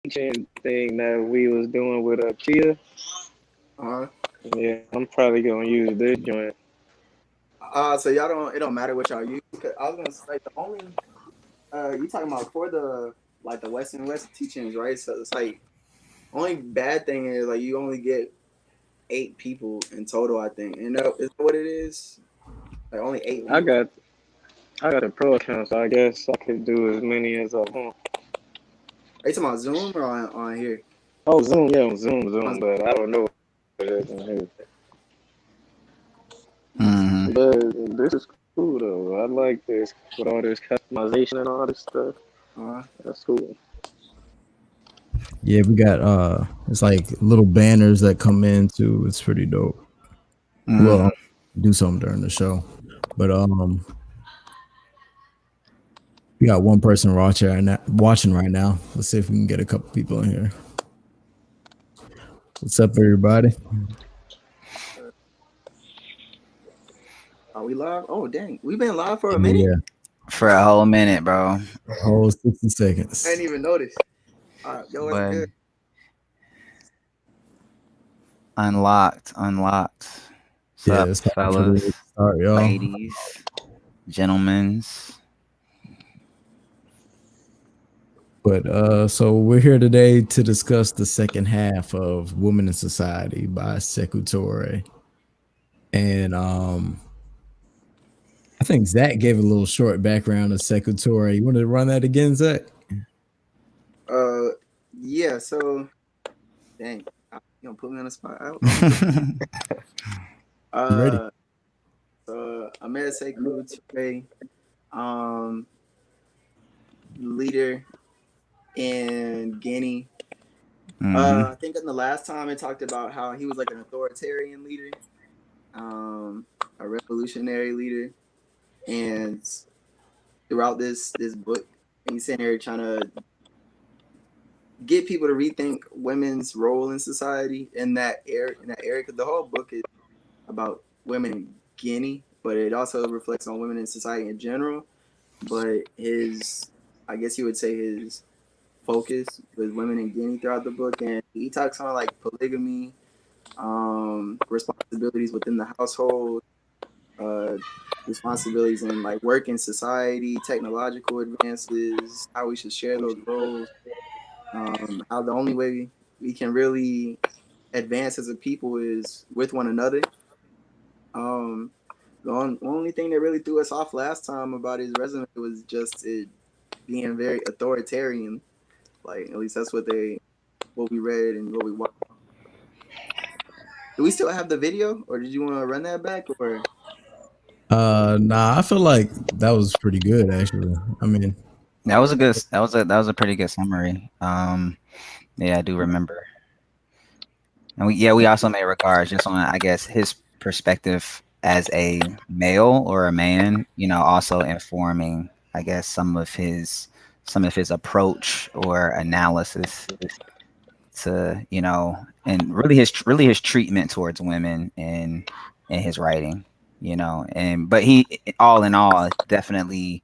teaching thing that we was doing with Chia. Uh-huh. Yeah, I'm probably gonna use this joint. So y'all don't. It don't matter what y'all use. 'Cause I was gonna say the only you talking about for the like the West teachings, right? So it's like only bad thing is like you only get 8 people in total, I think. And is that what it is? Like only 8 I leaders. got I got a pro account, so I guess I could do as many as I want. Are you talking about Zoom or on here? Oh, Zoom, yeah, On Zoom, but I don't know what it is in here. Hmm. But this is cool though. I like this with all this customization and all this stuff. uh, That's cool. Yeah, we got it's like little banners that come in too. It's pretty dope. Mm. Well, do something during the show. But we got one person watching right now. Let's see if we can get a couple people in here. What's up, everybody? are we live? Oh dang, we've been live for a minute. Yeah, For a whole minute, bro. whole 60 I didn't seconds. even notice. Yo, what's But good? unlocked. What's Yeah, up, it's time for fellas, the start, y'all. ladies, gentlemen's? But so we're here today to discuss the second half of Women in Society by Sekou Toure. And I think Zach gave a little short background of Sekou Toure. You want to run that again, Zach? Uh, yeah. So dang, you gonna put me on the spot out? You ready? Uh, Ahmed Sekou Toure, um, leader in Guinea. Hmm. I think in the last time it talked about how he was like an authoritarian leader, um, a revolutionary leader, and throughout this book, he's sitting here trying to get people to rethink women's role in society in that area. In that area, because the whole book is about women in Guinea, but it also reflects on women in society in general. But I guess you would say his focus with women in Guinea throughout the book, and he talks on like polygamy, responsibilities within the household, uh, responsibilities in like work in society, technological advances, how we should share those roles, how the only way we can really advance as a people is with one another. Um, only thing that really threw us off last time about his resume was just it being very authoritarian. Like at least that's what we read and what we watched. Do we still have the video, or did you want to run that back? Or Nah, I feel like that was pretty good actually. I mean, That was a good. That was a pretty good summary. Yeah, I do remember. And we also made regards just on, I guess, his perspective as a male or a man, also informing, I guess, some of his approach or analysis to, and really his treatment towards women in his writing, and but he, all in all, definitely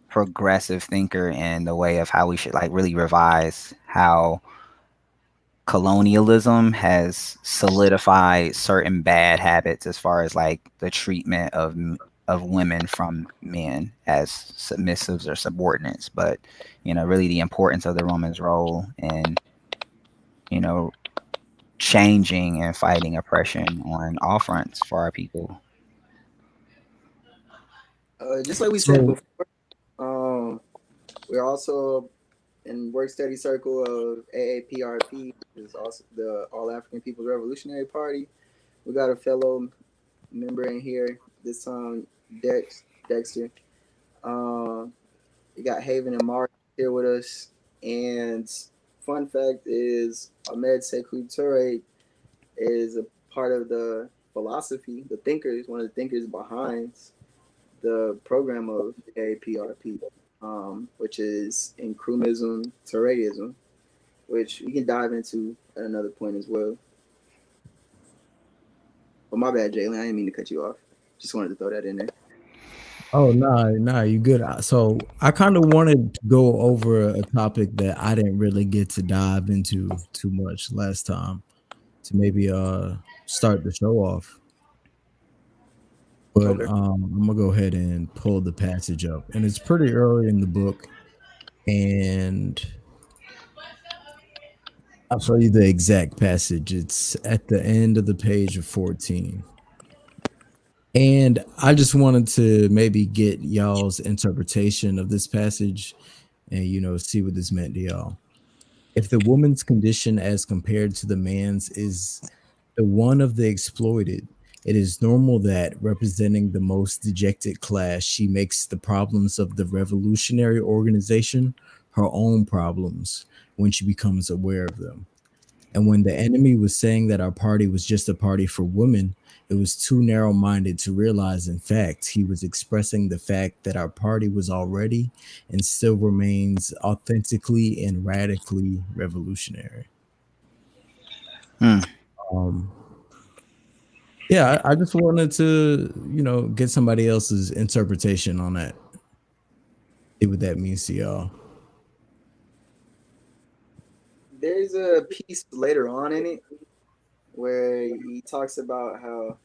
progressive thinker in the way of how we should like really revise how colonialism has solidified certain bad habits as far as like the treatment of women from men as submissives or subordinates, but really the importance of the woman's role in you know changing and fighting oppression on all fronts for our people. just like we said so before, we're also in work study circle of AAPRP, is also the All African People's Revolutionary Party. We got a fellow member in here this time, Dexter. Uh, we got Haven and Mark here with us. And fun fact is Ahmed Sekou Toure is a part of the philosophy, the thinkers, one of the thinkers behind the program of AAPRP, which is Nkrumahism, Toureism, which we can dive into at another point as well. But my bad, Jalen. I didn't mean to cut you off. Just wanted to throw that in there. Oh no, you good. So I kind of wanted to go over a topic that I didn't really get to dive into too much last time to maybe start the show off. But Okay. I'm gonna go ahead and pull the passage up, and it's pretty early in the book, and I'll show you the exact passage. It's at the end of the page of 14. And I just wanted to maybe get y'all's interpretation of this passage and, see what this meant to y'all. If the woman's condition as compared to the man's is the one of the exploited, it is normal that, representing the most dejected class, she makes the problems of the revolutionary organization her own problems when she becomes aware of them. And when the enemy was saying that our party was just a party for women, it was too narrow minded to realize, in fact, he was expressing the fact that our party was already and still remains authentically and radically revolutionary. Hmm. Um, yeah, I just wanted to, get somebody else's interpretation on that. See what that means to y'all. There's a piece later on in it where he talks about how,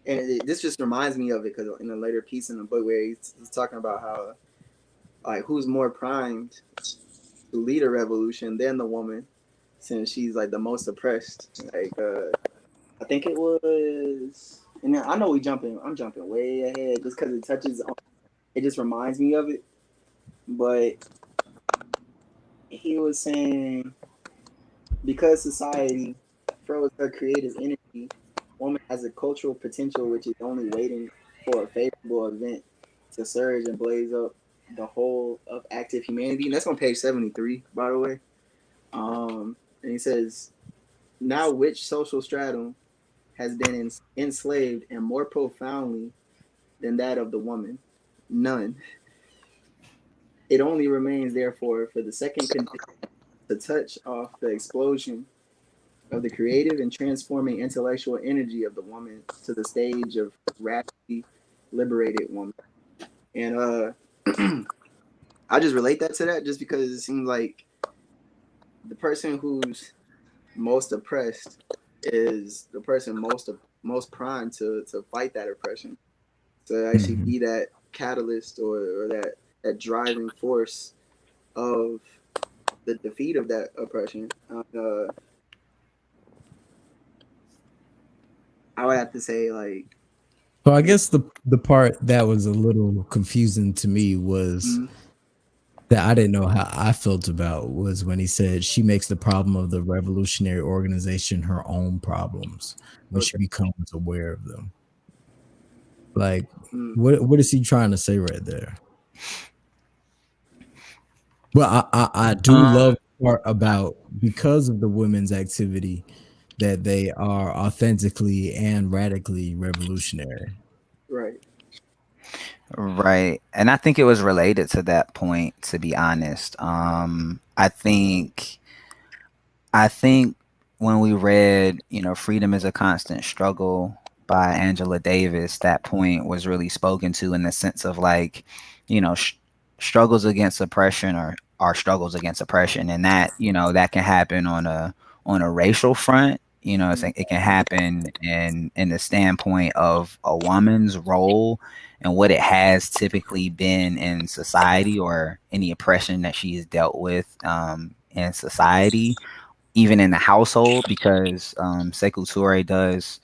and this just reminds me of it because in a later piece in the book where he's talking about how, like, who's more primed to lead a revolution than the woman, since she's like the most oppressed. Like, I think it was, and I know I'm jumping way ahead just because it touches on, it just reminds me of it. But he was saying because society froze her creative energy, woman has a cultural potential which is only waiting for a favorable event to surge and blaze up the whole of active humanity. And that's on page 73, by the way. And he says, now which social stratum has been enslaved and more profoundly than that of the woman? None. It only remains, therefore, for the second condition to touch off the explosion of the creative and transforming intellectual energy of the woman to the stage of radically liberated woman. And I just relate that to that just because it seems like the person who's most oppressed is the person most primed to fight that oppression, to actually Mhm. be that catalyst or that driving force of the defeat of that oppression. I would have to say, like, So I guess the part that was a little confusing to me was mm, that I didn't know how I felt about was when he said she makes the problem of the revolutionary organization her own problems when she okay, becomes aware of them. Like, mm, what is he trying to say right there? Well, I do Um, love the part about because of the women's activity that they are authentically and radically revolutionary. right, right. And I think it was related to that point, to be honest. I think when we read, Freedom is a Constant Struggle by Angela Davis, that point was really spoken to in the sense of like, struggles against oppression are struggles against oppression. And that, that can happen on a racial front. It can happen in the standpoint of a woman's role and what it has typically been in society or any oppression that she's dealt with in society, even in the household, because Sekou Toure does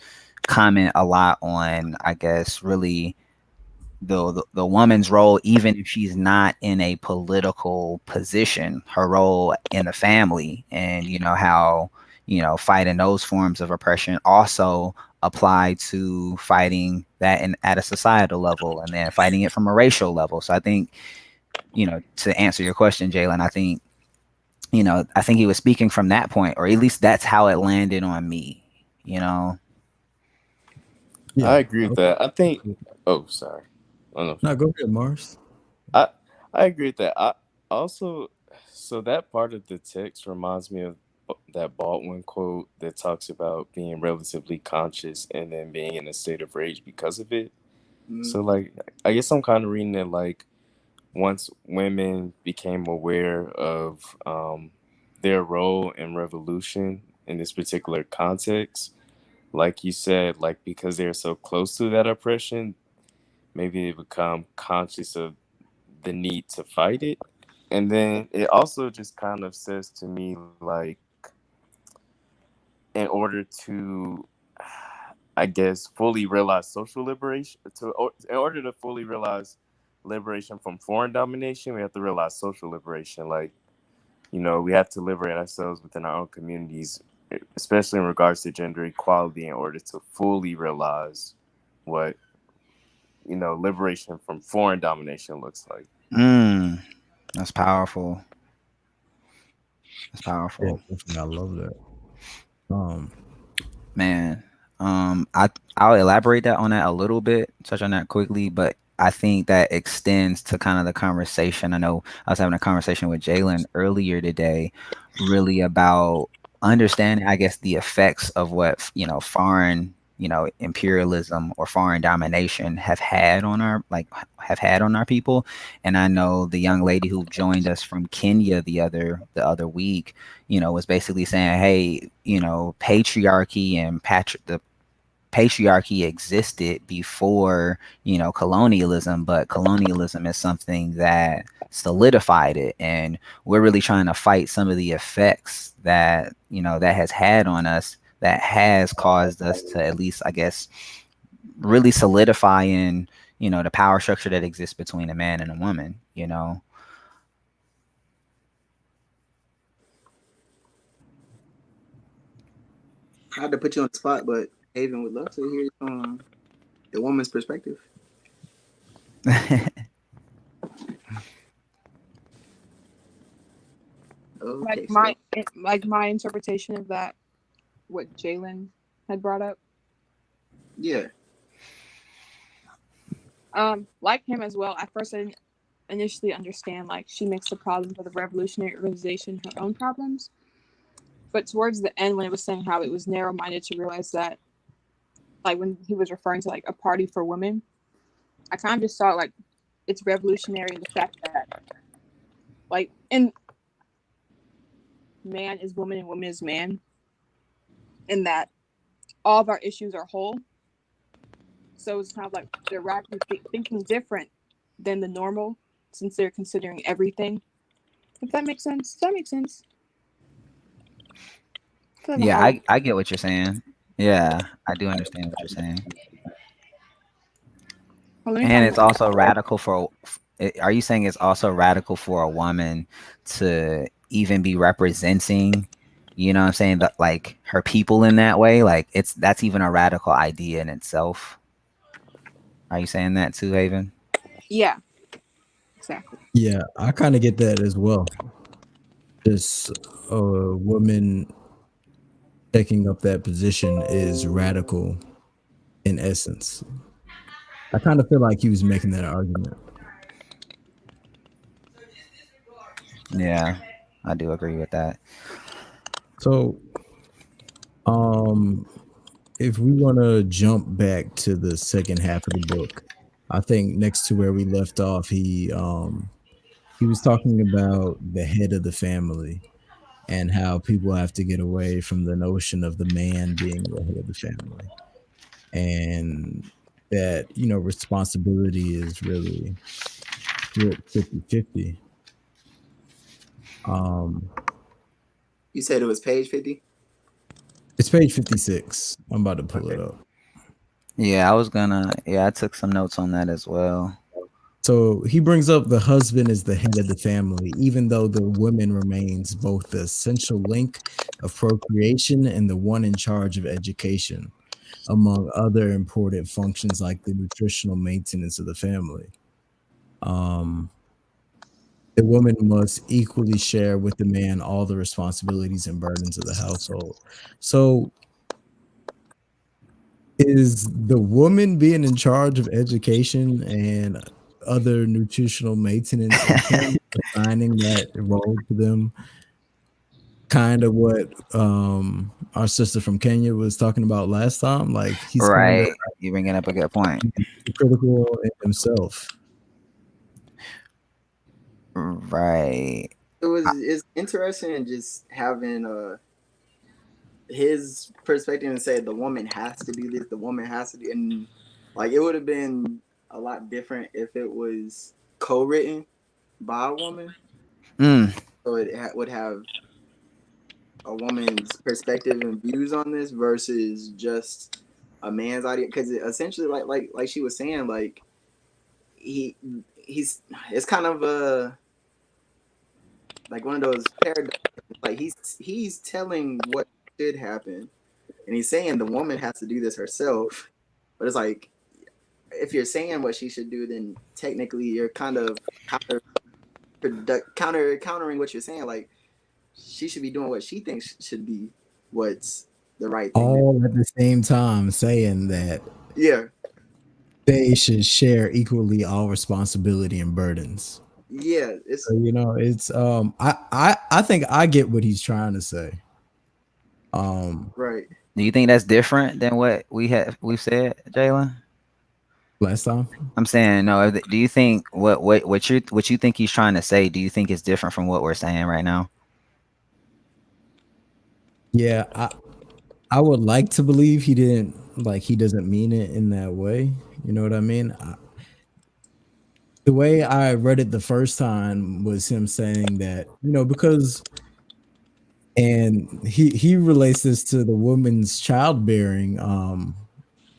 comment a lot on, I guess, really the woman's role, even if she's not in a political position, her role in the family, and how fighting those forms of oppression also apply to fighting that at a societal level, and then fighting it from a racial level. So I think, to answer your question, Jalen, I think he was speaking from that point, or at least that's how it landed on me, you know? Yeah. I agree with Okay. that. I think. Oh, sorry. I don't know. Now go ahead, Mars. I I agree with that. I also, so that part of the text reminds me of that Baldwin quote that talks about being relatively conscious and then being in a state of rage because of it. So like, I guess I'm kind of reading it like once women became aware of their role in revolution in this particular context, like you said, like because they're so close to that oppression, maybe they become conscious of the need to fight it. And then it also just kind of says to me, like, in order to, I guess, fully realize social liberation, in order to fully realize liberation from foreign domination, we have to realize social liberation. Like, you know, we have to liberate ourselves within our own communities, especially in regards to gender equality, in order to fully realize what, you know, liberation from foreign domination looks like. That's powerful. That's Yeah, powerful. definitely, I love that. Man, I'll elaborate on that a little bit, touch on that quickly, but I think that extends to kind of the conversation. I know I was having a conversation with Jalen earlier today, really about understanding, I guess, the effects of what, you know, foreign, you know, imperialism or foreign domination have had on our people. And I know the young lady who joined us from Kenya the other week, you know, was basically saying, hey, you know, patriarchy and the patriarchy existed before, you know, colonialism, but colonialism is something that solidified it. And we're really trying to fight some of the effects that, you know, that has had on us, that has caused us to, at least, I guess, really solidify in, you know, the power structure that exists between a man and a woman, you know. I had to put you on the spot, but Haven would love to hear the woman's perspective. Okay, like my interpretation of that, what Jalen had brought up. Yeah. Like him as well. At first, I didn't initially understand like she makes the problems of the revolutionary organization her own problems. But towards the end, when it was saying how it was narrow-minded to realize that, like when he was referring to like a party for women, I kind of just saw like it's revolutionary in the fact that like in man is woman and woman is man, and that all of our issues are whole. So it's kind of like they're radically thinking different than the normal, since they're considering everything. If that makes sense. Does that make sense? Yeah, I get what you're saying. Yeah, I do understand what you're saying. And it's also radical for, are you saying it's also radical for a woman to even be representing, you know what I'm saying, that like her people in that way? Like that's even a radical idea in itself. Are you saying that too, Haven? Yeah, exactly. Yeah, I kind of get that as well. This woman taking up that position is radical in essence. I kind of feel like he was making that argument. Yeah, I do agree with that. So, if we want to jump back to the second half of the book, I think next to where we left off, he was talking about the head of the family and how people have to get away from the notion of the man being the head of the family, and that, you know, responsibility is really 50-50. You said it was page 50? It's page 56. I'm about to pull it up. Yeah, I took some notes on that as well. So he brings up the husband is the head of the family, even though the woman remains both the essential link of procreation and the one in charge of education, among other important functions like the nutritional maintenance of the family. The woman must equally share with the man all the responsibilities and burdens of the household. So is the woman being in charge of education and other nutritional maintenance, assigning that role to them? kind of what our sister from Kenya was talking about last time. Like he's kind of Right. You're bringing up a good point. critical in himself. Right. It's interesting just having his perspective and say the woman has to do this, the woman has to do, and like it would have been a lot different if it was co-written by a woman. Mm. So it would have a woman's perspective and views on this versus just a man's idea. Because essentially, like she was saying, like he's it's kind of a like one of those paradoxes. Like he's telling what should happen, and he's saying the woman has to do this herself. But it's like if you're saying what she should do, then technically you're kind of countering what you're saying. Like she should be doing what she thinks should be what's the right thing. All at the same time saying that Yeah, they should share equally all responsibility and burdens. yeah. It's So, you know, it's I think I get what he's trying to say. right. Do you think that's different than what we've said, Jalen? Last time. I'm saying no. Do you think what you think he's trying to say? Do you think it's different from what we're saying right now? Yeah, I would like to believe he doesn't mean it in that way. You know what I mean? The way I read it the first time was him saying that, you know, because and he relates this to the woman's childbearing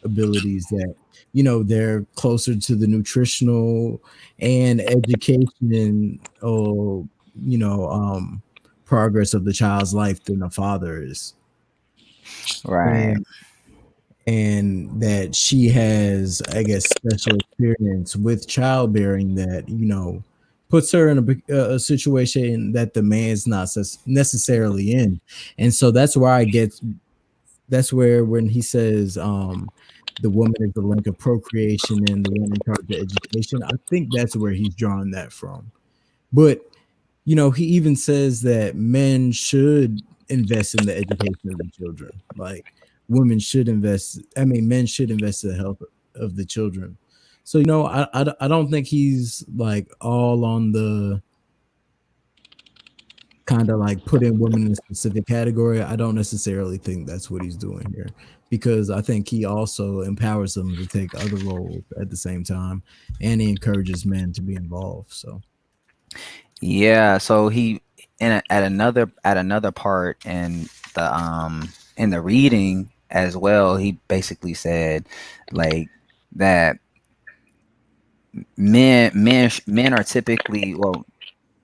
abilities, that you know they're closer to the nutritional and education or you know progress of the child's life than the father is. Right. And that she has, I guess, special experience with childbearing that, you know, puts her in a situation that the man's not necessarily in. And so that's where when he says the woman is the link of procreation and the one in charge of education, I think that's where he's drawing that from. But you know, he even says that men should invest in the education of the children. Like men should invest in the health of the children. So, you know, I don't think he's like all on the kind of like putting women in a specific category. I don't necessarily think that's what he's doing here, because I think he also empowers them to take other roles at the same time, and he encourages men to be involved. So Yeah. So he at another part in the reading as well, he basically said like that men are typically, well,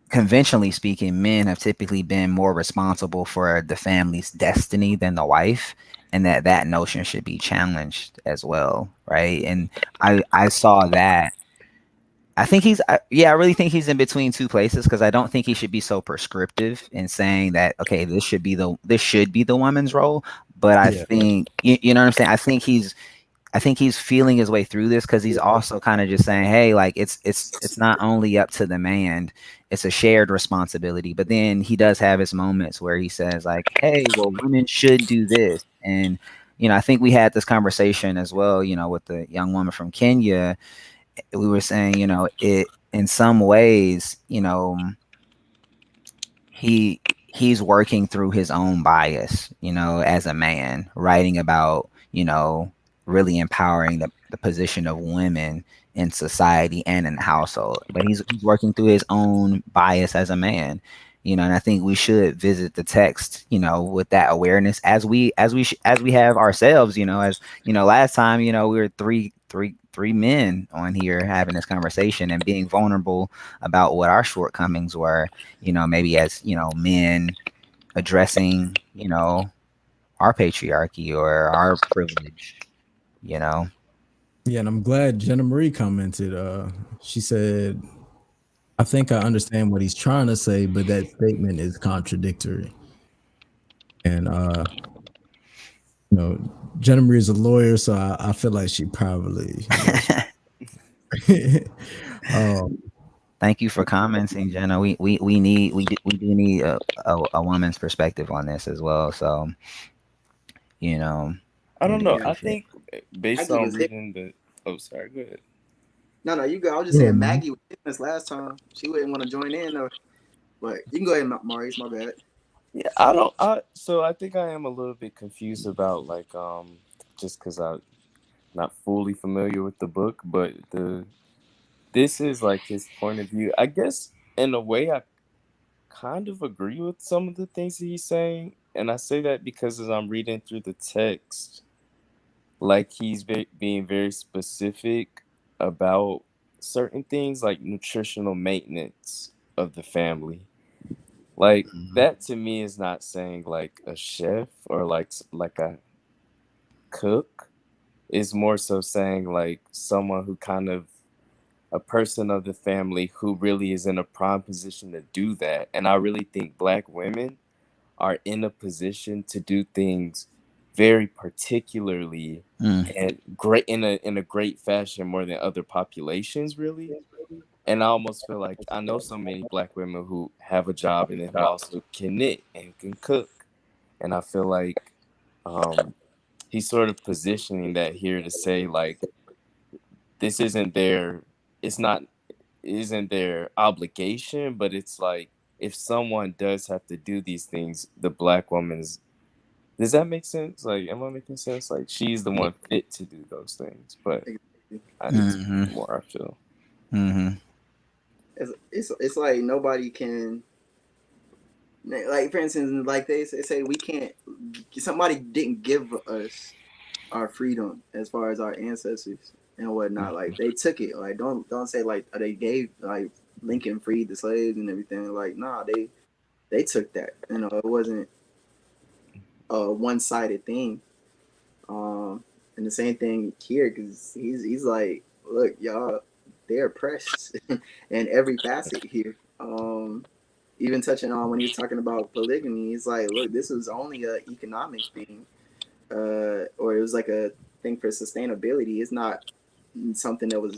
conventionally speaking, men have typically been more responsible for the family's destiny than the wife, and that notion should be challenged as well, right? And I saw that. I think I really think he's in between two places, because I don't think he should be so prescriptive in saying that, okay, this should be the woman's role. But I think you know what I'm saying. I think he's feeling his way through this, because he's also kind of just saying, hey, like it's not only up to the man, it's a shared responsibility. But then he does have his moments where he says like, hey, well, women should do this. And you know, I think we had this conversation as well, you know, with the young woman from Kenya. We were saying, you know, it in some ways, you know, he's working through his own bias, you know, as a man, writing about, you know, really empowering the position of women in society and in the household. But he's working through his own bias as a man, you know, and I think we should visit the text, you know, with that awareness as we have ourselves, you know, as you know, last time, you know, we were three men on here having this conversation and being vulnerable about what our shortcomings were, you know, maybe as, you know, men addressing, you know, our patriarchy or our privilege, you know. yeah, and I'm glad Jenna Marie commented. She said, I think I understand what he's trying to say, but that statement is contradictory. And you know, Jenna Marie is a lawyer, so I feel like she probably Thank Thank you for commenting, Jenna. We do need a woman's perspective on this as well. So, you know, I we don't do know. Yeah, I appreciate. think based Maggie on was hit. reading the. Oh, sorry. Go ahead. No, you go. I was just Yeah, saying man. Maggie was hitting us last time. She wouldn't want to join in, or but you can go ahead, Maurice. My bad. Yeah, I don't. So I think I am a little bit confused about like just because I'm not fully familiar with the book, but this is like his point of view. I guess in a way I kind of agree with some of the things that he's saying, and I say that because as I'm reading through the text, like he's being very specific about certain things like nutritional maintenance of the family. Like Mhm. that to me is not saying like a chef or like a cook. Is more so saying like someone who kind of a person of the family who really is in a prime position to do that. And I really think Black women are in a position to do things very particularly Mm. and great in a great fashion more than other populations really. And I almost feel like I know so many Black women who have a job and then who also can knit and can cook. And I feel like um, he's sort of positioning that here to say like this isn't their it's not isn't their obligation, but it's like if someone does have to do these things, the Black woman's does that make sense? Like, am I making sense? Like, she's the one fit to do those things, but I need to Mhm. do more. I feel. Mhm. It's like nobody can, like for instance, like they say we can't. Somebody didn't give us our freedom as far as our ancestors and whatnot. Like they took it. Like don't say like they gave like Lincoln freed the slaves and everything. Like nah, they took that. You know, it wasn't a one sided thing. And the same thing here because he's like, look, y'all, they're oppressed in every facet here. Even touching on when he was talking about polygamy, he's like, look, this was only a economic thing, or it was like a thing for sustainability. It's not something that was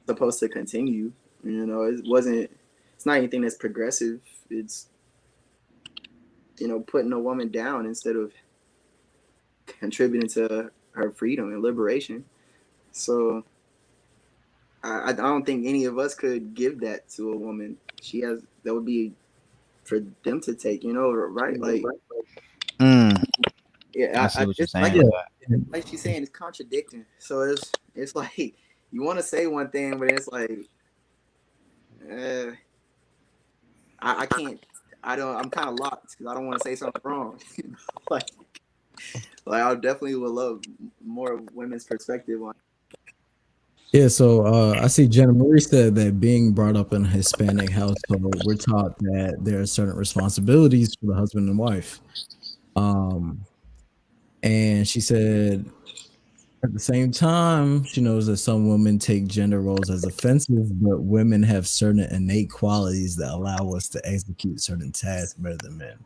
supposed to continue. You know, it wasn't. It's not anything that's progressive. It's putting a woman down instead of contributing to her freedom and liberation. So I don't think any of us could give that to a woman. That would be for them to take. Right? Like Mm. I yeah, see what you're it's saying like Yeah. with that. like she's saying, it's contradicting. So it's like you want to say one thing, but it's like uh, I can't. I don't. I'm kind of locked because I don't want to say something wrong. like I definitely would love more women's perspective on. Yeah, so I see Jenna Marie said that being brought up in a Hispanic household, we're taught that there are certain responsibilities for the husband and wife. Um, and she said at the same time, she knows that some women take gender roles as offensive, but women have certain innate qualities that allow us to execute certain tasks better than men.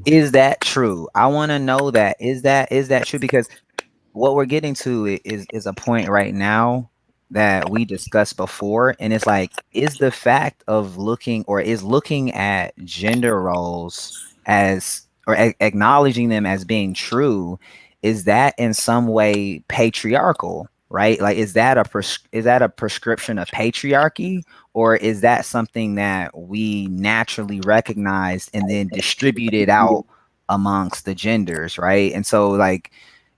Is that true? I want to know that. Is that true? Because what we're getting to is a point right now that we discussed before, and it's like, is the fact of looking at gender roles as or acknowledging them as being true, is that in some way patriarchal, right? Like, is that a prescription of patriarchy, or is that something that we naturally recognize and then distribute it out amongst the genders, right? And so, like,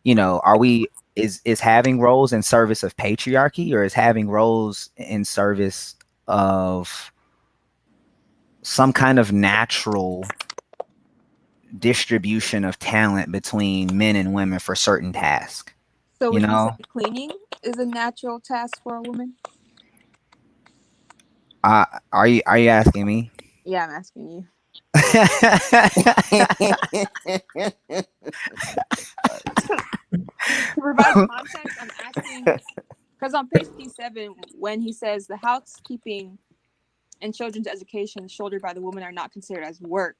are we is having roles in service of patriarchy, or is having roles in service of some kind of natural distribution of talent between men and women for certain tasks? So You would you say know, cleaning is a natural task for a woman? are you asking me? Yeah, I'm asking you. To provide context, I'm asking because on page P7, when he says the housekeeping and children's education shouldered by the woman are not considered as work.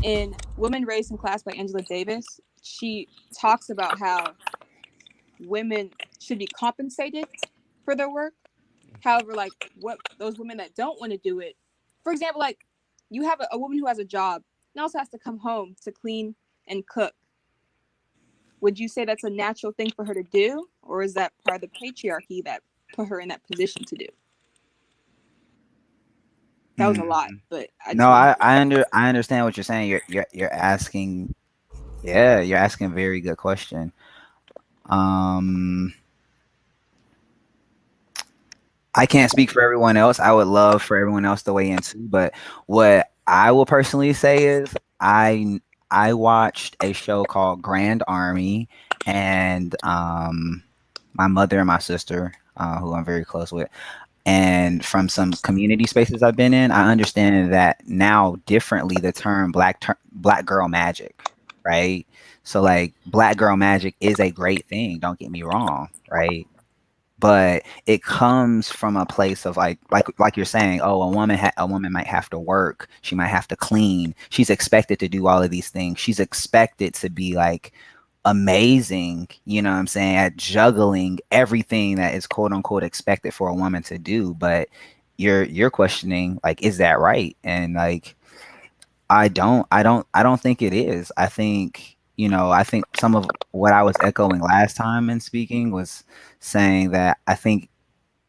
In Women, Race, and Class by Angela Davis, she talks about how women should be compensated for their work, However, like what those women that don't want to do it, for example, like you have a woman who has a job and also has to come home to clean and cook. Would you say that's a natural thing for her to do, or is that part of the patriarchy that put her in that position to do? That was a lot, but No, I understand what you're saying. You're asking, yeah, you're asking a very good question. I can't speak for everyone else. I would love for everyone else to weigh in too, but what I will personally say is I watched a show called Grand Army, and my mother and my sister, who I'm very close with, and from some community spaces I've been in, I understand that now differently the term black girl magic, right? So like black girl magic is a great thing, don't get me wrong, right? But it comes from a place of like you're saying, oh, a woman might have to work, she might have to clean, she's expected to do all of these things, she's expected to be like amazing, you know what I'm saying, at juggling everything that is quote unquote expected for a woman to do. But you're questioning, like, is that right? And like I don't think it is. I think, I think some of what I was echoing last time in speaking was saying that I think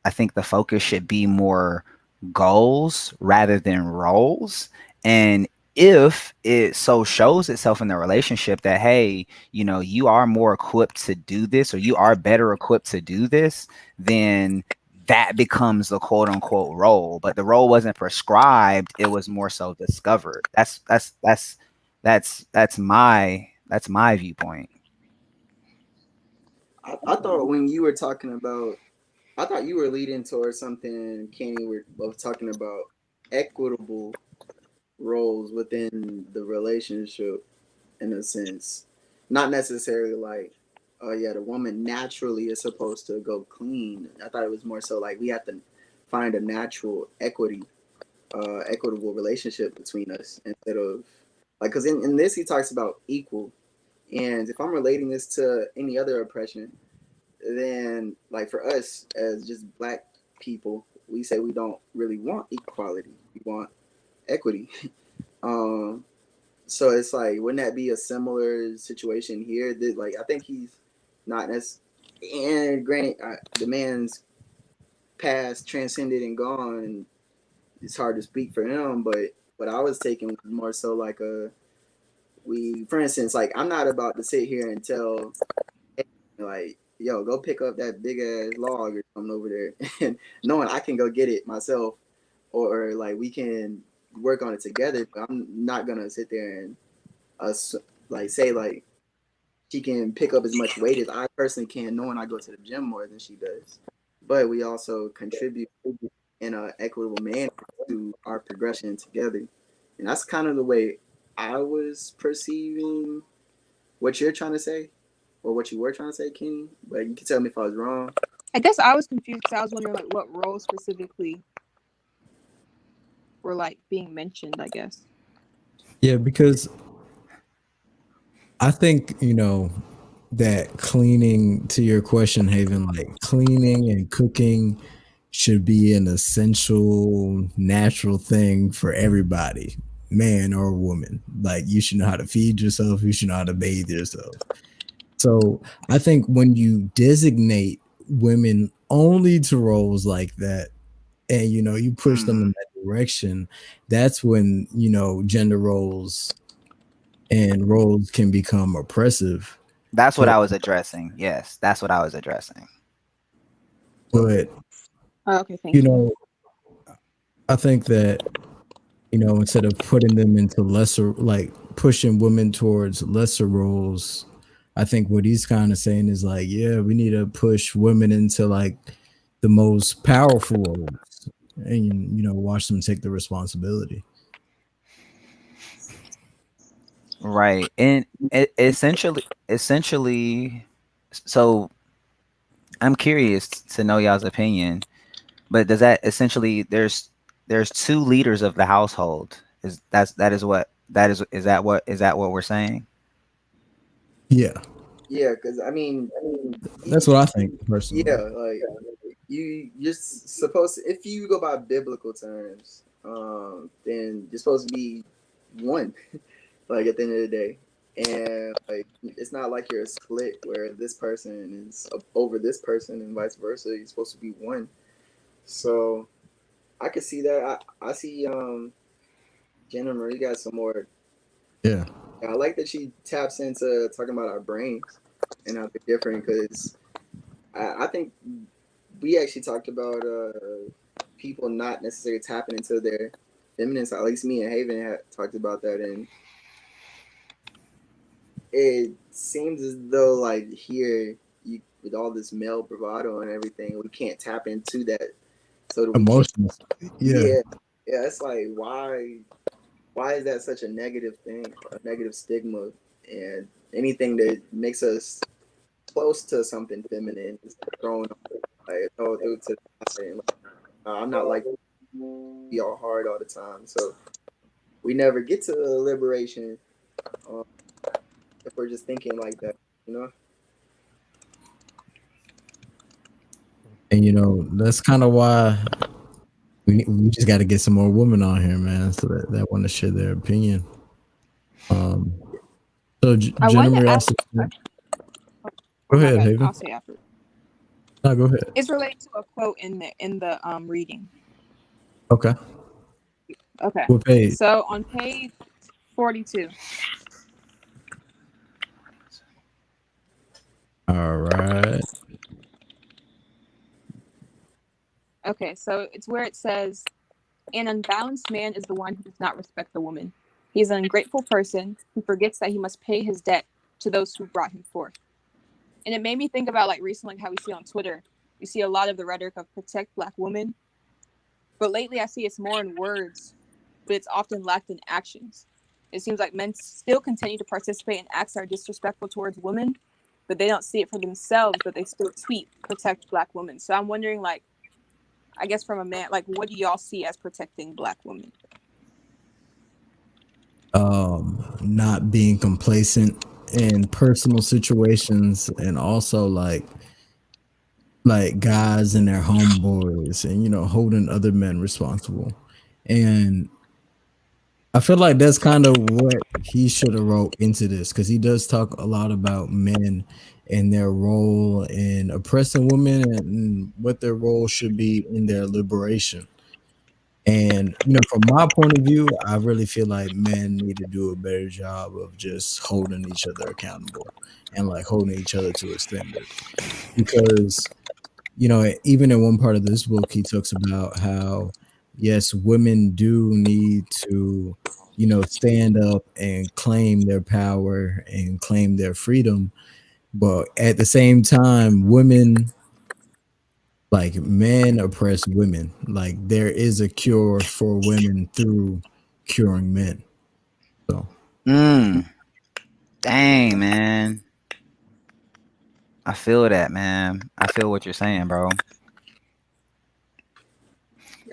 the focus should be more goals rather than roles. And if it so shows itself in the relationship that, hey, you are more equipped to do this, or you are better equipped to do this, then that becomes the quote unquote role. But the role wasn't prescribed, it was more so discovered. That's my viewpoint. I thought when you were talking about, I thought you were leading towards something, Kenny. We're both talking about equitable roles within the relationship, in a sense, not necessarily like, oh yeah, the woman naturally is supposed to go clean. I thought it was more so like we have to find a natural equitable relationship between us, instead of like, because in this he talks about equal, and if I'm relating this to any other oppression, then like for us as just black people, we say we don't really want equality, we want equity. um so it's like, wouldn't that be a similar situation here? That, like, I think he's not as, and granted, the man's past transcended and gone. It's hard to speak for him, but what I was taking was more so like for instance, like, I'm not about to sit here and tell, like, yo, go pick up that big ass log or something over there, and knowing I can go get it myself, or like we can work on it together. But I'm not gonna sit there and like say like she can pick up as much weight as I personally can, knowing I go to the gym more than she does. But we also contribute in an equitable manner to our progression together, and that's kind of the way I was perceiving what you're trying to say, or what you were trying to say, Kenny. But you can tell me if I was wrong. I guess I was confused because I was wondering like what roles specifically were like being mentioned, I guess. Yeah, because I think, that cleaning, to your question, Haven, like cleaning and cooking should be an essential, natural thing for everybody, man or woman. Like, you should know how to feed yourself, you should know how to bathe yourself. So I think when you designate women only to roles like that, and you push them in that direction, that's when gender roles and roles can become oppressive. That's what I was addressing. Yes, that's what I was addressing. But okay, thank you. I think that instead of putting them into lesser, like pushing women towards lesser roles, I think what he's kind of saying is like, yeah, we need to push women into like the most powerful roles, and watch them take the responsibility. Right. And essentially, so I'm curious to know y'all's opinion, but does that essentially, there's two leaders of the household? Is what we're saying? Yeah. Yeah, because I mean, That's what I think personally. Yeah, like you're supposed to, if you go by biblical terms, then you're supposed to be one, like at the end of the day. And like it's not like you're a split where this person is over this person and vice versa. You're supposed to be one. So I could see that. I see Jenna Marie got some more. Yeah. I like that she taps into talking about our brains and how they're different, because I think we actually talked about people not necessarily tapping into their feminine side. At least me and Haven had talked about that, and it seems as though like here with all this male bravado and everything, we can't tap into that. So that we Emotions. yeah, it's like why is that such a negative thing, a negative stigma, and anything that makes us close to something feminine is thrown like oh to the side. And, like, I'm not like be all hard all the time, so we never get to liberation if we're just thinking like that, you know. And that's kind of why we just got to get some more women on here, man, so that want to share their opinion. So I wanted Jenna to Marie ask. go ahead, bad. Haven. I'll say after. No, go ahead. It's related to a quote in the reading. Okay. Okay. What page? So on page 42. All right. Okay, so it's where it says, "An unbalanced man is the one who does not respect the woman. He is an ungrateful person who forgets that he must pay his debt to those who brought him forth." And it made me think about like recently how we see on Twitter, we see a lot of the rhetoric of protect Black women, but lately I see it's more in words, but it's often lacked in actions. It seems like men still continue to participate in acts that are disrespectful towards women, but they don't see it for themselves, but they still tweet protect Black women. So I'm wondering, like, I guess from a man, like, what do y'all see as protecting Black women? Not being complacent in personal situations, and also like guys and their homeboys, and holding other men responsible. And I feel like that's kind of what he should have wrote into this, because he does talk a lot about men and their role in oppressing women and what their role should be in their liberation. And from my point of view, I really feel like men need to do a better job of just holding each other accountable and like holding each other to a standard. Because even in one part of this book, he talks about how yes, women do need to stand up and claim their power and claim their freedom, but at the same time, women, like, men oppress women. Like, there is a cure for women through curing men. So Dang, man. I feel that, man. I feel what you're saying, bro.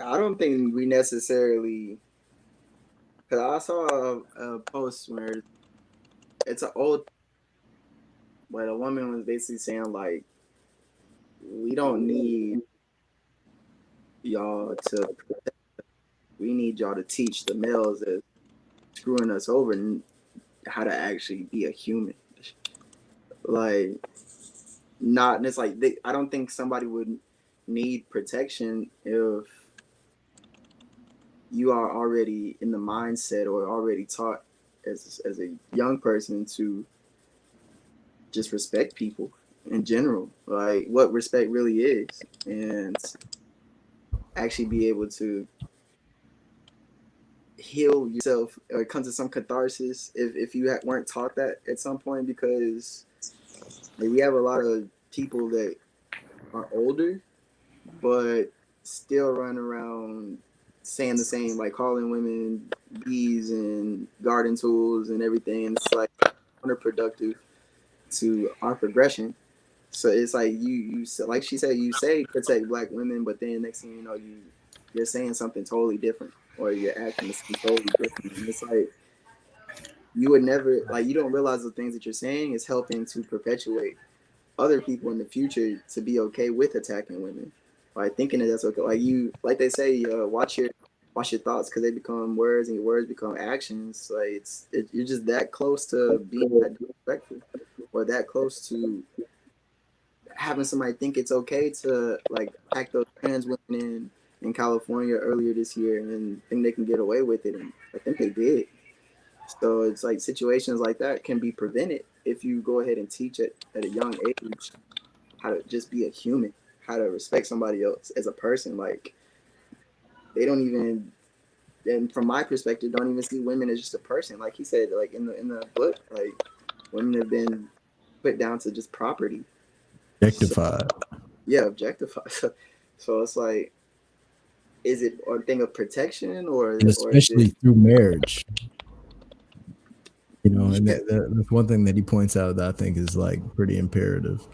I don't think we necessarily, because I saw a post where it's an old, but a woman was basically saying like, we don't need y'all to, we need y'all to teach the males that screwing us over and how to actually be a human. Like, not, and it's like I don't think somebody would need protection if you are already in the mindset or already taught as a young person to just respect people in general, like what respect really is, and actually be able to heal yourself or come to some catharsis if you weren't taught that at some point. Because like, we have a lot of people that are older but still run around saying the same, like calling women bees and garden tools and everything, and it's like counterproductive to our progression. So it's like you like she said, you say protect Black women, but then next thing you know, you're saying something totally different, or you're acting totally different. And it's like you would never, like, you don't realize the things that you're saying is helping to perpetuate other people in the future to be okay with attacking women. like thinking that that's okay. Like you, like they say, watch your thoughts because they become words, and your words become actions. Like you're just that close to being that disrespectful, or that close to having somebody think it's okay to like attack those trans women in California earlier this year, and then think they can get away with it, and I think they did. So it's like situations like that can be prevented if you go ahead and teach it at a young age how to just be a human, how to respect somebody else as a person. Like they don't even, and from my perspective, don't even see women as just a person. Like he said, like in the book, like women have been put down to just property. Objectified. Yeah, objectified. So it's like, is it a thing of protection or And especially through marriage? You know, and that's one thing that he points out that I think is like pretty imperative.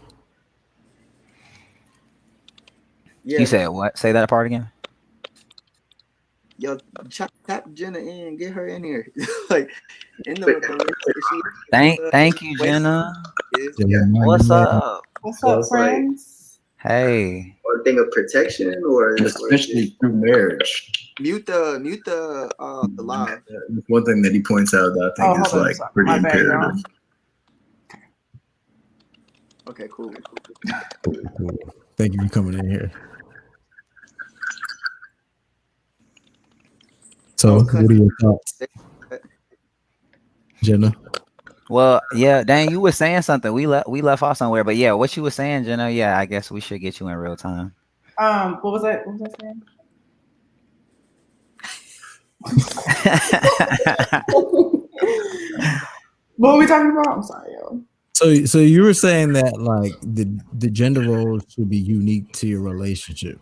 Yeah, You said what? Say that part again. Yo, tap Jenna in, get her in here. Like in the Thank you, Jenna. Yeah. What's up? What's So up, it's like- friends? Hey. Or a thing of protection, or Especially through marriage. mute the live. That's one thing that he points out that I think is hold on, like sorry. pretty My bad, y'all. imperative. Okay, cool. Cool. Thank you for coming in here. So, what are your thoughts, Jenna? Well, yeah, dang, you were saying something. We left off somewhere, but yeah, what you were saying, Jenna. Yeah, I guess we should get you in real time. What was I saying? What were we talking about? I'm sorry, yo. So you were saying that like the gender roles should be unique to your relationship.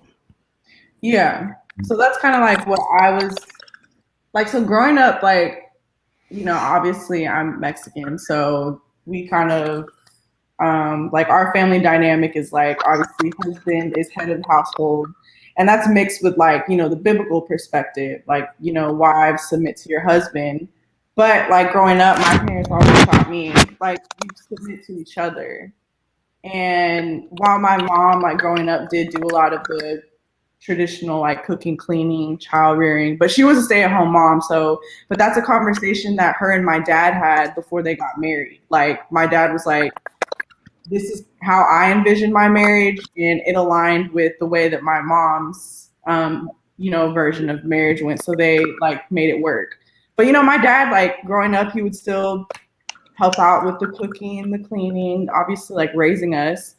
Yeah. So that's kind of like what I was like. So growing up, like, you know, obviously I'm Mexican, so we kind of like our family dynamic is like obviously husband is head of the household, and that's mixed with like, you know, the biblical perspective, like, you know, wives submit to your husband. But like growing up, my parents always taught me like you submit to each other. And while my mom, like growing up, did do a lot of the traditional like cooking, cleaning, child rearing, but she was a stay-at-home mom. So, but that's a conversation that her and my dad had before they got married. Like my dad was like, this is how I envisioned my marriage, and it aligned with the way that my mom's you know, version of marriage went. So they like made it work. But you know, my dad, like growing up, he would still help out with the cooking, the cleaning, obviously like raising us.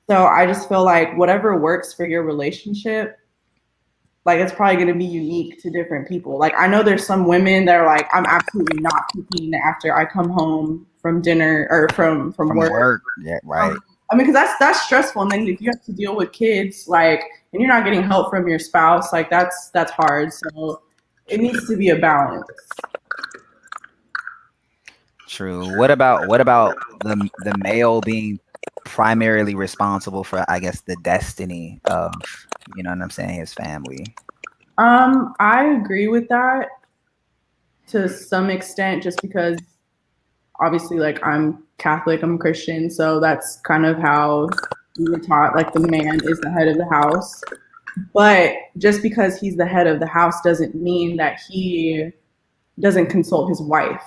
So I just feel like whatever works for your relationship, like it's probably going to be unique to different people. Like I know there's some women that are like, I'm absolutely not cooking after I come home from dinner or from work. Yeah, right. I mean, because that's stressful, and then if you have to deal with kids, like, and you're not getting help from your spouse, like that's hard. So it needs to be a balance. True. What about the male being primarily responsible for, I guess, the destiny of, you know what I'm saying, his family? I agree with that to some extent, just because obviously, like, I'm Catholic, I'm Christian, so that's kind of how we were taught, like, the man is the head of the house. But just because he's the head of the house doesn't mean that he doesn't consult his wife.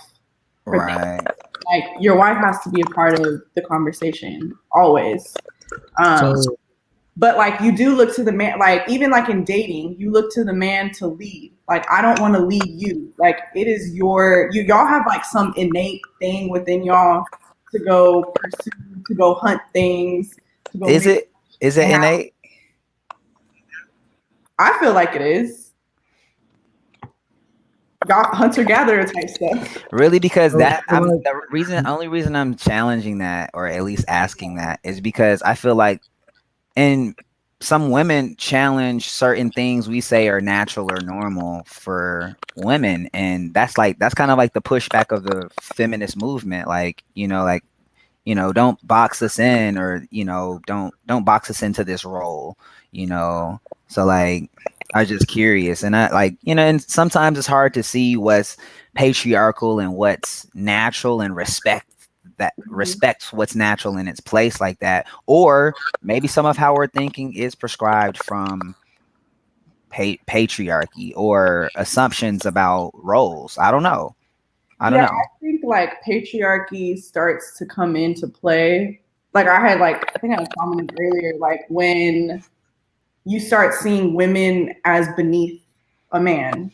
Right. Like, your wife has to be a part of the conversation always. But like, you do look to the man, like even like in dating, you look to the man to lead. Like, I don't want to lead you. Like, it is y'all have like some innate thing within y'all to go pursue, to go hunt things. To go Is it innate? I feel like it is. Y'all hunter-gatherer type stuff. Really? Because the only reason I'm challenging that, or at least asking that, is because I feel like, and some women challenge certain things we say are natural or normal for women, and that's kind of like the pushback of the feminist movement. Like, don't box us in, or don't box us into this role. So like, I was just curious, and and sometimes it's hard to see what's patriarchal and what's natural and respect that respects what's natural in its place like that. Or maybe some of how we're thinking is prescribed from patriarchy or assumptions about roles. I don't know. I don't know. I think like patriarchy starts to come into play. Like I think I commented earlier, like when you start seeing women as beneath a man,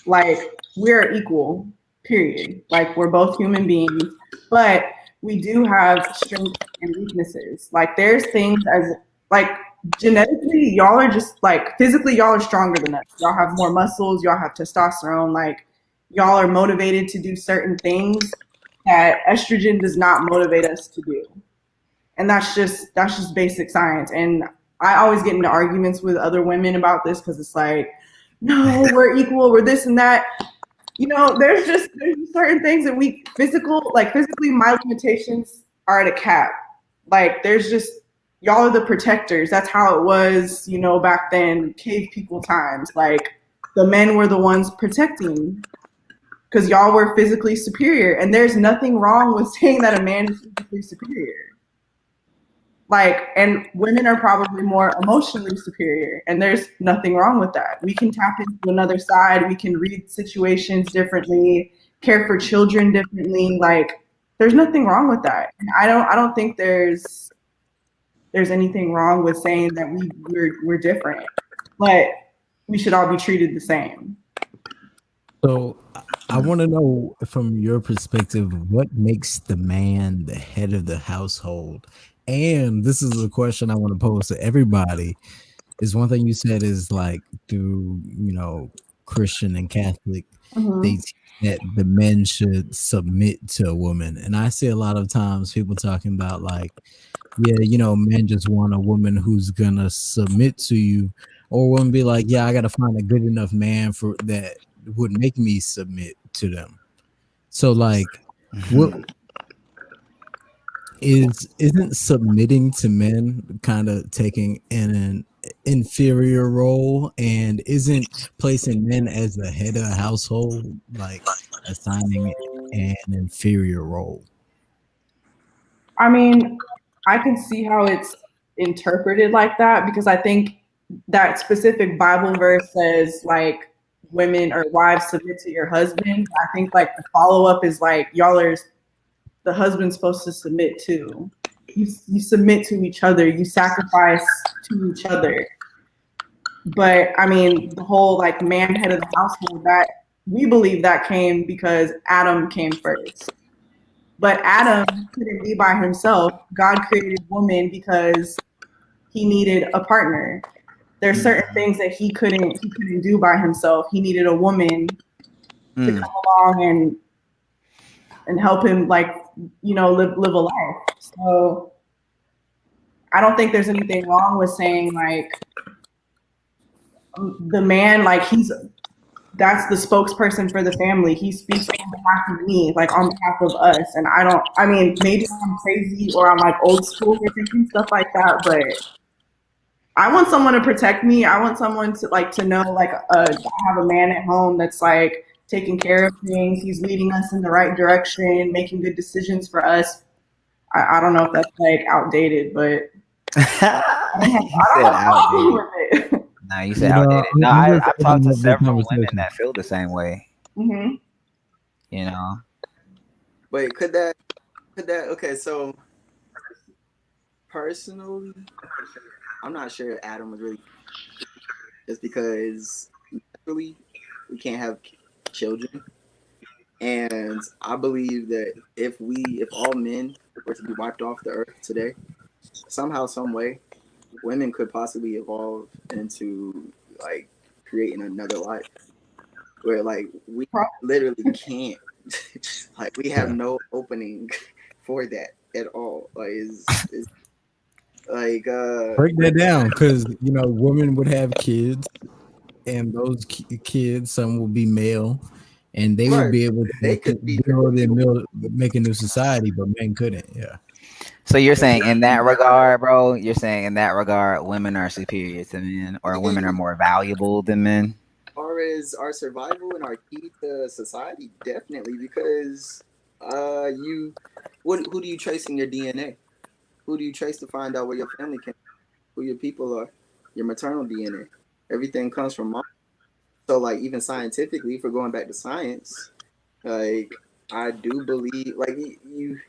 like we're equal, period. Like we're both human beings, but we do have strengths and weaknesses. Like there's things as like genetically, y'all are just like physically, y'all are stronger than us. Y'all have more muscles, y'all have testosterone, like y'all are motivated to do certain things that estrogen does not motivate us to do. And that's just basic science. And I always get into arguments with other women about this because it's like, no, we're equal, we're this and that. You know, there's certain things that physically, my limitations are at a cap. Like there's just, y'all are the protectors. That's how it was, you know, back then, cave people times. Like the men were the ones protecting because y'all were physically superior. And there's nothing wrong with saying that a man is physically superior. Like, and women are probably more emotionally superior, and there's nothing wrong with that. We can tap into another side. We can read situations differently, care for children differently. Like, there's nothing wrong with that. And I don't think there's anything wrong with saying that we're different, but we should all be treated the same. So I want to know from your perspective, what makes the man the head of the household? And this is a question I want to pose to everybody. Is one thing you said is like through, you know, Christian and Catholic, they teach that the men should submit to a woman. And I see a lot of times people talking about like, yeah, you know, men just want a woman who's gonna submit to you, or women be like, yeah, I gotta find a good enough man for that would make me submit to them. So like, what isn't submitting to men kind of taking an inferior role, and isn't placing men as the head of the household like assigning an inferior role? I mean, I can see how it's interpreted like that because I think that specific Bible verse says like women or wives submit to your husband. I think like the follow up is like y'all are the husband's supposed to submit to. You submit to each other. You sacrifice to each other. But I mean, the whole like man head of the household, that we believe that came because Adam came first. But Adam couldn't be by himself. God created woman because he needed a partner. There's certain things that he couldn't do by himself. He needed a woman to come along and help him, like, you know, live a life. So I don't think there's anything wrong with saying like the man, like that's the spokesperson for the family. He speaks on behalf of me, like on behalf of us. And I mean, maybe I'm crazy or I'm like old school for thinking stuff like that, but I want someone to protect me. I want someone to like to know like I have a man at home that's like taking care of things. He's leading us in the right direction, making good decisions for us. I don't know if that's like outdated, but You said outdated. No, you said outdated. No, I've talked to several women that feel the same way. Mm-hmm. You know. Wait, could that? Okay, so personally, I'm not sure Adam was really, just because naturally we can't have children, and I believe that if all men were to be wiped off the earth today, somehow, some way, women could possibly evolve into like creating another life where like we literally can't like we have no opening for that at all. Like is like break that down, because you know women would have kids, and those kids, some will be male, and they would be able to make a new society, but men couldn't. Yeah. So you're saying in that regard, bro, women are superior to men, or women are more valuable than men? As far as our survival and our key to society, definitely, because who do you trace in your DNA? Who do you trace to find out where your family came, who your people are, your maternal DNA? Everything comes from mom. So like even scientifically, if we're going back to science, like I do believe like you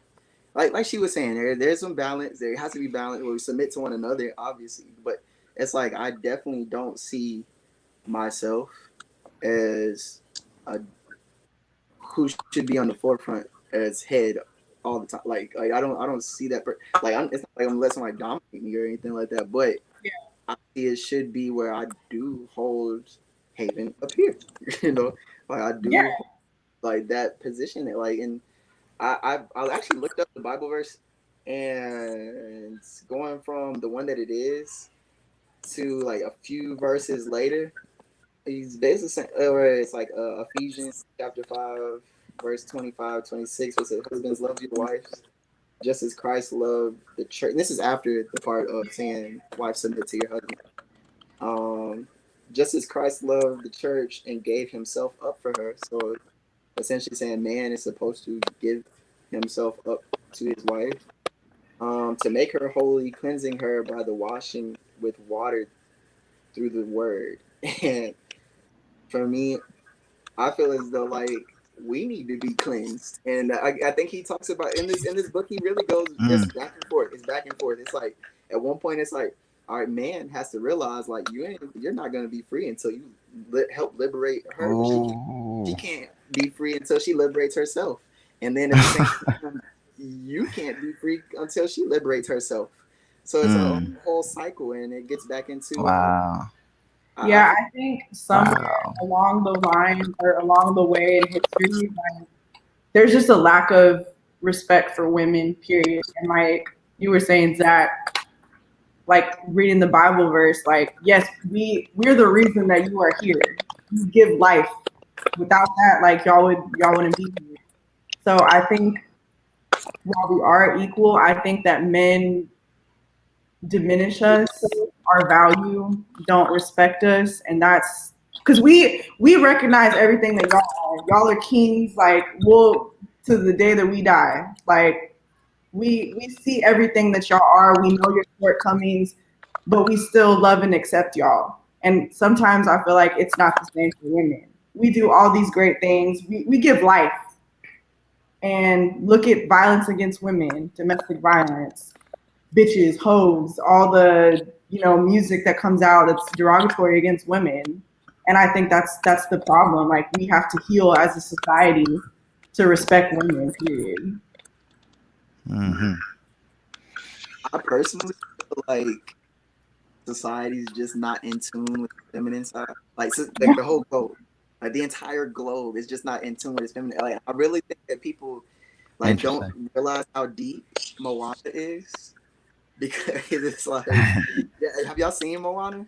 like she was saying, there's some balance. There has to be balance where we submit to one another, obviously. But it's like I definitely don't see myself as a who should be on the forefront as head all the time. Like I don't see that. It's not like I'm letting somebody dominate me or anything like that. But I see it should be where I do hold Haven up here. You know, like I do Yeah. like that position. Like and I actually looked up the Bible verse, and going from the one that it is to like a few verses later, he's basically saying, or it's like Ephesians chapter 5, verse 25, 26, which says, "Husbands, love your wives, just as Christ loved the church." And this is after the part of saying, "Wife, submit to your husband." Just as Christ loved the church and gave himself up for her. So essentially saying man is supposed to give himself up to his wife, to make her holy, cleansing her by the washing with water through the word. And for me, I feel as though like we need to be cleansed. And I think he talks about in this book, he really goes just back and forth. It's back and forth. It's like at one point it's like, all right, man has to realize like you're not gonna be free until you help liberate her. But she can't be free until she liberates herself. And then at the same time, you can't be free until she liberates herself. So it's a whole cycle, and it gets back into Wow. Yeah, I think somewhere along the line or along the way in history, like, there's just a lack of respect for women, period. And like you were saying, Zach, like reading the Bible verse, like, yes, we're the reason that you are here. You give life. Without that, like y'all wouldn't be here. So I think while we are equal, I think that men diminish us, our value, don't respect us, and that's because we recognize everything that y'all are. Y'all are kings, like we'll to the day that we die. Like we see everything that y'all are. We know your shortcomings, but we still love and accept y'all. And sometimes I feel like it's not the same for women. We do all these great things. We give life. And look at violence against women, domestic violence, bitches, hoes, all the music that comes out that's derogatory against women. And I think that's the problem. Like we have to heal as a society to respect women. Period. I personally feel like society's just not in tune with the feminine side. Like the whole globe, like the entire globe is just not in tune with its feminine. Like I really think that people like don't realize how deep Moana is, because it's like, have y'all seen Moana?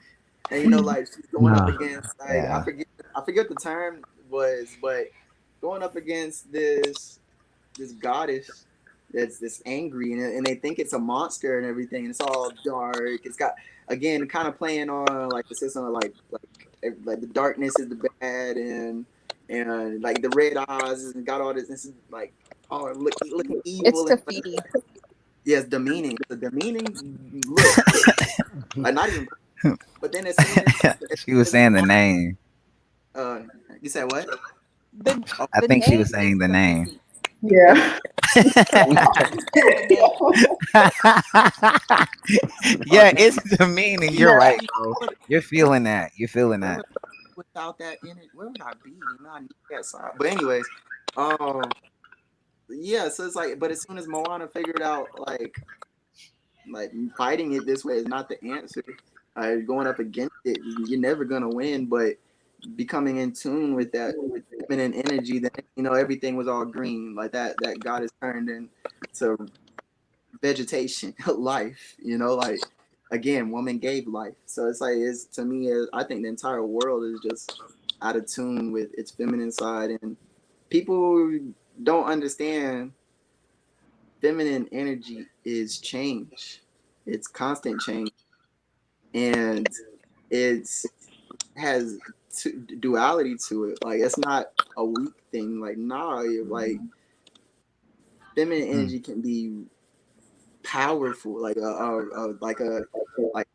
And like she's going up against like I forget the term was, but going up against this goddess that's this angry, and they think it's a monster and everything, and it's all dark. It's got, again, kind of playing on like the system of like the darkness is the bad, and like the red eyes and got all this like looking evil. It's Tafiti. Yes, demeaning. The demeaning look. Like not even. But then as soon as she was saying the name. You said what? I think she was saying the name. Yeah. Yeah, it's the meaning. You're right, bro. You're feeling that. You're feeling that. Without that energy, where would I be? I need that side. But anyways, yeah. So it's like, but as soon as Moana figured out like fighting it this way is not the answer. Going up against it, you're never gonna win. But becoming in tune with that feminine energy, then everything was all green, like that God has turned into vegetation, life. Like again, woman gave life. So it's like to me, I think the entire world is just out of tune with its feminine side, and people don't understand. Feminine energy is change. It's constant change, and it's has duality to it. Like it's not a weak thing. Like nah, like feminine energy can be powerful, like like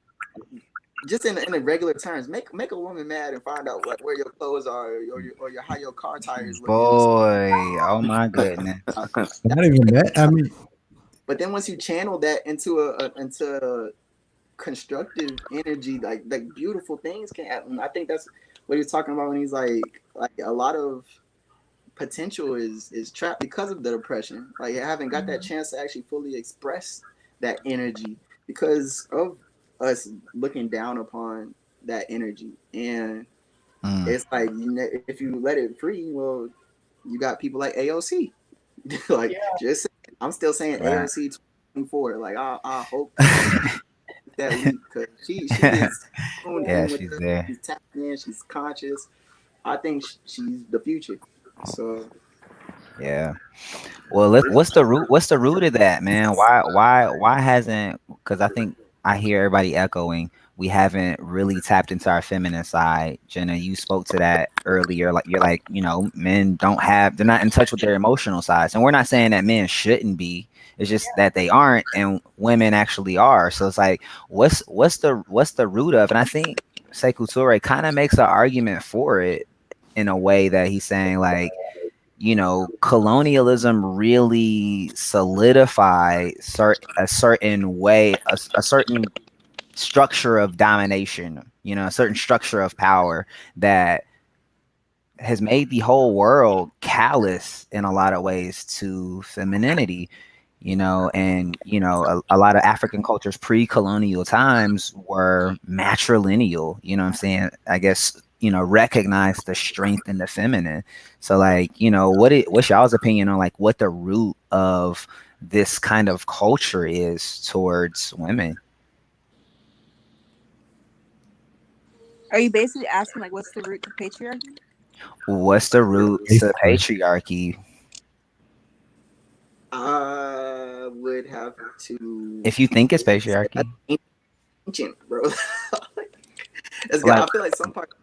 just in the regular terms. Make a woman mad and find out where your clothes are, or your how your car tires looking. Boy, oh my goodness. Not even that. I mean, But then once you channel that into constructive energy, like beautiful things can happen. I think that's what he's talking about when he's like a lot of potential is trapped because of the depression. Like I haven't got that chance to actually fully express that energy because of us looking down upon that energy. And it's like, if you let it free, well, you got people like AOC. Like, just I'm still saying AOC 24. Like I hope that week, because she is she's there. She's tapped in, she's conscious. I think she's the future. So yeah. Well, what's the root of that, man? Why hasn't? Because I think I hear everybody echoing. We haven't really tapped into our feminine side. Jenna, you spoke to that earlier. Like you're like, men they're not in touch with their emotional sides, and we're not saying that men shouldn't be. It's just that they aren't, and women actually are. So it's like, what's the root of? And I think Sekou Toure kind of makes an argument for it in a way that he's saying like, colonialism really solidified a certain way, a certain structure of domination, a certain structure of power that has made the whole world callous in a lot of ways to femininity, and a lot of African cultures pre-colonial times were matrilineal, what I'm saying? I guess, recognize the strength in the feminine. So like, what's y'all's opinion on like what the root of this kind of culture is towards women? Are you basically asking like what's the root to patriarchy? What's the root to patriarchy? I would have to. If you think it's patriarchy, ancient, bro. I feel like some parts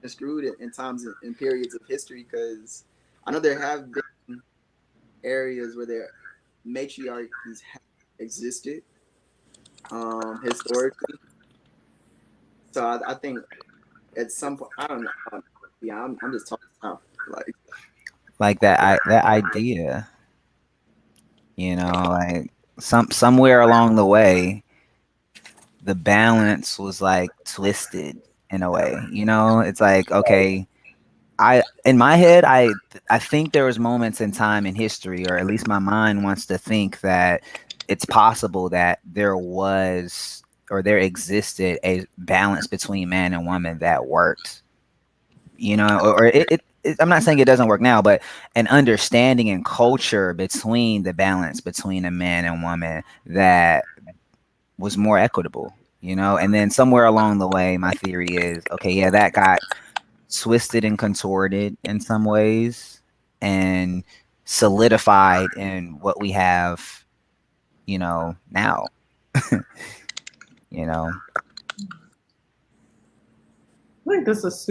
are screwed in times in periods of history, because I know there have been areas where their matriarchies have existed historically. So I think at some point, I don't know. Yeah, I'm just talking about like that idea. Like somewhere along the way, the balance was like twisted in a way. It's like, okay, in my head, I think there was moments in time in history, or at least my mind wants to think that it's possible that there was or there existed a balance between man and woman that worked. Or it I'm not saying it doesn't work now, but an understanding and culture between the balance between a man and woman that was more equitable, and then somewhere along the way, my theory is, okay, yeah, that got twisted and contorted in some ways and solidified in what we have, now. I think this is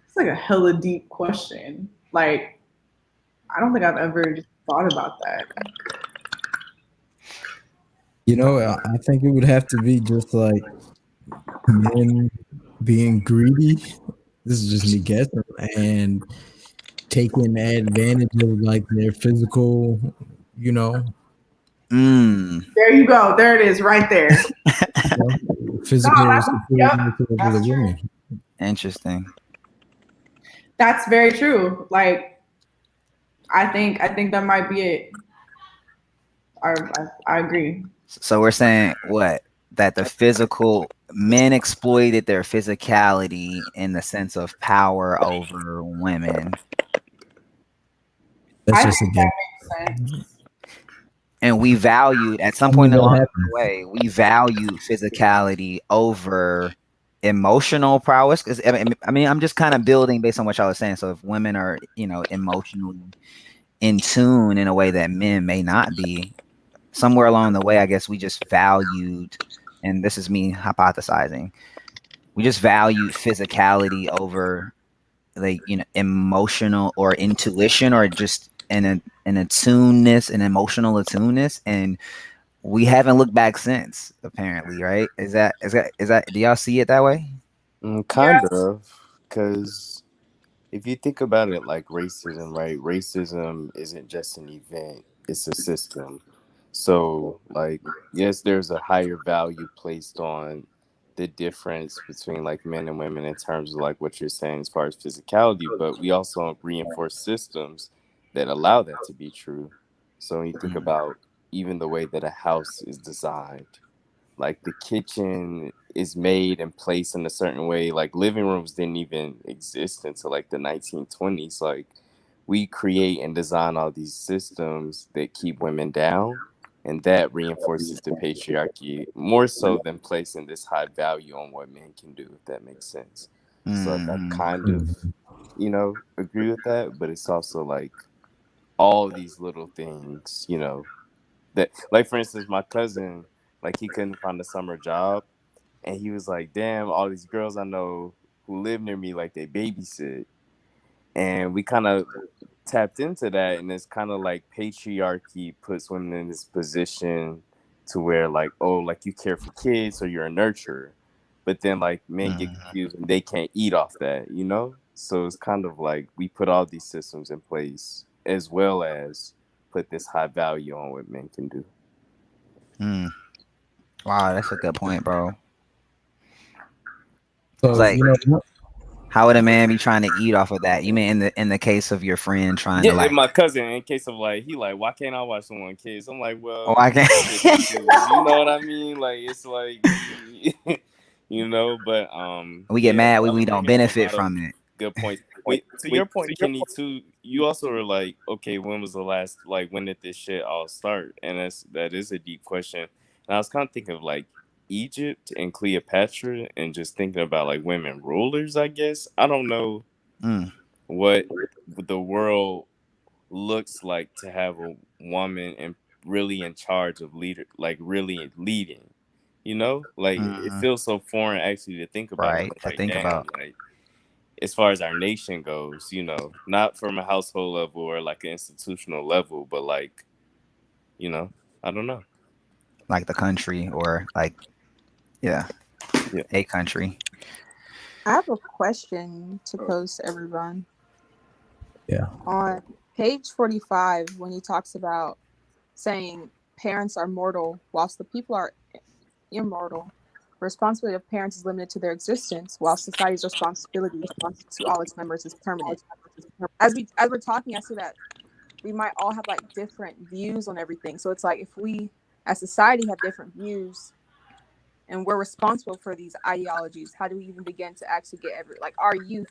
it's like a hella deep question. Like, I don't think I've ever just thought about that. I think it would have to be just like men being greedy. This is just me guessing, and taking advantage of like their physical, There you go. There it is, right there. Physical that's true. Interesting. That's very true. Like, I think that might be it. I agree. So we're saying what? That the physical men exploited their physicality in the sense of power over women. That's just a that makes sense. And we valued at some point along the way, we valued physicality over emotional prowess. Because I mean, I'm just kind of building based on what y'all are saying. So if women are, emotionally in tune in a way that men may not be, somewhere along the way, I guess we just valued, and this is me hypothesizing, we just valued physicality over like, emotional or intuition, or just in an attuneness, an emotional attuneness, and we haven't looked back since. Apparently, right? Is that? Do y'all see it that way? Kind of, because if you think about it like racism, right? Racism isn't just an event, it's a system. So, like, yes, there's a higher value placed on the difference between like men and women in terms of like what you're saying as far as physicality, but we also reinforce systems that allow that to be true. So, when you think about even the way that a house is designed, like the kitchen is made and placed in a certain way. Like living rooms didn't even exist until like the 1920s. Like we create and design all these systems that keep women down, and that reinforces the patriarchy more so than placing this high value on what men can do, if that makes sense. So like, I kind of, agree with that, but it's also like all these little things, that, like, for instance, my cousin, like, he couldn't find a summer job, and he was like, damn, all these girls I know who live near me, like, they babysit. And we kind of tapped into that, and it's kind of like patriarchy puts women in this position to where, like, oh, like, you care for kids or you're a nurturer, but then like men get confused and they can't eat off that. So it's kind of like we put all these systems in place as well as put this high value on what men can do. Wow, that's a good point, bro. So It's like, you know, how would a man be trying to eat off of that? You mean in the case of your friend trying to Yeah, like, and my cousin, in case of like, he like, why can't I watch someone kids? I'm like, oh, well, I you can't. know what I mean? Like, it's like, but We get yeah, mad. y'all are We don't bringing up a benefit lot of from it. good points. Wait, to your point, Kenny, too, you also were like, okay, when was the last, like, when did this shit all start? And that is a deep question. And I was kind of thinking of like Egypt and Cleopatra, and just thinking about like women rulers. I guess I don't know what the world looks like to have a woman and really in charge of leader, like really leading. Like it feels so foreign actually to think about. Right, I'm to like, think damn, about. like as far as our nation goes, not from a household level or like an institutional level, but like, I don't know. Like the country, or like, yeah, Yeah. a country. I have a question to pose to everyone. Yeah. On page 45, when he talks about saying parents are mortal whilst the people are immortal, the responsibility of parents is limited to their existence, while society's responsibility to all its members is permanent. As we're talking, I see that we might all have like different views on everything. So it's like if we as society have different views and we're responsible for these ideologies, how do we even begin to actually get our youth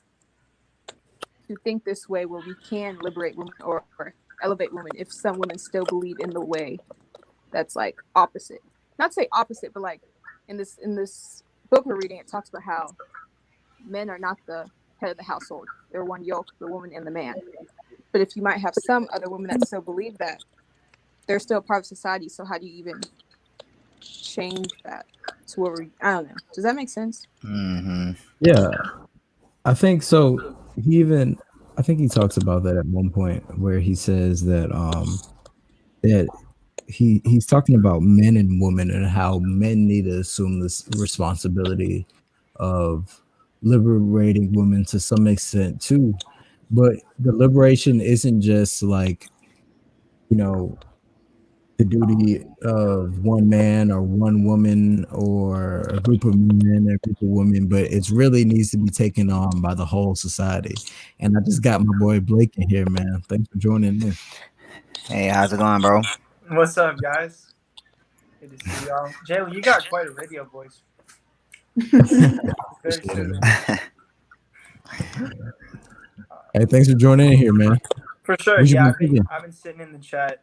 to think this way, where we can liberate women or elevate women if some women still believe in the way that's like opposite? Not to say opposite, but like in this book we're reading, it talks about how men are not the head of the household. They're one yoke, the woman and the man. But if you might have some other women that still believe that, they're still a part of society. So how do you even change that to where I don't know. Does that make sense? Yeah, I think so. I think he talks about that at one point where he says that that he's talking about men and women and how men need to assume this responsibility of liberating women to some extent too. But the liberation isn't just like, the duty of one man or one woman or a group of men or a group of women, but it really needs to be taken on by the whole society. And I just got my boy Blake in here, man. Thanks for joining in. Hey, how's it going, bro? What's up, guys? Good to see y'all. Jayla, you got quite a radio voice. Very soothing. Hey, thanks for joining in here, man. For sure. What you Yeah, been I've been sitting in the chat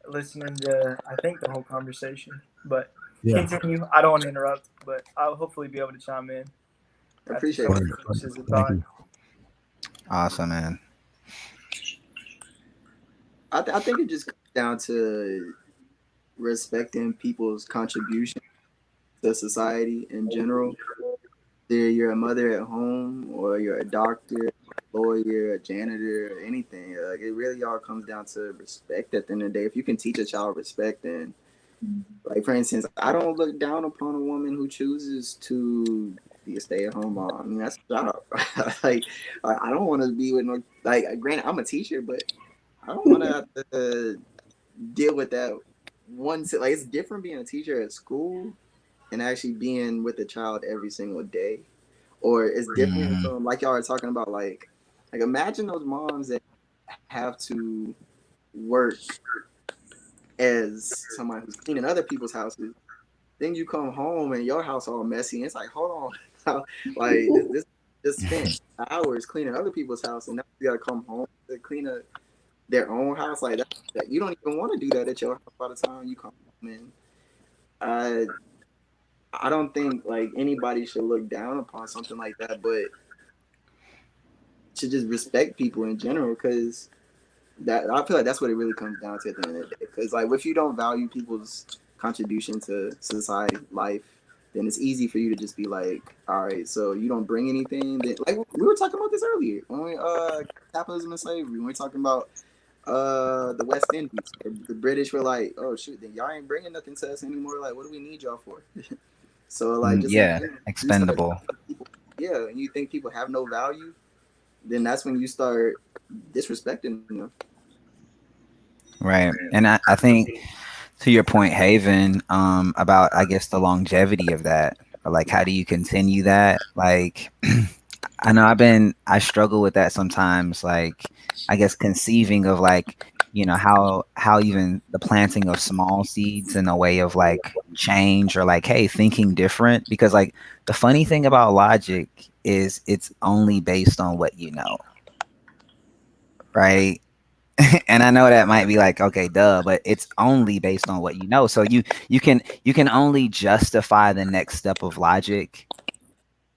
listening to, I think, the whole conversation. But Yeah. continue. I don't want to interrupt, but I'll hopefully be able to chime in. I appreciate it. Thank you. Awesome, man. I think it just comes down to respecting people's contribution to society in general. Whether you're a mother at home or you're a doctor, lawyer, a janitor, or anything. Like it really all comes down to respect at the end of the day. If you can teach a child respect, then like for instance, I don't look down upon a woman who chooses to be a stay-at-home mom. I mean, that's a job. Like I don't want to be with no like. Granted, I'm a teacher, but I don't want to have to deal with that one. Like it's different being a teacher at school and actually being with a child every single day, or it's different Mhm. from like y'all are talking about. Like imagine those moms that have to work as someone who's cleaning other people's houses. Then you come home and your house all messy. And it's like, hold on, like this just spent hours cleaning other people's house, and now you gotta come home to clean their own house. Like that, you don't even want to do that at your house by the time you come home. And I don't think like anybody should look down upon something like that, but should just respect people in general, because that I feel like that's what it really comes down to at the end of the day. Because like if you don't value people's contribution to society life, then it's easy for you to just be like, all right, so you don't bring anything. Then like we were talking about this earlier when we capitalism and slavery. When we were talking about the West Indies, the British were like, oh shoot, then y'all ain't bringing nothing to us anymore. Like what do we need y'all for? So like just in Yeah, general, you start expendable. people, yeah, and you think people have no value, then that's when you start disrespecting them. Right. And I think to your point, Haven, about I guess the longevity of that, or like how do you continue that? Like I know I struggle with that sometimes, like I guess conceiving of like, how even the planting of small seeds in a way of like change or like, hey, thinking different. Because like the funny thing about logic is it's only based on what you know, right? And I know that might be like, okay, duh, but it's only based on what you know. So you can only justify the next step of logic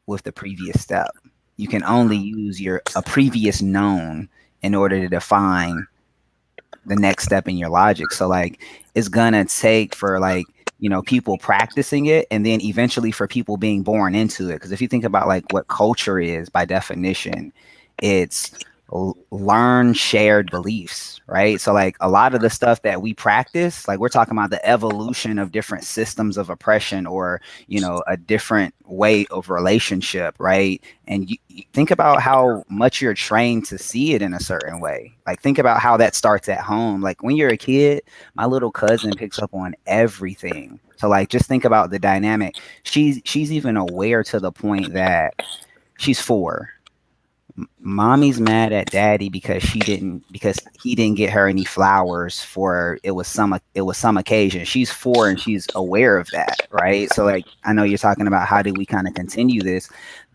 with the previous step. You can only use a previous known in order to define the next step in your logic. So like it's gonna take for like, people practicing it and then eventually for people being born into it. Because if you think about like what culture is by definition, it's learn shared beliefs, right? So like a lot of the stuff that we practice, like we're talking about the evolution of different systems of oppression or a different way of relationship, right? And you think about how much you're trained to see it in a certain way. Like think about how that starts at home. Like when you're a kid, my little cousin picks up on everything. So like just think about the dynamic. She's even aware to the point that she's 4. Mommy's mad at daddy because he didn't get her any flowers for it was some occasion. She's 4 and she's aware of that, right? So like I know you're talking about how do we kind of continue this,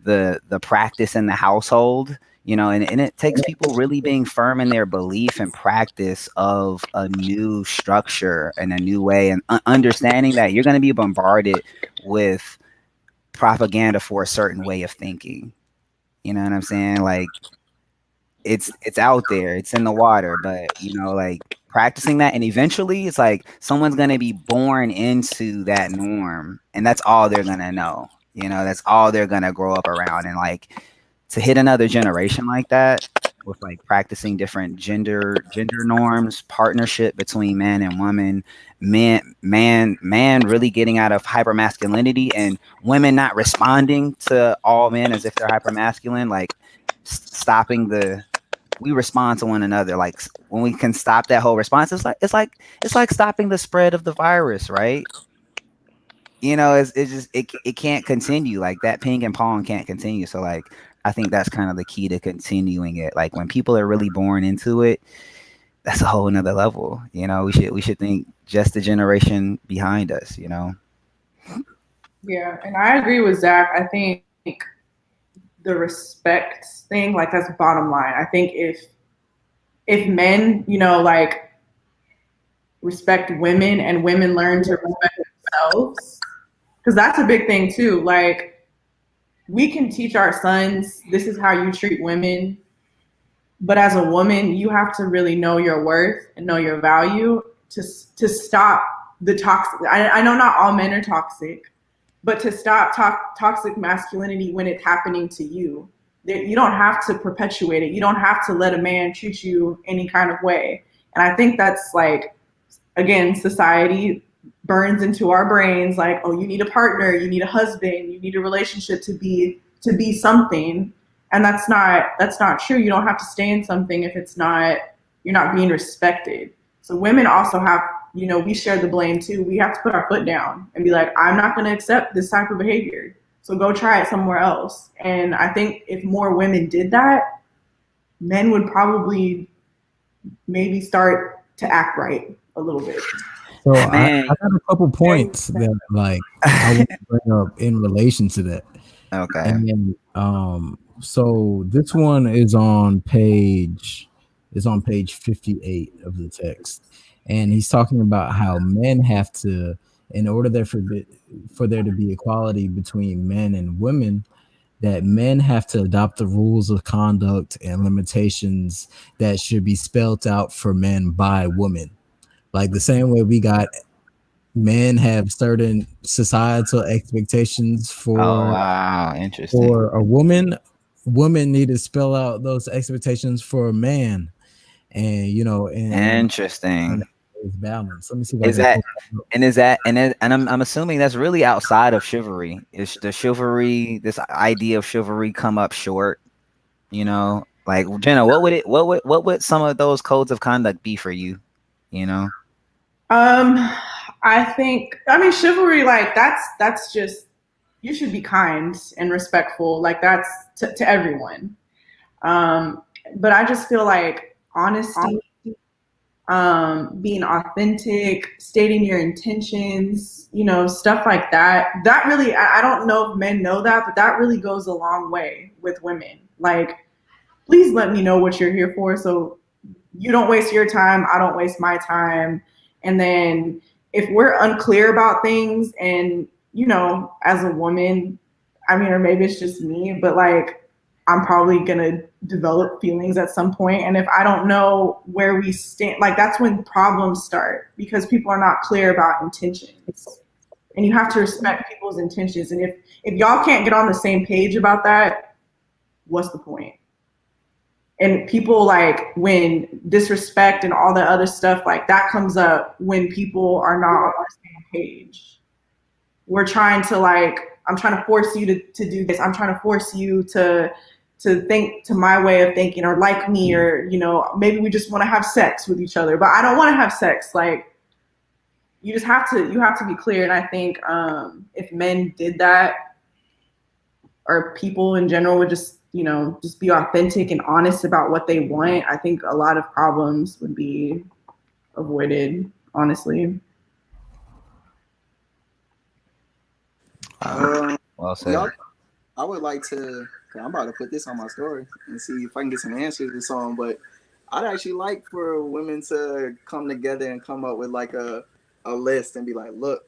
the practice in the household, and it takes people really being firm in their belief and practice of a new structure and a new way, and understanding that you're going to be bombarded with propaganda for a certain way of thinking. You know what I'm saying? Like it's out there, it's in the water, but like practicing that, and eventually it's like someone's gonna be born into that norm, and that's all they're gonna know. That's all they're gonna grow up around, and like to hit another generation like that with like practicing different gender norms, partnership between man and woman, man really getting out of hypermasculinity, and women not responding to all men as if they're hypermasculine, like stopping we respond to one another. Like when we can stop that whole response, it's like stopping the spread of the virus, right? It's just it can't continue. Like that ping and pong can't continue. So like I think that's kind of the key to continuing it. Like when people are really born into it, that's a whole another level. We should think just the generation behind us. Yeah, and I agree with Zach. I think the respect thing, like that's bottom line. I think if men, like respect women and women learn to respect themselves, because that's a big thing too. Like we can teach our sons, this is how you treat women. But as a woman, you have to really know your worth and know your value to stop the toxic. I know not all men are toxic, but to stop toxic masculinity when it's happening to you. You don't have to perpetuate it. You don't have to let a man treat you any kind of way. And I think that's like, again, society burns into our brains like, oh, you need a partner, you need a husband, you need a relationship to be something. And that's not true. You don't have to stay in something if you're not being respected. So women also have, we share the blame too. We have to put our foot down and be like, I'm not going to accept this type of behavior. So go try it somewhere else. And I think if more women did that, men would probably maybe start to act right a little bit. So I Man. got a couple points that like I want to bring up in relation to that. Okay. And then, so this one is on page 58 of the text, and he's talking about how men have to, in order for there to be equality between men and women, that men have to adopt the rules of conduct and limitations that should be spelled out for men by women. Like the same way we got men have certain societal expectations for Oh wow, interesting. for a woman need to spell out those expectations for a man, and Interesting. it's balance. Let me see if Is I can that and I'm assuming that's really outside of chivalry. Is the chivalry, this idea of chivalry, come up short? Like Jenna, what would some of those codes of conduct be for you? I mean, chivalry, like that's just, you should be kind and respectful. Like that's to everyone. But I just feel like honesty, being authentic, stating your intentions, stuff like that. That really, I don't know if men know that, but that really goes a long way with women. Like, please let me know what you're here for, so you don't waste your time, I don't waste my time. And then if we're unclear about things, and as a woman, I mean, or maybe it's just me, but like, I'm probably gonna develop feelings at some point. And if I don't know where we stand, like that's when problems start, because people are not clear about intentions. And you have to respect people's intentions. And if y'all can't get on the same page about that, what's the point? And people, like, when disrespect and all that other stuff like that comes up, when people are not on the same page. We're trying to, like, I'm trying to force you to do this. I'm trying to force you to think to my way of thinking, or like me, or maybe we just want to have sex with each other, but I don't want to have sex. Like, you have to be clear. And I think if men did that, or people in general would just be authentic and honest about what they want, I think a lot of problems would be avoided, honestly. Well said. I would like to, I'm about to put this on my story and see if I can get some answers to some, but I'd actually like for women to come together and come up with like a list and be like, look,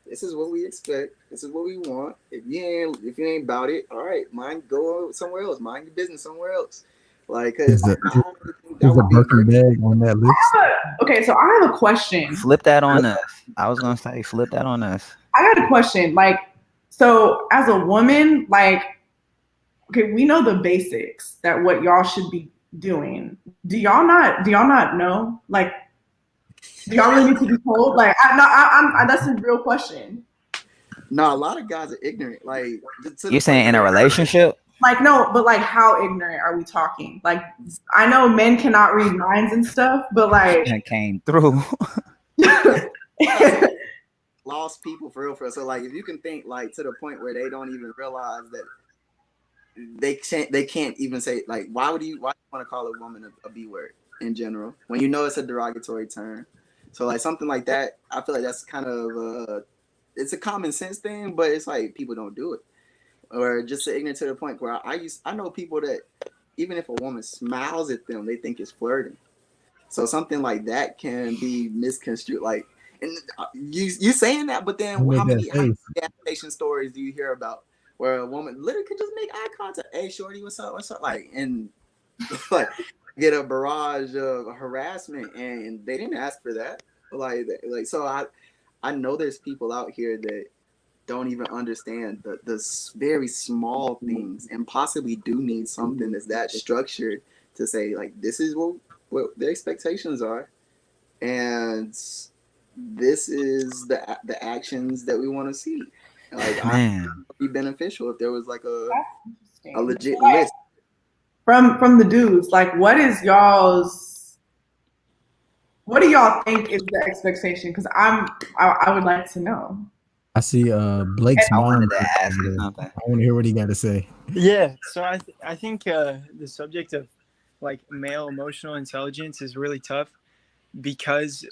this is what we expect. This is what we want. If you ain't about it, all right, mind go somewhere else. Mind your business somewhere else. Like, cause is a Birkin bag on that list. Okay, so I have a question. Flip that on us. I was gonna say, flip that on us. I got a question. Like, so as a woman, like, okay, we know the basics that what y'all should be doing. Do y'all not know? Like, do y'all really need to be told? Like, that's a real question. No, a lot of guys are ignorant. Like, you're saying in a relationship? Like, no, but like, how ignorant are we talking? Like, I know men cannot read minds and stuff, but like, it came through. Lost people for real. So like, if you can think like to the point where they don't even realize that they can't even say, like, why do you want to call a woman a B word in general when you know it's a derogatory term? So like something like that, I feel like that's kind of it's a common sense thing, but it's like people don't do it, or just ignorant to the point where I know people that even if a woman smiles at them, they think it's flirting. So something like that can be misconstrued. Like, and you saying that, but then how many application stories do you hear about where a woman literally could just make eye contact? Hey, shorty, what's up? What's up? Like, and like get a barrage of harassment, and they didn't ask for that. Like so I know there's people out here that don't even understand the very small things, and possibly do need something that's that structured to say like this is what their expectations are, and this is the actions that we want to see. Like I Man, be beneficial if there was like a Interesting. legit Like, list. from the dudes, like what do y'all think is the expectation? Because I would like to know. I see Blake's I wanted mom. to ask you something. I want to hear what he got to say. Yeah, so I think the subject of like male emotional intelligence is really tough because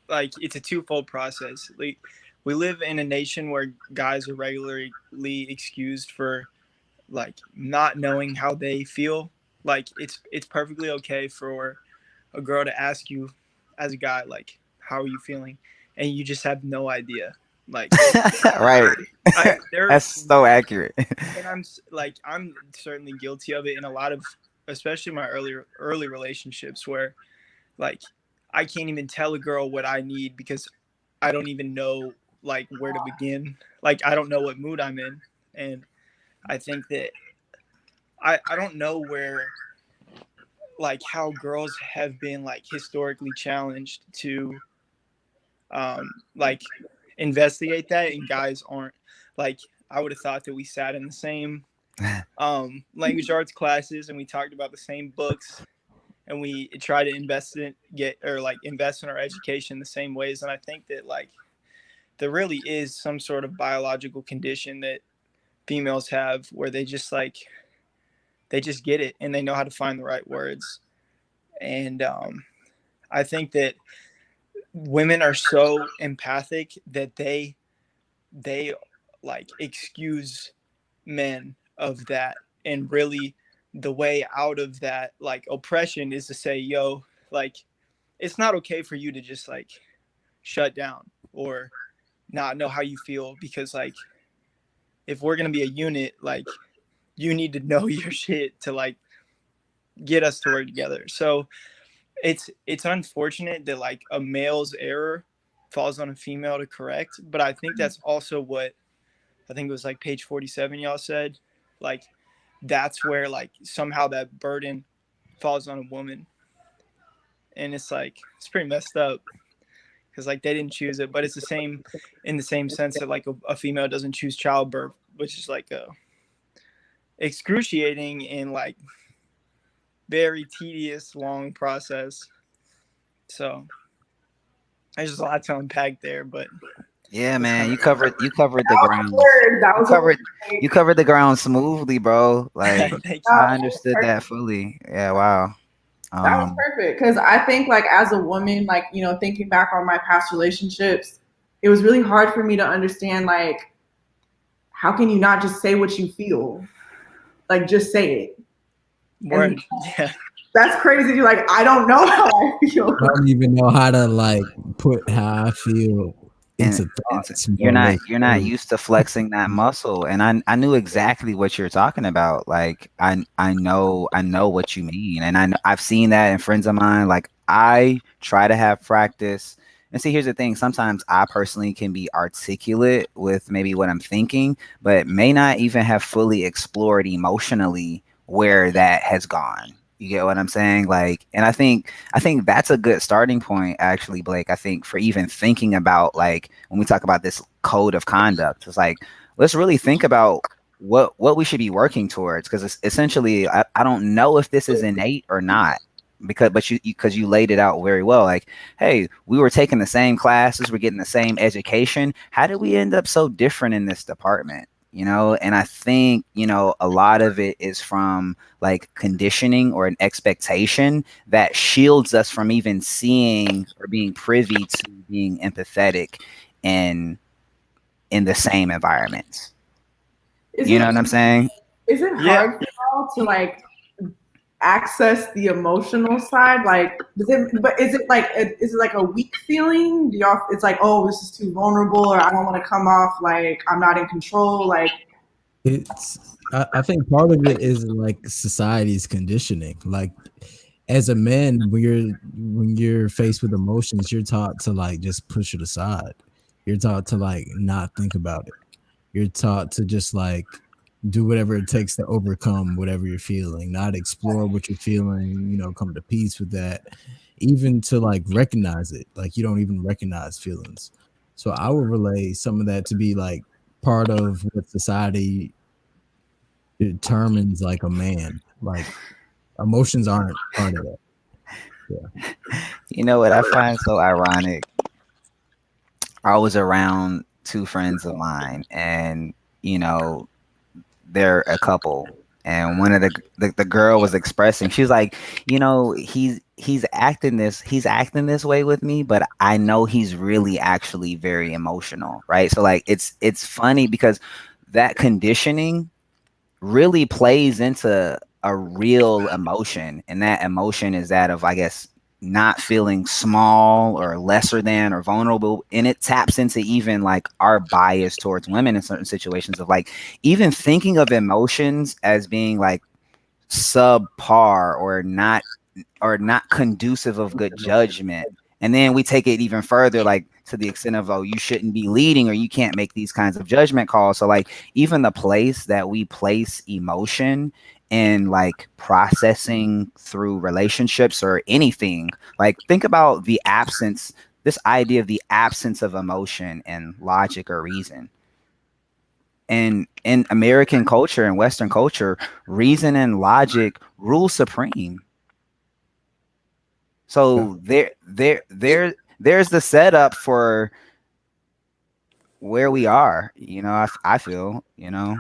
like it's a twofold process. Like we live in a nation where guys are regularly excused for like not knowing how they feel. Like it's perfectly okay for a girl to ask you as a guy like how are you feeling, and you just have no idea. Like Right. That's so accurate. and I'm certainly guilty of it in a lot of, especially my early relationships where like I can't even tell a girl what I need because I don't even know like where to begin. Like I don't know what mood I'm in, and I think that I don't know where like how girls have been like historically challenged to like investigate that, and guys aren't. Like I would have thought that we sat in the same language arts classes and we talked about the same books and we try to invest in our education the same ways. And I think that like there really is some sort of biological condition that females have where they just get it and they know how to find the right words. And I think that women are so empathic that they like excuse men of that, and really the way out of that like oppression is to say, yo, like it's not okay for you to just like shut down or not know how you feel, because like if we're gonna be a unit, like you need to know your shit to like get us to work together. So it's unfortunate that like a male's error falls on a female to correct, but I think that's also what I think it was like page 47 y'all said, like that's where like somehow that burden falls on a woman, and it's like it's pretty messed up because like they didn't choose it, but it's the same in the same sense that like a female doesn't choose childbirth, which is like a excruciating and like very tedious long process. So there's just a lot to unpack there, but Yeah, man, you covered the ground. You covered the ground smoothly, bro. Like I understood that fully. Yeah, wow. That was perfect because I think like as a woman, like thinking back on my past relationships, it was really hard for me to understand like how can you not just say what you feel, like just say it. Word. Yeah. That's crazy. You're like, I don't know how I feel. I don't even know how to like put how I feel into thoughts. You're not used to flexing that muscle, and I knew exactly what you're talking about. Like I know what you mean, and I've seen that in friends of mine. Like I try to have practice. And see, here's the thing. Sometimes I personally can be articulate with maybe what I'm thinking, but may not even have fully explored emotionally where that has gone. You get what I'm saying? Like, and I think that's a good starting point, actually, Blake. I think for even thinking about like when we talk about this code of conduct, it's like let's really think about what we should be working towards, because it's essentially I don't know if this is innate or not, because you laid it out very well. Like, hey, we were taking the same classes, we're getting the same education. How did we end up so different in this department? And I think, a lot of it is from like conditioning or an expectation that shields us from even seeing or being privy to being empathetic in the same environments. You know what I'm saying? Is it hard for y'all to like access the emotional side? Like, is it like a weak feeling? Do y'all? It's like, oh, this is too vulnerable, or I don't want to come off like I'm not in control. Like, I think part of it is like society's conditioning. Like, as a man, when you're faced with emotions, you're taught to like just push it aside. You're taught to like not think about it. You're taught to just like do whatever it takes to overcome whatever you're feeling, not explore what you're feeling, you know, come to peace with that, even to like recognize it. Like you don't even recognize feelings. So I would relay some of that to be like part of what society determines like a man. Like emotions aren't part of that. You know what I find so ironic? I was around two friends of mine, and you know, they're a couple, and one of the girl was expressing. She was like, you know, he's acting this way with me, but I know he's really actually very emotional, right? So like, it's funny because that conditioning really plays into a real emotion, and that emotion is that of, I guess, not feeling small or lesser than or vulnerable, and it taps into even like our bias towards women in certain situations of like even thinking of emotions as being like subpar or not conducive of good judgment. And then we take it even further, like to the extent of, oh, you shouldn't be leading or you can't make these kinds of judgment calls. So like even the place that we place emotion in like processing through relationships or anything, like think about the absence, this idea of the absence of emotion and logic or reason. And in American culture and Western culture, reason and logic rule supreme. So there's the setup for where we are. You know, I feel, you know.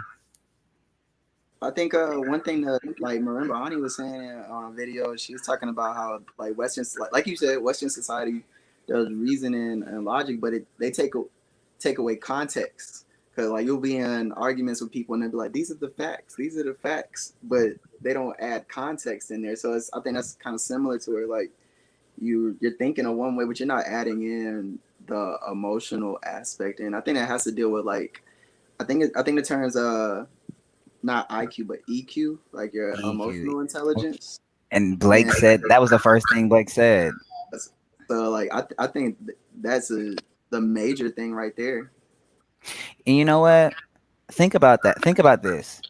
I think one thing that like Marimba Ani was saying on a video, she was talking about how like Western, like you said, Western society does reasoning and logic, but they take away context. Because like you'll be in arguments with people and they'll be like, these are the facts, but they don't add context in there. So I think that's kind of similar to where like you're thinking of one way, but you're not adding in the emotional aspect. And I think that has to deal with like I think the terms not IQ but EQ, like your EQ. emotional intelligence. And Blake said that was the first thing Blake said. So like I think that's the major thing right there. And you know what? Think about that. Think about this.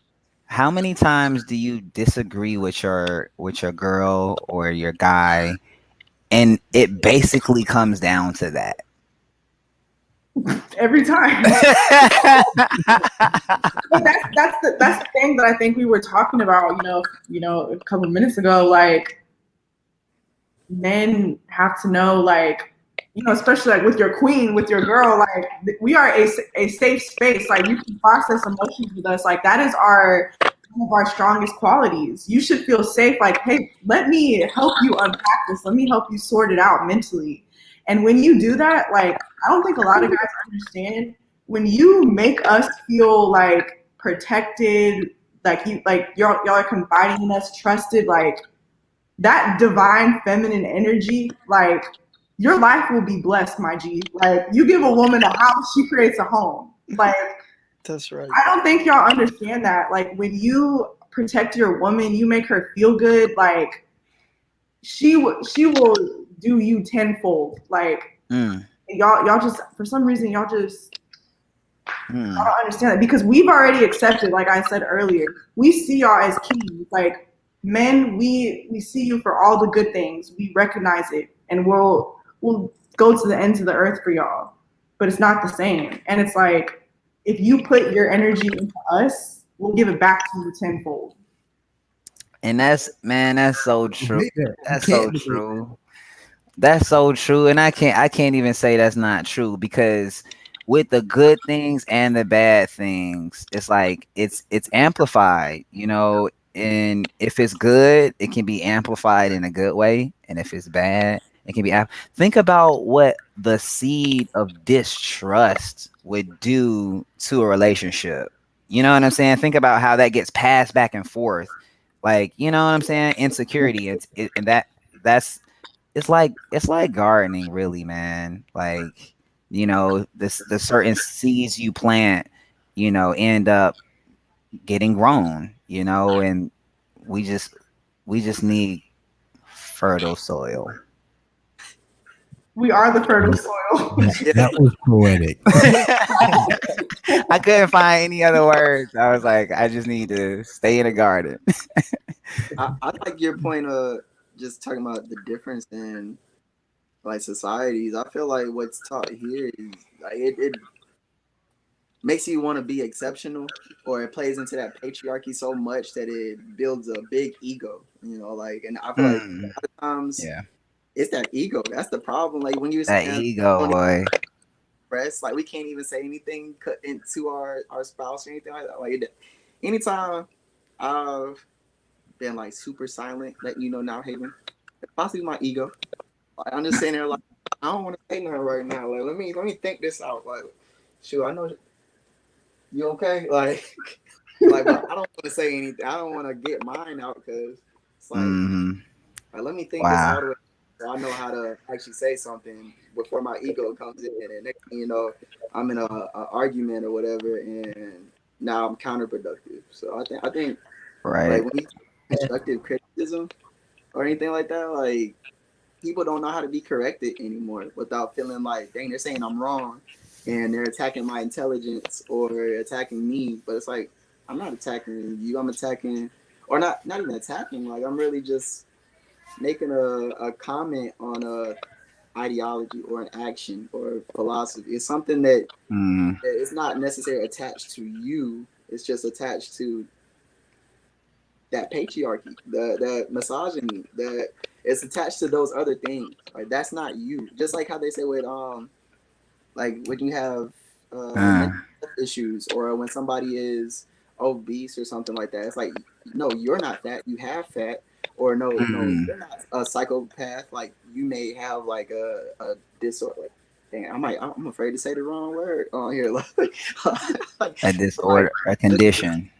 How many times do you disagree with your girl or your guy, and it basically comes down to that? Every time. But that's the thing that I think we were talking about, you know, a couple of minutes ago. Like, men have to know, like, you know, especially like with your queen, with your girl, like we are a safe space. Like you can process emotions with us. Like that is one of our strongest qualities. You should feel safe. Like, hey, let me help you unpack this. Let me help you sort it out mentally. And when you do that, like, I don't think a lot of guys understand when you make us feel like protected, like y'all are confiding in us, trusted, like that divine feminine energy, like your life will be blessed, my G. Like you give a woman a house, she creates a home. Like that's right. I don't think y'all understand that. Like when you protect your woman, you make her feel good. Like she will do you tenfold. Like y'all just for some reason y'all just I don't understand that because we've already accepted. Like I said earlier, we see y'all as kings. Like men, we see you for all the good things. We recognize it, and we'll go to the ends of the earth for y'all. But it's not the same. And it's like if you put your energy into us, we'll give it back to you tenfold. And that's so true. That's so true. That's so true. And I can't even say that's not true because with the good things and the bad things, it's like it's amplified, you know. And if it's good, it can be amplified in a good way, and if it's bad, it can be think about what the seed of distrust would do to a relationship. You know what I'm saying? Think about how that gets passed back and forth. Like, you know what I'm saying? Insecurity. And that's it's like gardening, really, man. Like, you know, the certain seeds you plant, you know, end up getting grown, you know, and we just need fertile soil. We are the fertile soil. That was poetic. I couldn't find any other words. I was like, I just need to stay in the garden. I like your point of just talking about the difference in like societies. I feel like what's taught here is like it makes you want to be exceptional, or it plays into that patriarchy so much that it builds a big ego, you know, like, and I feel like a lot of times Yeah, it's that ego. That's the problem. Like when you're that saying ego, boy. press, like we can't even say anything cut into our spouse or anything like that. Like anytime I've been like super silent, letting you know now, Haven, it's possibly my ego. Like, I'm just sitting there like I don't want to say nothing right now. Like let me think this out. Like, shoot, I know you okay. Like but I don't want to say anything. I don't want to get mine out because it's like, like let me think this all the way. So I know how to actually say something before my ego comes in, and next thing you know, I'm in a argument or whatever, and now I'm counterproductive. So I think Right. like when you constructive criticism or anything like that, like people don't know how to be corrected anymore without feeling like, dang, they're saying I'm wrong, and they're attacking my intelligence or attacking me. But it's like I'm not attacking you. I'm attacking, or not even attacking. Like I'm really just making a comment on a ideology or an action or philosophy. It's something that, that it's not necessarily attached to you. It's just attached to that patriarchy, the misogyny, that it's attached to those other things. Like that's not you. Just like how they say with like when you have mental health issues, or when somebody is obese or something like that. It's like, no, you're not fat. You have fat. Or no, you're not a psychopath. Like you may have like a disorder. Like, dang, I'm afraid to say the wrong word on here. Like A disorder, a condition.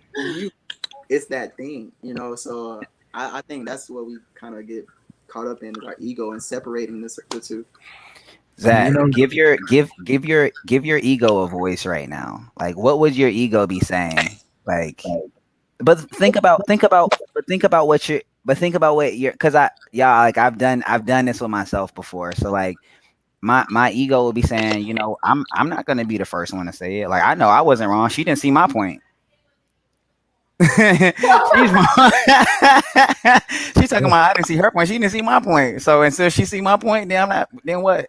It's that thing, you know. So I think that's what we kind of get caught up in, our ego and separating the two. Zach, give your ego a voice right now. Like, what would your ego be saying? Like, but think about what you're. But think about what you're, because I've done this with myself before. So like my ego will be saying, you know, I'm not gonna be the first one to say it. Like I know I wasn't wrong. She didn't see my point. She's talking about I didn't see her point. She didn't see my point. So until she see my point, then I'm not. Then what?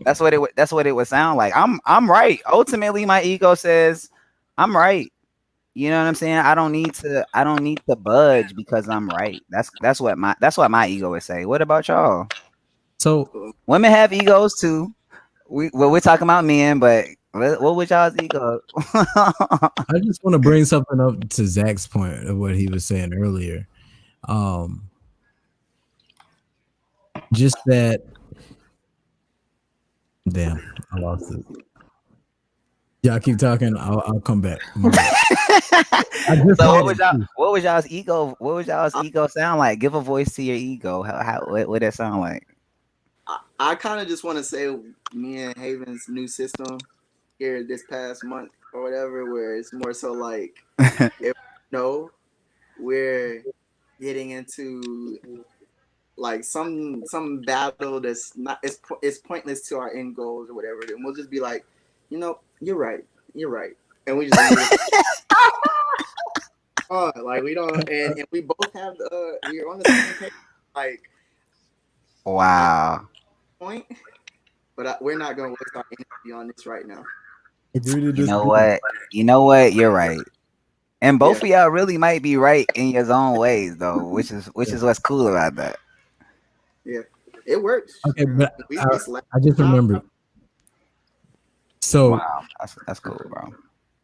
That's what it would sound like. I'm right. Ultimately, my ego says I'm right. You know what I'm saying? I don't need to budge because I'm right. That's what my ego would say. What about y'all? So women have egos too. We're talking about men, but what would y'all's ego? I just want to bring something up to Zach's point of what he was saying earlier. Just that. Damn, I lost it. Y'all keep talking. I'll come back. So what was y'all's ego? What was y'all's ego sound like? Give a voice to your ego. What would that sound like? I kind of just want to say me and Haven's new system here this past month or whatever, where it's more so like, if we're getting into like some battle that's not, it's pointless to our end goals or whatever, then we'll just be like, you know, you're right, and we just like we don't, and we both have we're on the same page, like wow. Point, but we're not going to waste our energy on this right now. You know what? You're right. And both of y'all really might be right in your own ways, though, which is what's cool about that. Yeah, it works. Okay, but I just remembered. So wow, that's cool, bro.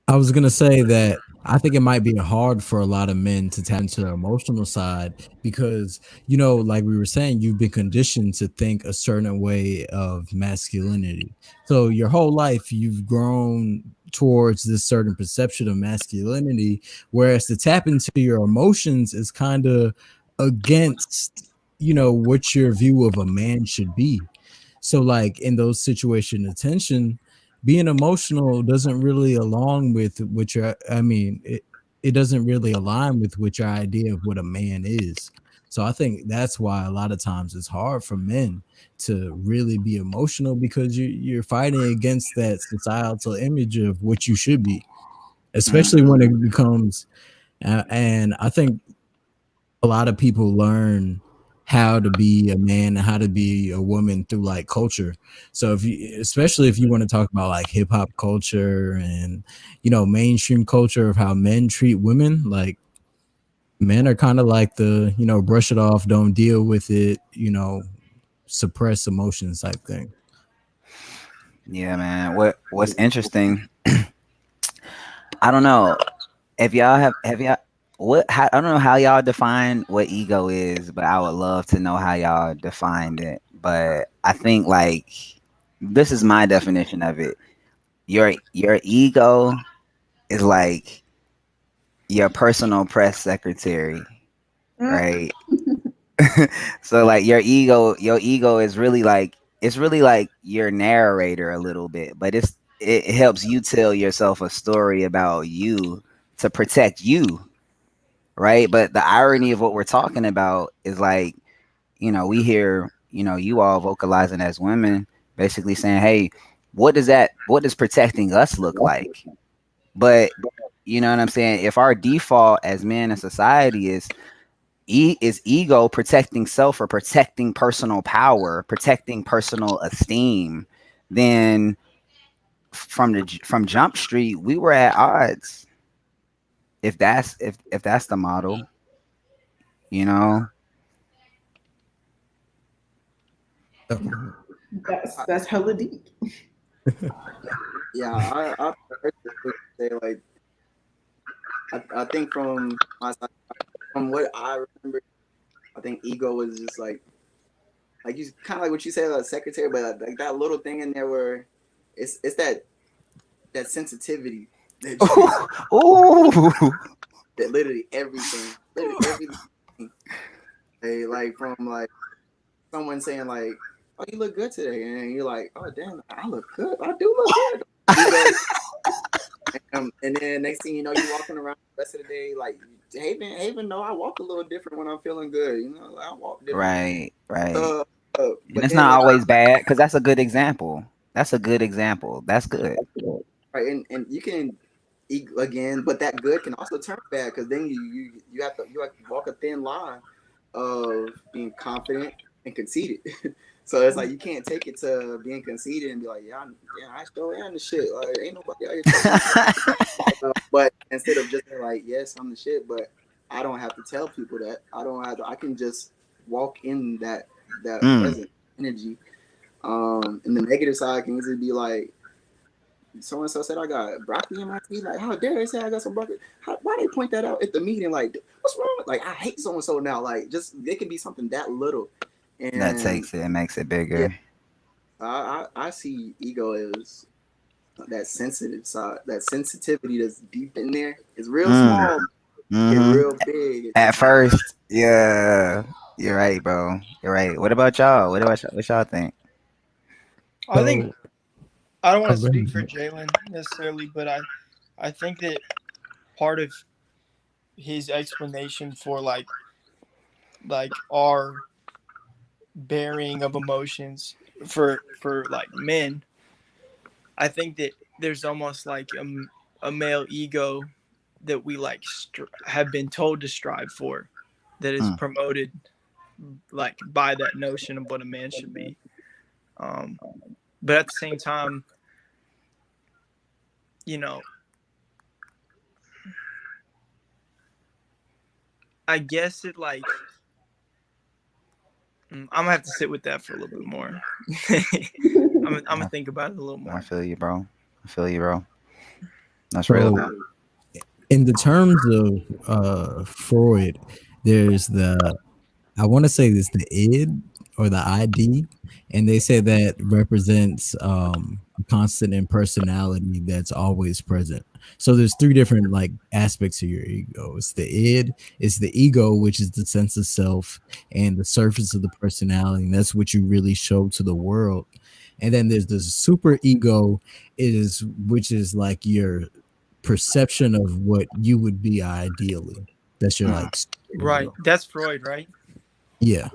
I was gonna say that I think it might be hard for a lot of men to tap into their emotional side because, you know, like we were saying, you've been conditioned to think a certain way of masculinity. So your whole life you've grown towards this certain perception of masculinity, whereas to tap into your emotions is kind of against, you know, what your view of a man should be. So like in those situations of tension, being emotional doesn't really align with what it doesn't really align with what your idea of what a man is. So I think that's why a lot of times it's hard for men to really be emotional, because you're fighting against that societal image of what you should be, especially when it becomes and I think a lot of people learn how to be a man and how to be a woman through like culture. So if you, especially if you want to talk about like hip hop culture and, you know, mainstream culture of how men treat women, like men are kind of like the, you know, brush it off, don't deal with it, you know, suppress emotions type thing. Yeah, man. What's interesting? I don't know if y'all have y'all I don't know how y'all define what ego is, but I would love to know how y'all defined it. But I think like this is my definition of it. Your ego is like your personal press secretary, right? So like your ego is really like, it's really like your narrator a little bit, but it helps you tell yourself a story about you to protect you, right? But the irony of what we're talking about is like, you know, we hear, you know, you all vocalizing as women, basically saying, hey, what does protecting us look like? But you know what I'm saying? If our default as men in society is ego, protecting self or protecting personal power, protecting personal esteem, then from Jump Street, we were at odds. If that's the model, you know. That's hella deep. Yeah, I personally say like I think from my side, from what I remember, I think ego was just like you kind of like what you said, like secretary, but like that little thing in there where it's that sensitivity that Ooh. that literally everything, hey, like from like someone saying like, oh, you look good today, and you're like, oh damn, I look good, I do look good. And then next thing you know, you're walking around the rest of the day like, Haven, no, I walk a little different when I'm feeling good. You know, I walk different. Right. But And it's then not always bad, because that's a good example. That's good. Right, and you can eat again, but that good can also turn bad, because then you have to walk a thin line of being confident and conceited. So it's like you can't take it to being conceited and be like, yeah, I still am the shit. Like ain't nobody out here. But instead of just being like, yes, I'm the shit, but I don't have to tell people that. I can just walk in that present energy. And the negative side can easily be like, so and so said I got broccoli in my teeth. Like, how dare they say I got some broccoli? Why they point that out at the meeting? Like, what's wrong? Like, I hate so and so now. Like, just it can be something that little, and That takes it and makes it bigger. Yeah, I see ego as that sensitive side, that sensitivity that's deep in there. It's real small, it's real big. At first, yeah, you're right, bro. You're right. What about y'all? What y'all think? I think I don't want to speak for Jalen necessarily, but I think that part of his explanation for like our bearing of emotions for like men, I think that there's almost like a male ego that we like have been told to strive for, that is promoted like by that notion of what a man should be. But at the same time, you know, I guess it like I'm gonna have to sit with that for a little bit more. I'm gonna think about it a little more. I feel you, bro. That's So, real. in the terms of Freud, there's I want to say this, the id or the ID, and they say that represents a constant impersonality that's always present. So there's three different like aspects of your ego. It's the id, it's the ego, which is the sense of self and the surface of the personality, and that's what you really show to the world. And then there's the super ego, which is like your perception of what you would be ideally. That's your like right. That's Freud, right? Yeah.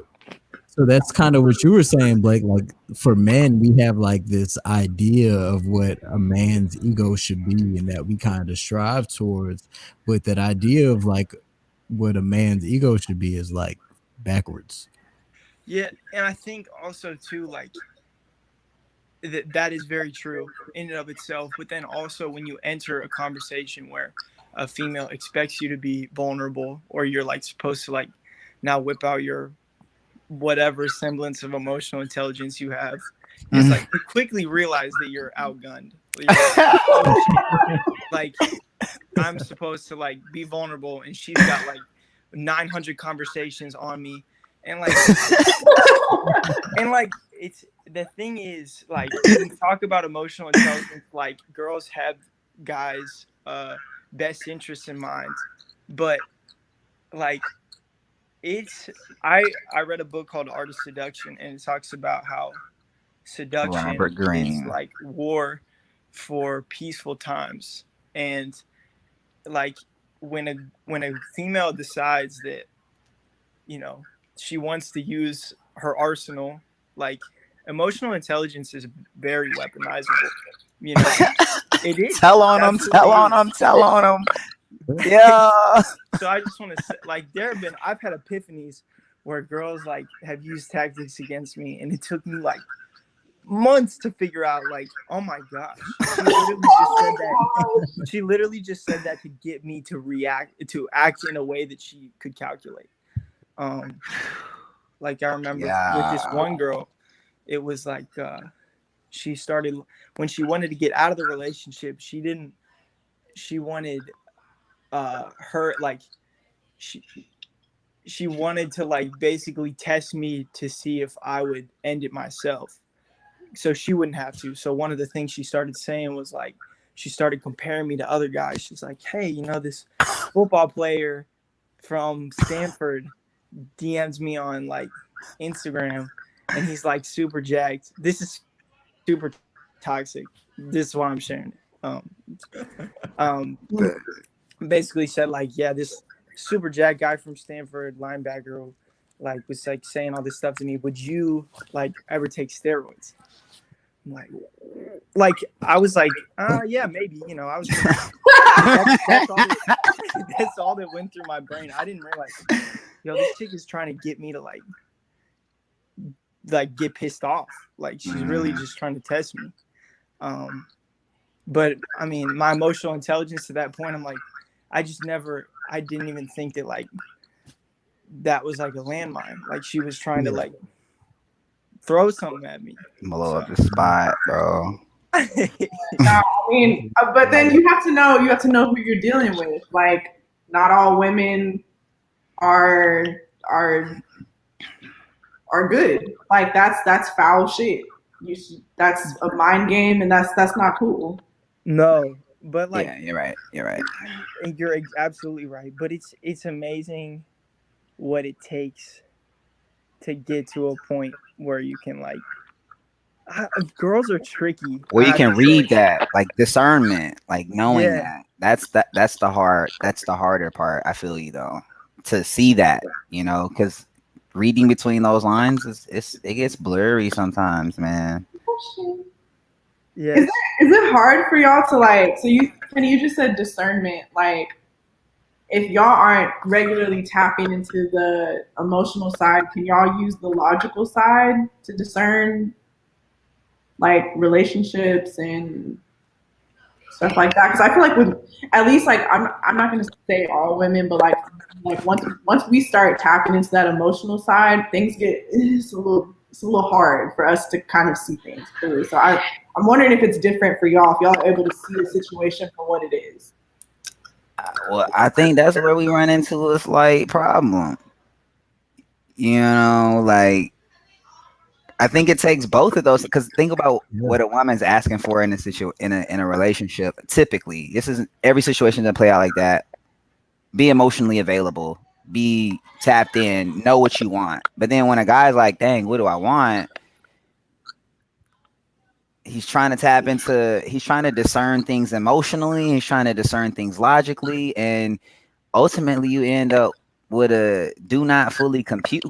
So that's kind of what you were saying, Blake. Like for men, we have like this idea of what a man's ego should be and that we kind of strive towards. But that idea of like what a man's ego should be is like backwards. Yeah, and I think also too, like that is very true in and of itself. But then also when you enter a conversation where a female expects you to be vulnerable, or you're like supposed to like now whip out your whatever semblance of emotional intelligence you have, it's like you quickly realize that you're outgunned. You're like, oh, shit. Like I'm supposed to like be vulnerable, and she's got like 900 conversations on me, and like it's the thing is like when we talk about emotional intelligence, like girls have guys' best interests in mind, but like I read a book called Art of Seduction, and it talks about how seduction Robert Greene. is like war for peaceful times, and like when a female decides that, you know, she wants to use her arsenal, like emotional intelligence is very weaponizable. You know, it is. Tell on them. Yeah. So I just want to say, like, I've had epiphanies where girls like have used tactics against me, and it took me like months to figure out, like, oh my gosh, she literally just said that to get me to act in a way that she could calculate. Like I remember with this one girl, it was like she started when she wanted to get out of the relationship. She wanted her like she wanted to like basically test me to see if I would end it myself, so she wouldn't have to. So one of the things she started saying was like, she started comparing me to other guys. She's like, hey, you know, this football player from Stanford DMs me on like Instagram, and he's like super jacked. This is super toxic. This is why I'm sharing it. Basically said like, yeah, this super jacked guy from Stanford, linebacker, like was like saying all this stuff to me. Would you like ever take steroids? I'm like I was like, yeah, maybe. You know, I was. That's all that went through my brain. I didn't realize, yo, this chick is trying to get me to like get pissed off. Like she's really just trying to test me. But I mean, my emotional intelligence to that point, I'm like, I didn't even think that like that was like a landmine. Like she was trying to like throw something at me. Blow up the spot, bro. No, I mean, but then you have to know who you're dealing with. Like, not all women are good. Like that's foul shit. That's a mind game, and that's not cool. No, but like, yeah, you're right. You're absolutely right. But it's amazing what it takes to get to a point where you can like. Girls are tricky. Well, you can read that, like discernment, like knowing that. That's the harder part. I feel you though, to see that, you know, because reading between those lines it gets blurry sometimes, man. Yeah. Is it hard for y'all to like? So you just said discernment, like. If y'all aren't regularly tapping into the emotional side, can y'all use the logical side to discern like relationships and stuff like that? Because I feel like with at least like I'm not gonna say all women, but like once we start tapping into that emotional side, things it's a little hard for us to kind of see things clearly. So I'm wondering if it's different for y'all, if y'all are able to see the situation for what it is. Well, I think that's where we run into a slight problem. You know, like I think it takes both of those, because think about what a woman's asking for in a relationship. Typically, this isn't every situation that play out like that. Be emotionally available, be tapped in, know what you want. But then when a guy's like, dang, what do I want? He's trying to discern things emotionally. He's trying to discern things logically. And ultimately you end up with a do not fully compute.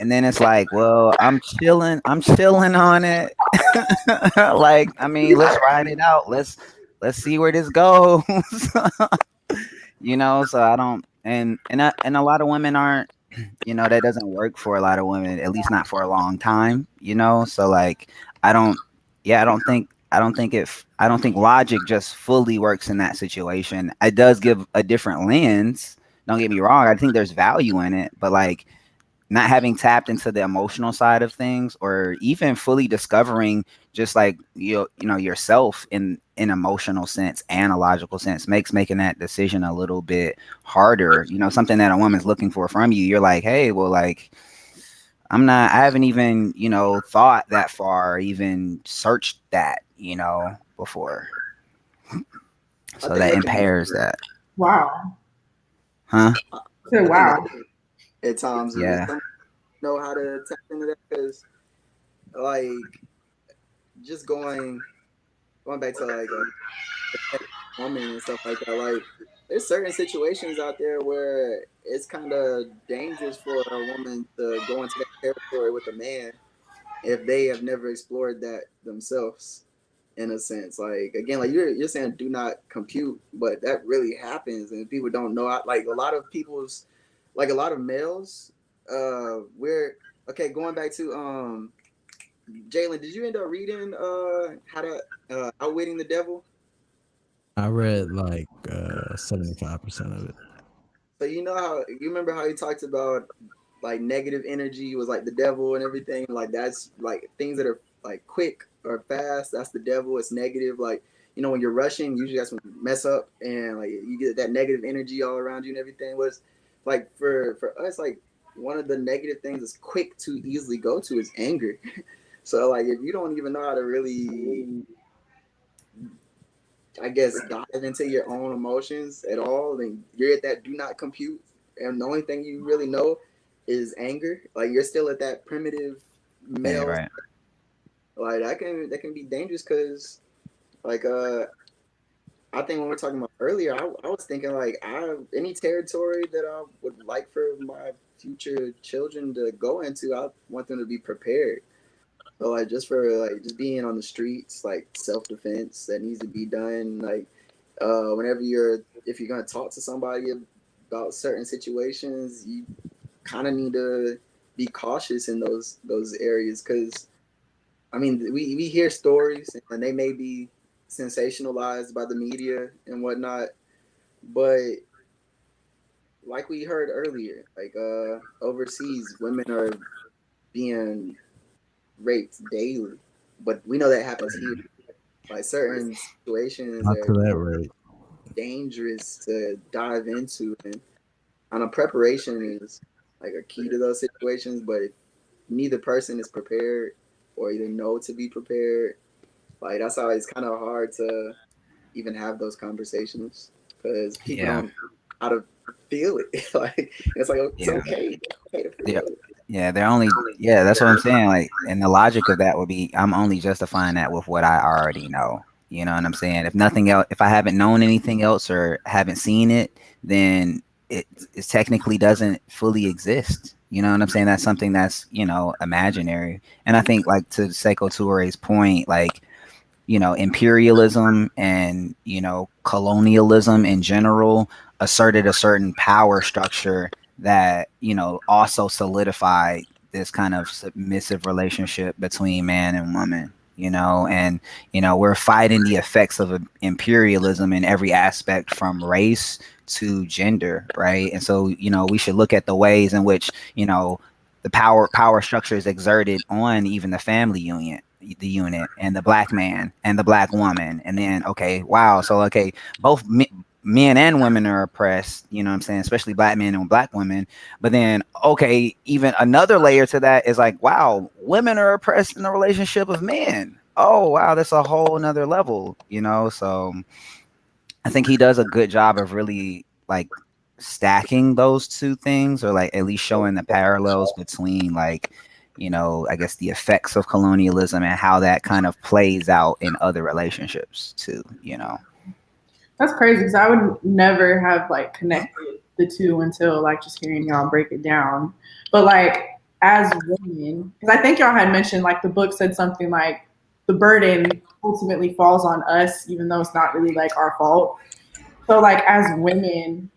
and then it's like, well, I'm chilling on it. Like, I mean, let's ride it out. Let's see where this goes. You know, so I don't, and a lot of women aren't, you know, that doesn't work for a lot of women, at least not for a long time, you know. So like, I don't, yeah, I don't think logic just fully works in that situation. It does give a different lens. Don't get me wrong. I think there's value in it, but like, not having tapped into the emotional side of things, or even fully discovering just like you know yourself in emotional sense and a logical sense, makes making that decision a little bit harder. You know, something that a woman's looking for from you, you're like, hey, well, like, I haven't even, you know, thought that far, even searched that, you know, before. I So think that that can impairs that. Wow. Huh? I I said, think wow. that at times Yeah. some know how to tap into that because like just going back to like a woman and stuff like that. Like there's certain situations out there where it's kind of dangerous for a woman to go into that territory with a man if they have never explored that themselves. In a sense, like again, like you're saying, do not compute, but that really happens, and people don't know. Like a lot of people's, like a lot of males, we're okay. Going back to Jalen, did you end up reading how to outwitting the devil? I read like 75% of it. So you know how you remember how he talked about like negative energy was like the devil and everything. Like that's like things that are like quick or fast. That's the devil. It's negative. Like you know when you're rushing, usually that's when you mess up and like you get that negative energy all around you and everything. Was like for us like one of the negative things is quick to easily go to is anger. So like if you don't even know how to really I guess dive into your own emotions at all, then you're at that do not compute, and the only thing you really know is anger. Like you're still at that primitive Yeah. male. Right. Like that can be dangerous because like I think when we're talking about earlier, I was thinking like any territory that I would like for my future children to go into, I want them to be prepared. So like just for like just being on the streets, like self defense that needs to be done. Like whenever if you're gonna talk to somebody about certain situations, you kind of need to be cautious in those areas because I mean we hear stories and they may be sensationalized by the media and whatnot, but like we heard earlier, like overseas women are being raped daily, but we know that happens here. Like certain situations Not to are that rate. dangerous to dive into, and I know preparation is like a key to those situations. But if neither person is prepared or either know to be prepared, like that's how it's kind of hard to even have those conversations because people Yeah. don't know how to feel it. Like it's like it's Yeah. okay, okay to Yeah. feel it. Yeah, they're only, yeah, that's what I'm saying. Like, and the logic of that would be, I'm only justifying that with what I already know. You know what I'm saying? If nothing else, if I haven't known anything else or haven't seen it, then it technically doesn't fully exist. You know what I'm saying? That's something that's, you know, imaginary. And I think, like, to Seiko Toure's point, like, you know, imperialism and, you know, colonialism in general asserted a certain power structure that, you know, also solidified this kind of submissive relationship between man and woman, you know, and, you know, we're fighting the effects of imperialism in every aspect from race to gender, right? And so, you know, we should look at the ways in which, you know, the power structure is exerted on even the unit and the black man and the black woman. And then, okay, wow, so okay, both men and women are oppressed, you know what I'm saying, especially black men and black women. But then, okay, even another layer to that is like, wow, women are oppressed in the relationship of men. Oh wow, that's a whole nother level, you know. So I think he does a good job of really like stacking those two things, or like at least showing the parallels between, like, you know, I guess the effects of colonialism and how that kind of plays out in other relationships too, you know. That's crazy because I would never have like connected the two until like just hearing y'all break it down. But like as women, because I think y'all had mentioned like the book said something like the burden ultimately falls on us, even though it's not really like our fault. So like as women,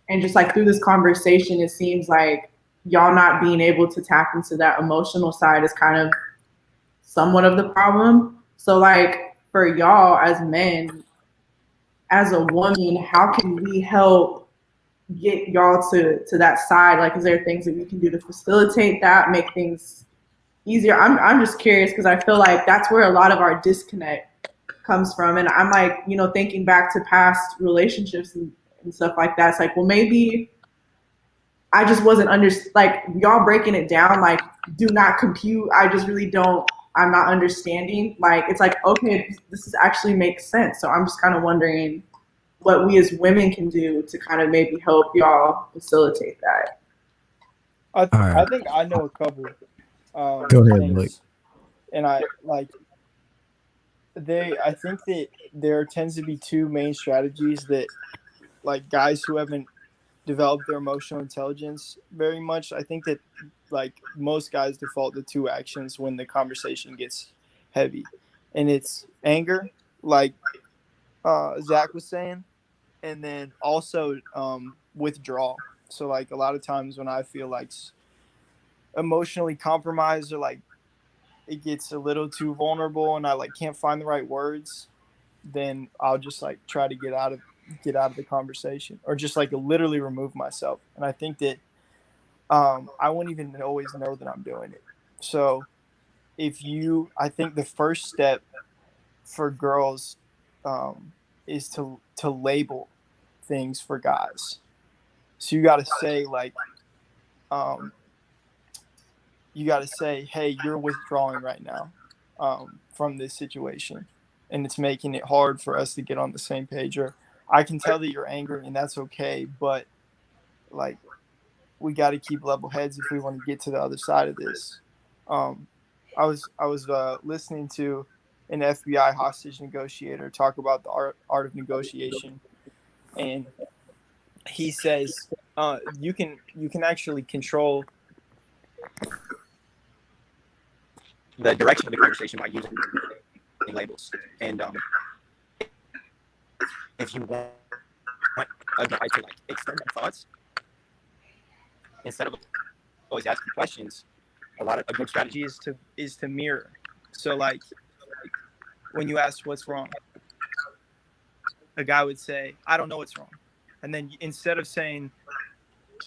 and just like through this conversation, it seems like y'all not being able to tap into that emotional side is kind of somewhat of the problem. So like for y'all as men, as a woman, how can we help get y'all to that side? Like, is there things that we can do to facilitate that, make things easier? I'm just curious because I feel like that's where a lot of our disconnect comes from. And I'm like, you know, thinking back to past relationships and stuff like that. It's like, well, maybe I just wasn't like y'all breaking it down, like do not compute. I just really don't, I'm not understanding. Like, it's like, okay, this is actually makes sense. So I'm just kind of wondering what we as women can do to kind of maybe help y'all facilitate that. I right. think I know a couple Go ahead, things, Blake. and I think that there tends to be two main strategies that like guys who haven't developed their emotional intelligence very much. I think that like most guys default to two actions when the conversation gets heavy, and it's anger, like Zach was saying, and then also withdrawal. So like a lot of times when I feel like emotionally compromised, or like it gets a little too vulnerable and I like can't find the right words, then I'll just like try to get out of the conversation, or just like literally remove myself. And I think that I wouldn't even always know that I'm doing it. So I think the first step for girls is to label things for guys. So you got to say like, you got to say, hey, you're withdrawing right now from this situation, and it's making it hard for us to get on the same page. Or I can tell that you're angry, and that's okay, but like we got to keep level heads if we want to get to the other side of this. I was listening to an FBI hostage negotiator talk about the art of negotiation, and he says you can actually control the direction of the conversation by using labels. And if you want a guy to like extend their thoughts instead of always asking questions, a good strategy is to mirror. So like when you ask what's wrong, a guy would say, I don't know what's wrong. And then instead of saying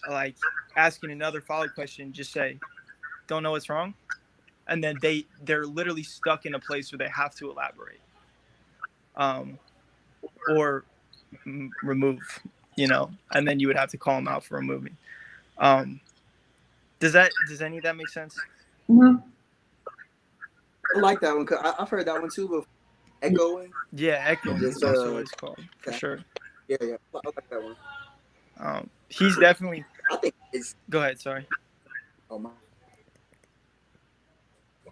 like asking another follow-up question, just say, don't know what's wrong. And then they're literally stuck in a place where they have to elaborate or remove, and then you would have to call them out for removing. Does any of that make sense? Mm-hmm. I like that one, because I've heard that one too before. Echoing. Yeah, echoing is also what it's called, for sure. Yeah, I like that one. He's definitely. I think it's. Go ahead, sorry. Oh my.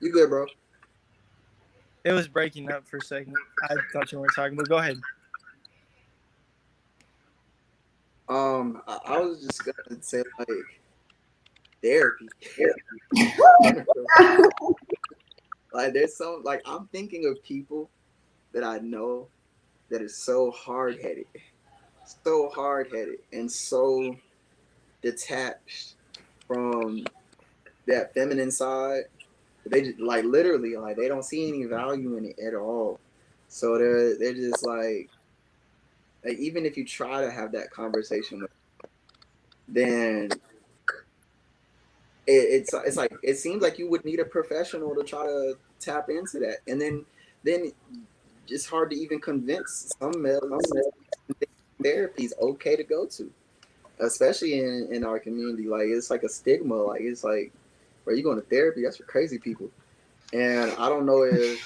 You good, bro? It was breaking up for a second. I thought you were talking, but go ahead. I was just gonna say like therapy. Like there's some like I'm thinking of people that I know that is so hard-headed and so detached from that feminine side. They just like literally like they don't see any value in it at all. So they're just like even if you try to have that conversation with them, then it's like it seems like you would need a professional to try to tap into that, and then it's hard to even convince some males therapy is okay to go to, especially in our community. Like it's like a stigma. Like it's like, are you going to therapy? That's for crazy people. And I don't know if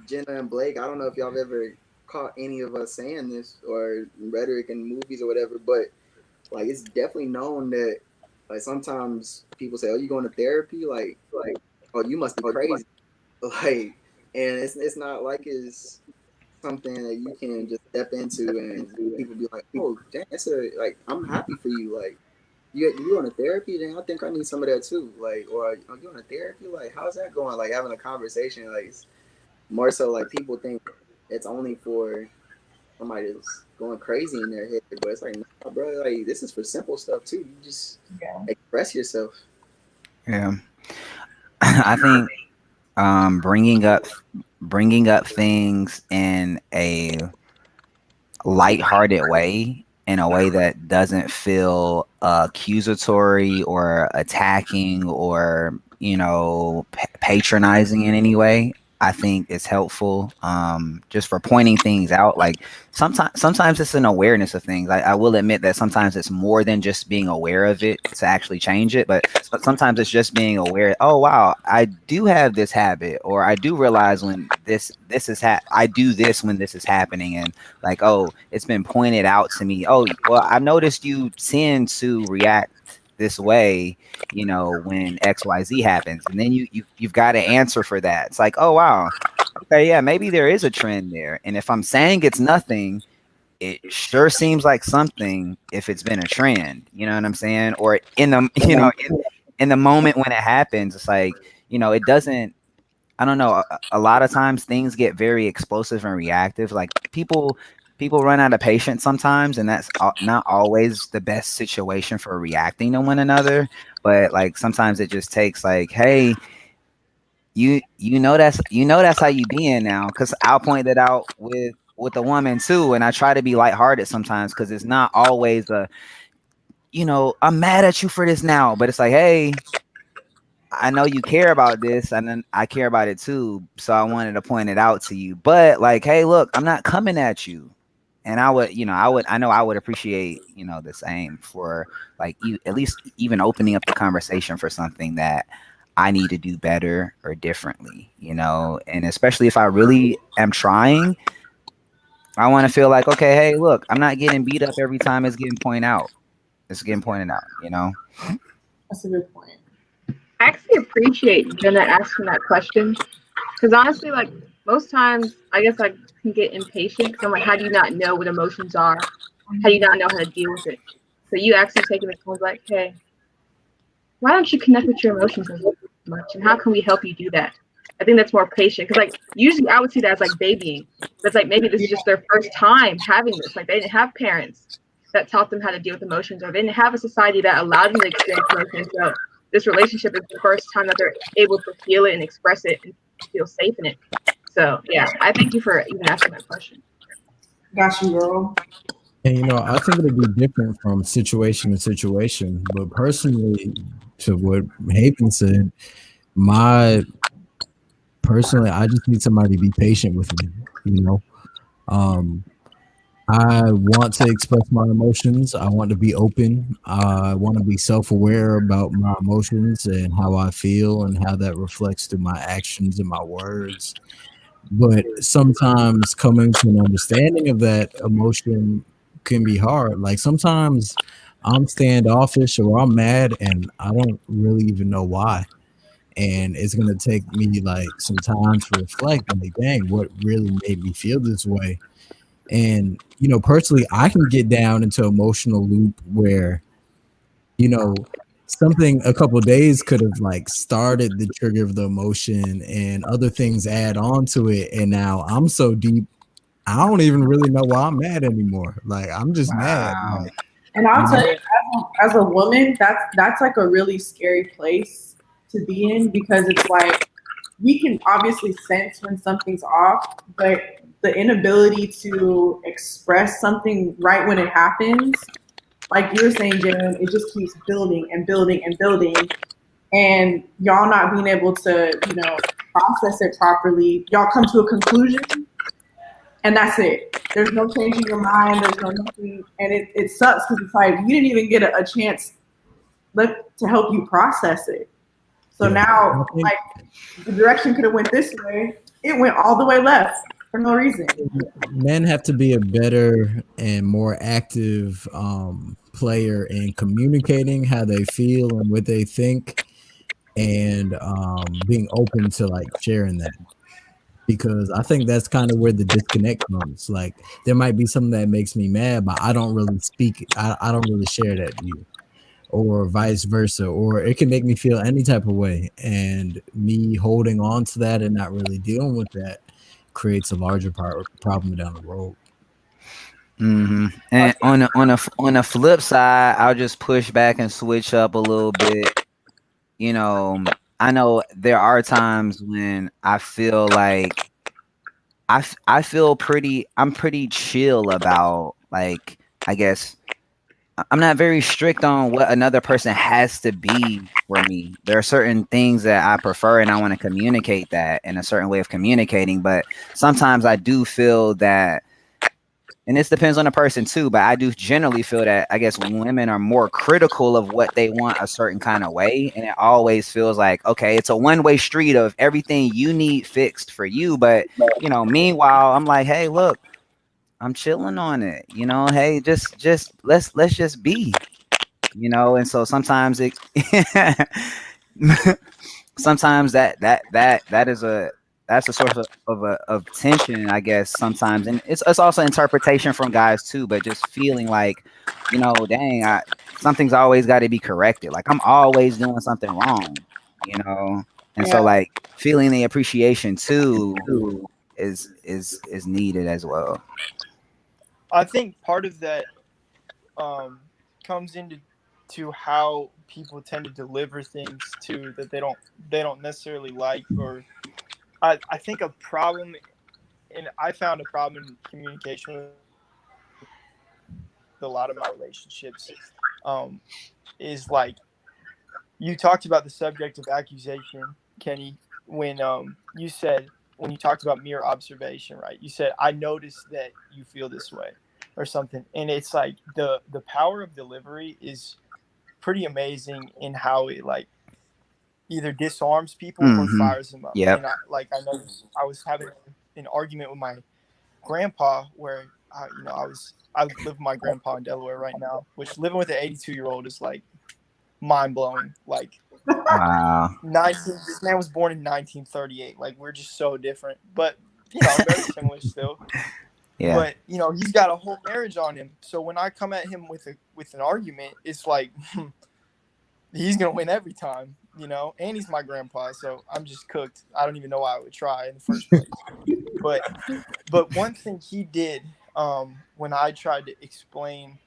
Jenna and Blake, I don't know if y'all have ever caught any of us saying this or rhetoric in movies or whatever, but like it's definitely known that like sometimes people say, "Oh, you going to therapy?" Like, "Oh, you must be crazy." Like, and it's not like it's something that you can just step into and people be like, "Oh, damn, it's like I'm happy for you." Like, you going to therapy? Then I think I need some of that too. Like, or are you going to therapy? Like, how's that going? Like having a conversation. Like, it's more so like people think it's only for somebody that's going crazy in their head, but it's like, nah, bro. Like, this is for simple stuff too. You just express yourself. Yeah, I think bringing up things in a lighthearted way, in a way that doesn't feel accusatory or attacking or patronizing in any way, I think is helpful. Just for pointing things out. Like sometimes it's an awareness of things. I will admit that sometimes it's more than just being aware of it to actually change it, but sometimes it's just being aware. Oh wow, I do have this habit, or I do realize when this is I do this when this is happening, and like, oh, it's been pointed out to me. Oh well, I noticed you tend to react this way, when XYZ happens, and then you've got an answer for that. It's like, oh wow, okay, yeah, maybe there is a trend there, and if I'm saying it's nothing, it sure seems like something if it's been a trend. You know what I'm saying? Or in the in the moment when it happens, it's like, it doesn't. I don't know. A lot of times things get very explosive and reactive. Like people run out of patience sometimes, and that's not always the best situation for reacting to one another. But like sometimes it just takes like, hey, you know that's how you being now, because I'll point that out with a woman too, and I try to be lighthearted sometimes because it's not always I'm mad at you for this now, but it's like, hey, I know you care about this, and then I care about it too, so I wanted to point it out to you. But like, hey, look, I'm not coming at you. And I would appreciate, the same for like at least even opening up the conversation for something that I need to do better or differently, and especially if I really am trying, I want to feel like, okay, hey, look, I'm not getting beat up every time it's getting pointed out. It's getting pointed out, That's a good point. I actually appreciate Jenna asking that question, because honestly, like most times, I guess I can get impatient because I'm like, how do you not know what emotions are? How do you not know how to deal with it? So you actually taking the time like, hey, why don't you connect with your emotions as much, and how can we help you do that? I think that's more patient, because like usually I would see that as like babying. But it's like maybe this is just their first time having this. Like they didn't have parents that taught them how to deal with emotions, or they didn't have a society that allowed them to experience emotions. So this relationship is the first time that they're able to feel it and express it and feel safe in it. So yeah, I thank you for even asking that question. Got you, girl. And I think it'll be different from situation to situation. But personally, to what Haven said, personally, I just need somebody to be patient with me. I want to express my emotions. I want to be open. I want to be self-aware about my emotions and how I feel and how that reflects through my actions and my words. But sometimes coming to an understanding of that emotion can be hard. Like sometimes I'm standoffish or I'm mad and I don't really even know why. And it's going to take me like some time to reflect and like, dang, what really made me feel this way? And, personally, I can get down into emotional loop where, something a couple of days could have like started the trigger of the emotion and other things add on to it. And now I'm so deep, I don't even really know why I'm mad anymore. Like, I'm just mad. Like, and I'll tell you, as a woman, that's like a really scary place to be in, because it's like we can obviously sense when something's off, but the inability to express something right when it happens, like you were saying, Jen, it just keeps building and building and building, and y'all not being able to, process it properly. Y'all come to a conclusion, and that's it. There's no changing your mind. There's no nothing, and it sucks because it's like you didn't even get a chance to help you process it. So now, like, the direction could have went this way. It went all the way left. For no reason. Men have to be a better and more active player in communicating how they feel and what they think, and being open to like sharing that, because I think that's kind of where the disconnect comes. Like there might be something that makes me mad, but I don't really speak. I don't really share that view, or vice versa, or it can make me feel any type of way. And me holding on to that and not really dealing with that creates a larger problem down the road. And on the flip side, I'll just push back and switch up a little bit. You know, I know there are times when I feel like I feel I'm pretty chill about, like, I guess I'm not very strict on what another person has to be for me. There are certain things that I prefer and I want to communicate that in a certain way of communicating, but sometimes I do feel that, and this depends on the person too, but I do generally feel that I guess women are more critical of what they want a certain kind of way. And it always feels like, okay, it's a one-way street of everything you need fixed for you. But, you know, meanwhile, I'm like, hey, look, I'm chilling on it. You know, hey, just let's just be, you know. And so sometimes it sometimes that is that's a source of tension, I guess, sometimes. And it's also interpretation from guys too, but just feeling like, you know, dang, something's always got to be corrected. Like I'm always doing something wrong, you know? And so like feeling the appreciation too is needed as well. I think part of that comes into how people tend to deliver things too that they don't necessarily like, or I think a problem, and I found a problem in communication with a lot of my relationships, is like you talked about the subject of accusation, Kenny, when you talked about mere observation, right? You said, I noticed that you feel this way or something. And it's like the power of delivery is pretty amazing in how it like either disarms people or fires them up. Yeah. And I know I was having an argument with my grandpa where I live with my grandpa in Delaware right now, which living with an 82-year-old is like mind blowing. Like, wow, this man was born in 1938. Like, we're just so different, but very similar still. Yeah. But he's got a whole marriage on him. So when I come at him with an argument, it's like he's gonna win every time, And he's my grandpa, so I'm just cooked. I don't even know why I would try in the first place. But one thing he did when I tried to explain,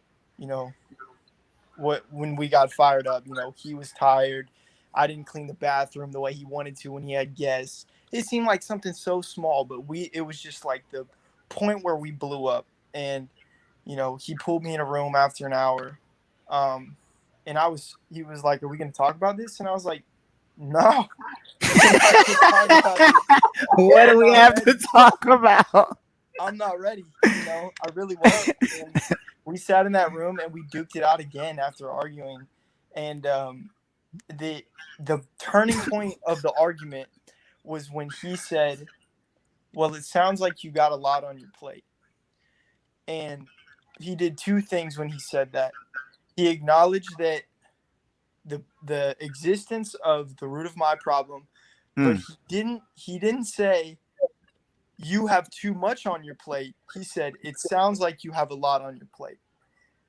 when we got fired up, he was tired. I didn't clean the bathroom the way he wanted to when he had guests. It seemed like something so small, but it was just like the point where we blew up. And he pulled me in a room after an hour, and he was like, "Are we going to talk about this?" And I was like, "No." What do we have to talk about? I'm not ready. I really wasn't. And we sat in that room and we duked it out again after arguing. And the turning point of the argument was when he said, "Well, it sounds like you got a lot on your plate." And he did two things when he said that. He acknowledged that the existence of the root of my problem, but he didn't say you have too much on your plate. He said, it sounds like you have a lot on your plate.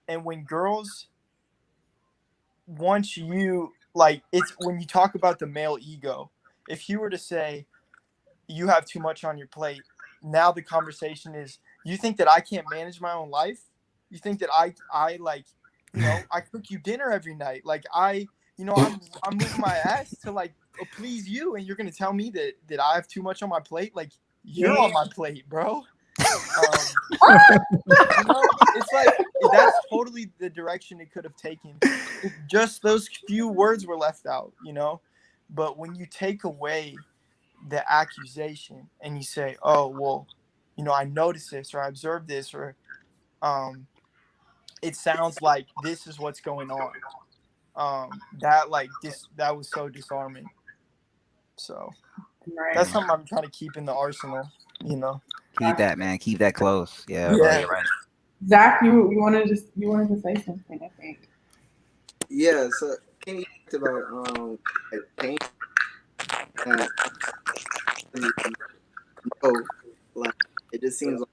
And when girls want you, like, it's when you talk about the male ego, if you were to say you have too much on your plate, now the conversation is, you think that I can't manage my own life? You think that I like, I cook you dinner every night. Like I'm moving my ass to like please you. And you're going to tell me that I have too much on my plate? Like, you're on my plate, bro. It's like that's totally the direction it could have taken. Just those few words were left out, But when you take away the accusation and you say, "Oh, well, I noticed this or I observed this," or it sounds like this is what's going on. That was so disarming. So that's something I'm trying to keep in the arsenal, Keep that, man. Keep that close. Yeah. Yeah. You're right. Zach, you wanted to say something, I think. Yeah. So can you talk about pain? Like it just seems like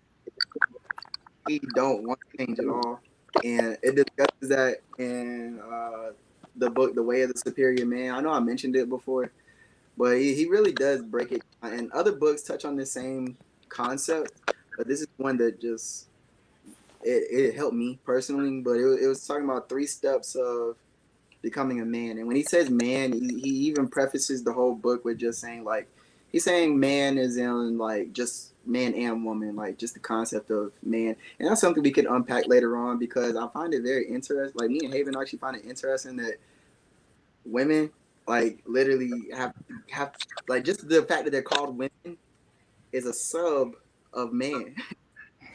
we don't want to change at all, and it discusses that in the book The Way of the Superior Man. I know I mentioned it before, but he really does break it. And other books touch on the same concept, but this is one that just it helped me personally. But it was talking about 3 steps of becoming a man. And when he says man, he even prefaces the whole book with just saying like, he's saying man is in like just man and woman, like just the concept of man. And that's something we could unpack later on, because I find it very interesting. Like me and Haven actually find it interesting that women like literally have like just the fact that they're called women is a sub of man.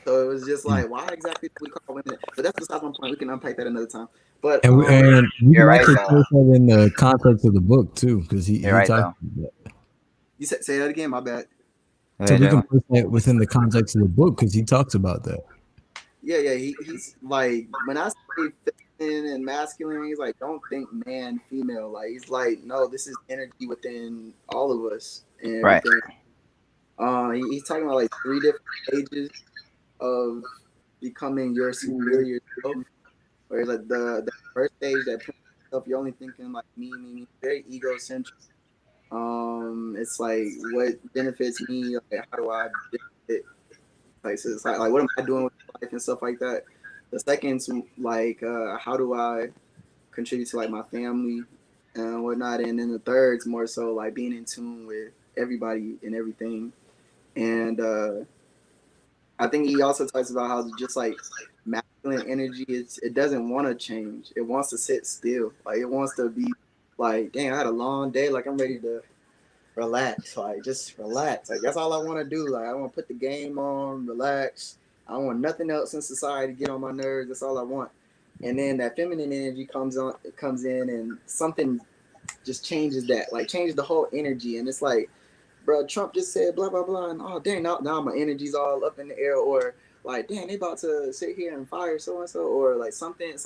So it was just like, why exactly do we call women? But that's beside my point. We can unpack that another time. But And we You're can right, actually though. place that in the context of the book too, because he You're right, talked though. about that. you say that again. My bad. Go So ahead, we can Joe. put that within the context of the book because he talks about that. Yeah. He's like, when I say feminine and masculine, he's like, don't think man, female. Like he's like, no, this is energy within all of us and Right. everything. He's talking about like 3 different stages of becoming your superior self. Where like the first stage, that self, you're only thinking like me, very egocentric. It's like what benefits me, like how do I benefit? Like so it's like what am I doing with life and stuff like that. The second's like how do I contribute to like my family and whatnot, and then the third's more so like being in tune with everybody and everything. And I think he also talks about how just like masculine energy, it doesn't want to change. It wants to sit still. Like it wants to be like, dang, I had a long day. Like I'm ready to relax. Like just relax. Like that's all I want to do. Like I want to put the game on, relax. I don't want nothing else in society to get on my nerves. That's all I want. And then that feminine energy comes in, and something just changes that. Like changes the whole energy. And it's like, bro, Trump just said blah blah blah, and oh dang, now my energy's all up in the air, or like dang, they about to sit here and fire so and so, or like something's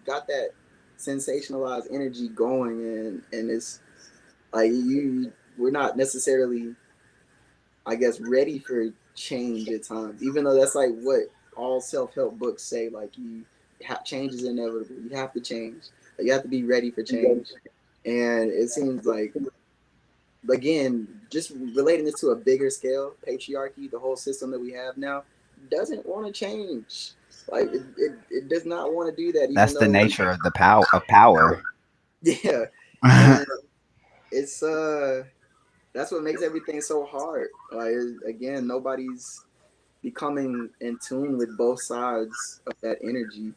got that sensationalized energy going, and it's like we're not necessarily, I guess, ready for change at times, even though that's like what all self-help books say. Like change is inevitable. You have to change. Like, you have to be ready for change, and it seems like, again, just relating this to a bigger scale, patriarchy, the whole system that we have now, doesn't want to change. Like it does not want to do that. That's the nature of the power. Yeah, and it's that's what makes everything so hard. Like again, nobody's becoming in tune with both sides of that energy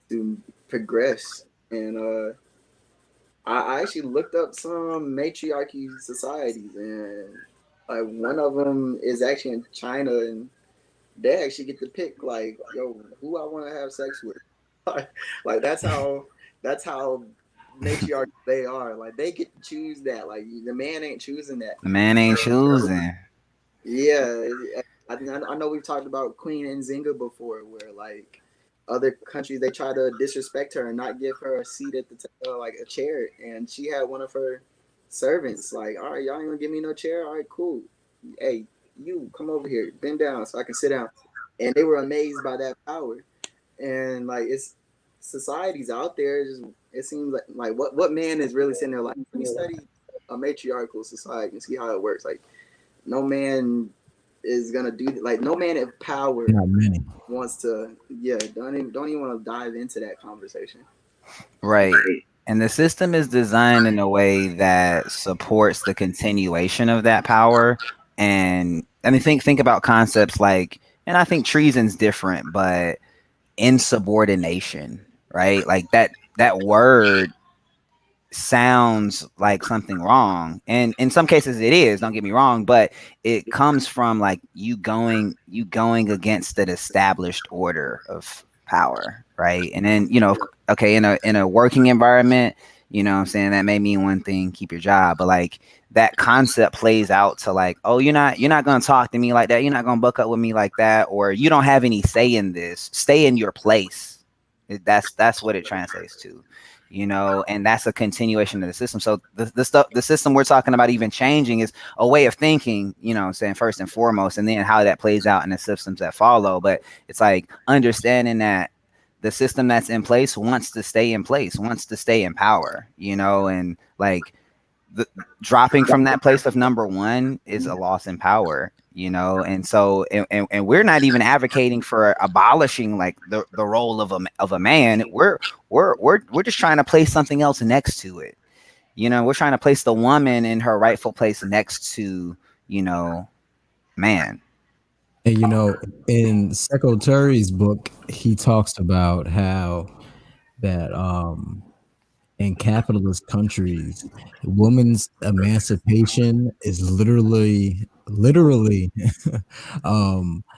to progress. And I actually looked up some matriarchy societies, and like one of them is actually in China, and they actually get to pick like, yo, who I want to have sex with. Like that's how matriarch they are. Like they get to choose that. Like the man ain't choosing that. The man ain't choosing. Yeah, I know we've talked about Queen Nzinga before, where like other countries, they try to disrespect her and not give her a seat at the like a chair, and she had one of her servants like, all right, y'all ain't gonna give me no chair. All right, cool. Hey, you come over here, bend down so I can sit down. And they were amazed by that power. And like it's societies out there, just it seems like what man is really sitting there like, let me study a matriarchal society and see how it works. Like no man is gonna do, like no man of power Not many. wants to, don't even want to dive into that conversation. Right. And the system is designed in a way that supports the continuation of that power. And I mean, think about concepts like, and I think treason's different, but insubordination, right? Like that word sounds like something wrong, and in some cases it is, don't get me wrong, but it comes from like you going against that established order of power, right? And then okay, in a working environment, what I'm saying, that may mean one thing, keep your job, but like that concept plays out to like, oh, you're not gonna talk to me like that, you're not gonna buck up with me like that, or you don't have any say in this, stay in your place. That's what it translates to. And that's a continuation of the system. So the system we're talking about even changing is a way of thinking, saying first and foremost, and then how that plays out in the systems that follow. But it's like understanding that the system that's in place wants to stay in place, wants to stay in power, you know, and like dropping from that place of number one is a loss in power, you know. And so and we're not even advocating for abolishing like the role of a man. We're just trying to place something else next to it, you know. We're trying to place the woman in her rightful place next to, you know, man. And you know, in Sekou Turi's book, he talks about how that in capitalist countries, women's emancipation is literally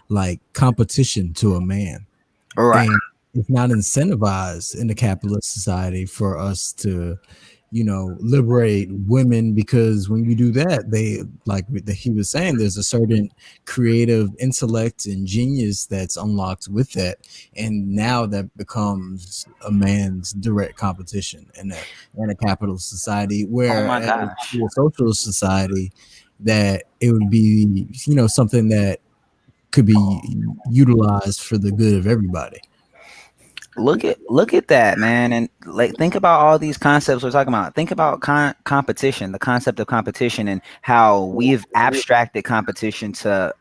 like competition to a man. Right. And it's not incentivized in the capitalist society for us to, you know, liberate women, because when you do that, they, like he was saying, there's a certain creative intellect and genius that's unlocked with that, and now that becomes a man's direct competition in a capitalist society, where Oh my as gosh. a socialist society, that it would be, you know, something that could be utilized for the good of everybody. Look at that, man. And like, think about all these concepts we're talking about. Think about competition, the concept of competition, and how we've abstracted competition to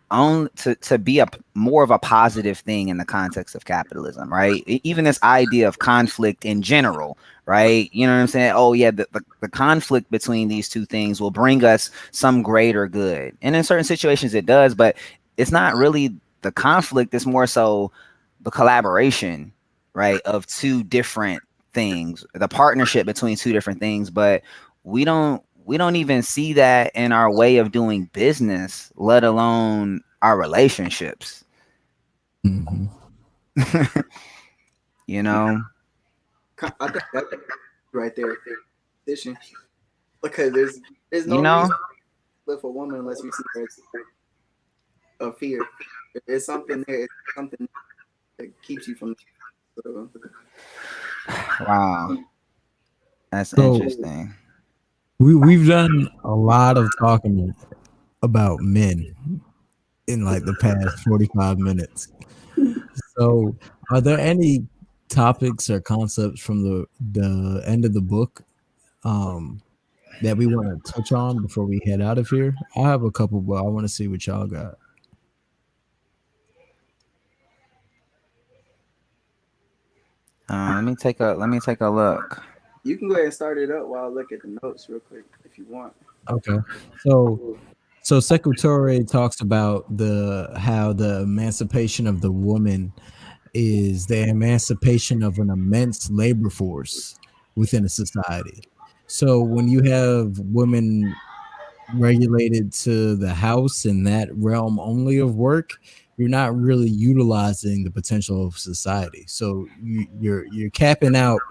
be a more of a positive thing in the context of capitalism, right? Even this idea of conflict in general, right? You know what I'm saying? Oh yeah, the conflict between these two things will bring us some greater good, and in certain situations it does, but it's not really the conflict. It's more so the collaboration, right, of two different things, the partnership between two different things. But we don't even see that in our way of doing business, let alone our relationships. Mm-hmm. You know, I think that's right there, position, because there's no you know, reason to live for a woman unless you see her as a fear. There's something there. It's something that keeps you from. So, wow, that's So interesting. we've done a lot of talking about men in like the past 45 minutes. So are there any topics or concepts from the end of the book that we want to touch on before we head out of here? I have a couple, but I want to see what y'all got. Let me take a look. you can go ahead and start it up while I look at the notes real quick if you want. Okay. So Sekou Touré talks about how the emancipation of the woman is the emancipation of an immense labor force within a society. So when you have women regulated to the house in that realm only of work, you're not really utilizing the potential of society. So you're capping out.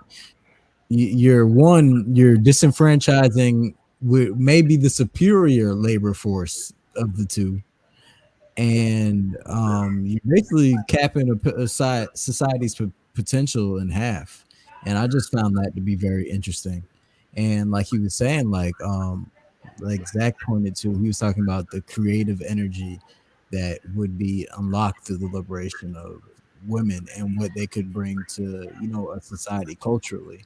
You're disenfranchising with maybe the superior labor force of the two, and you're basically capping a society's potential in half. And I just found that to be very interesting. And like he was saying, like Zach pointed to, he was talking about the creative energy that would be unlocked through the liberation of women and what they could bring to, you know, a society culturally.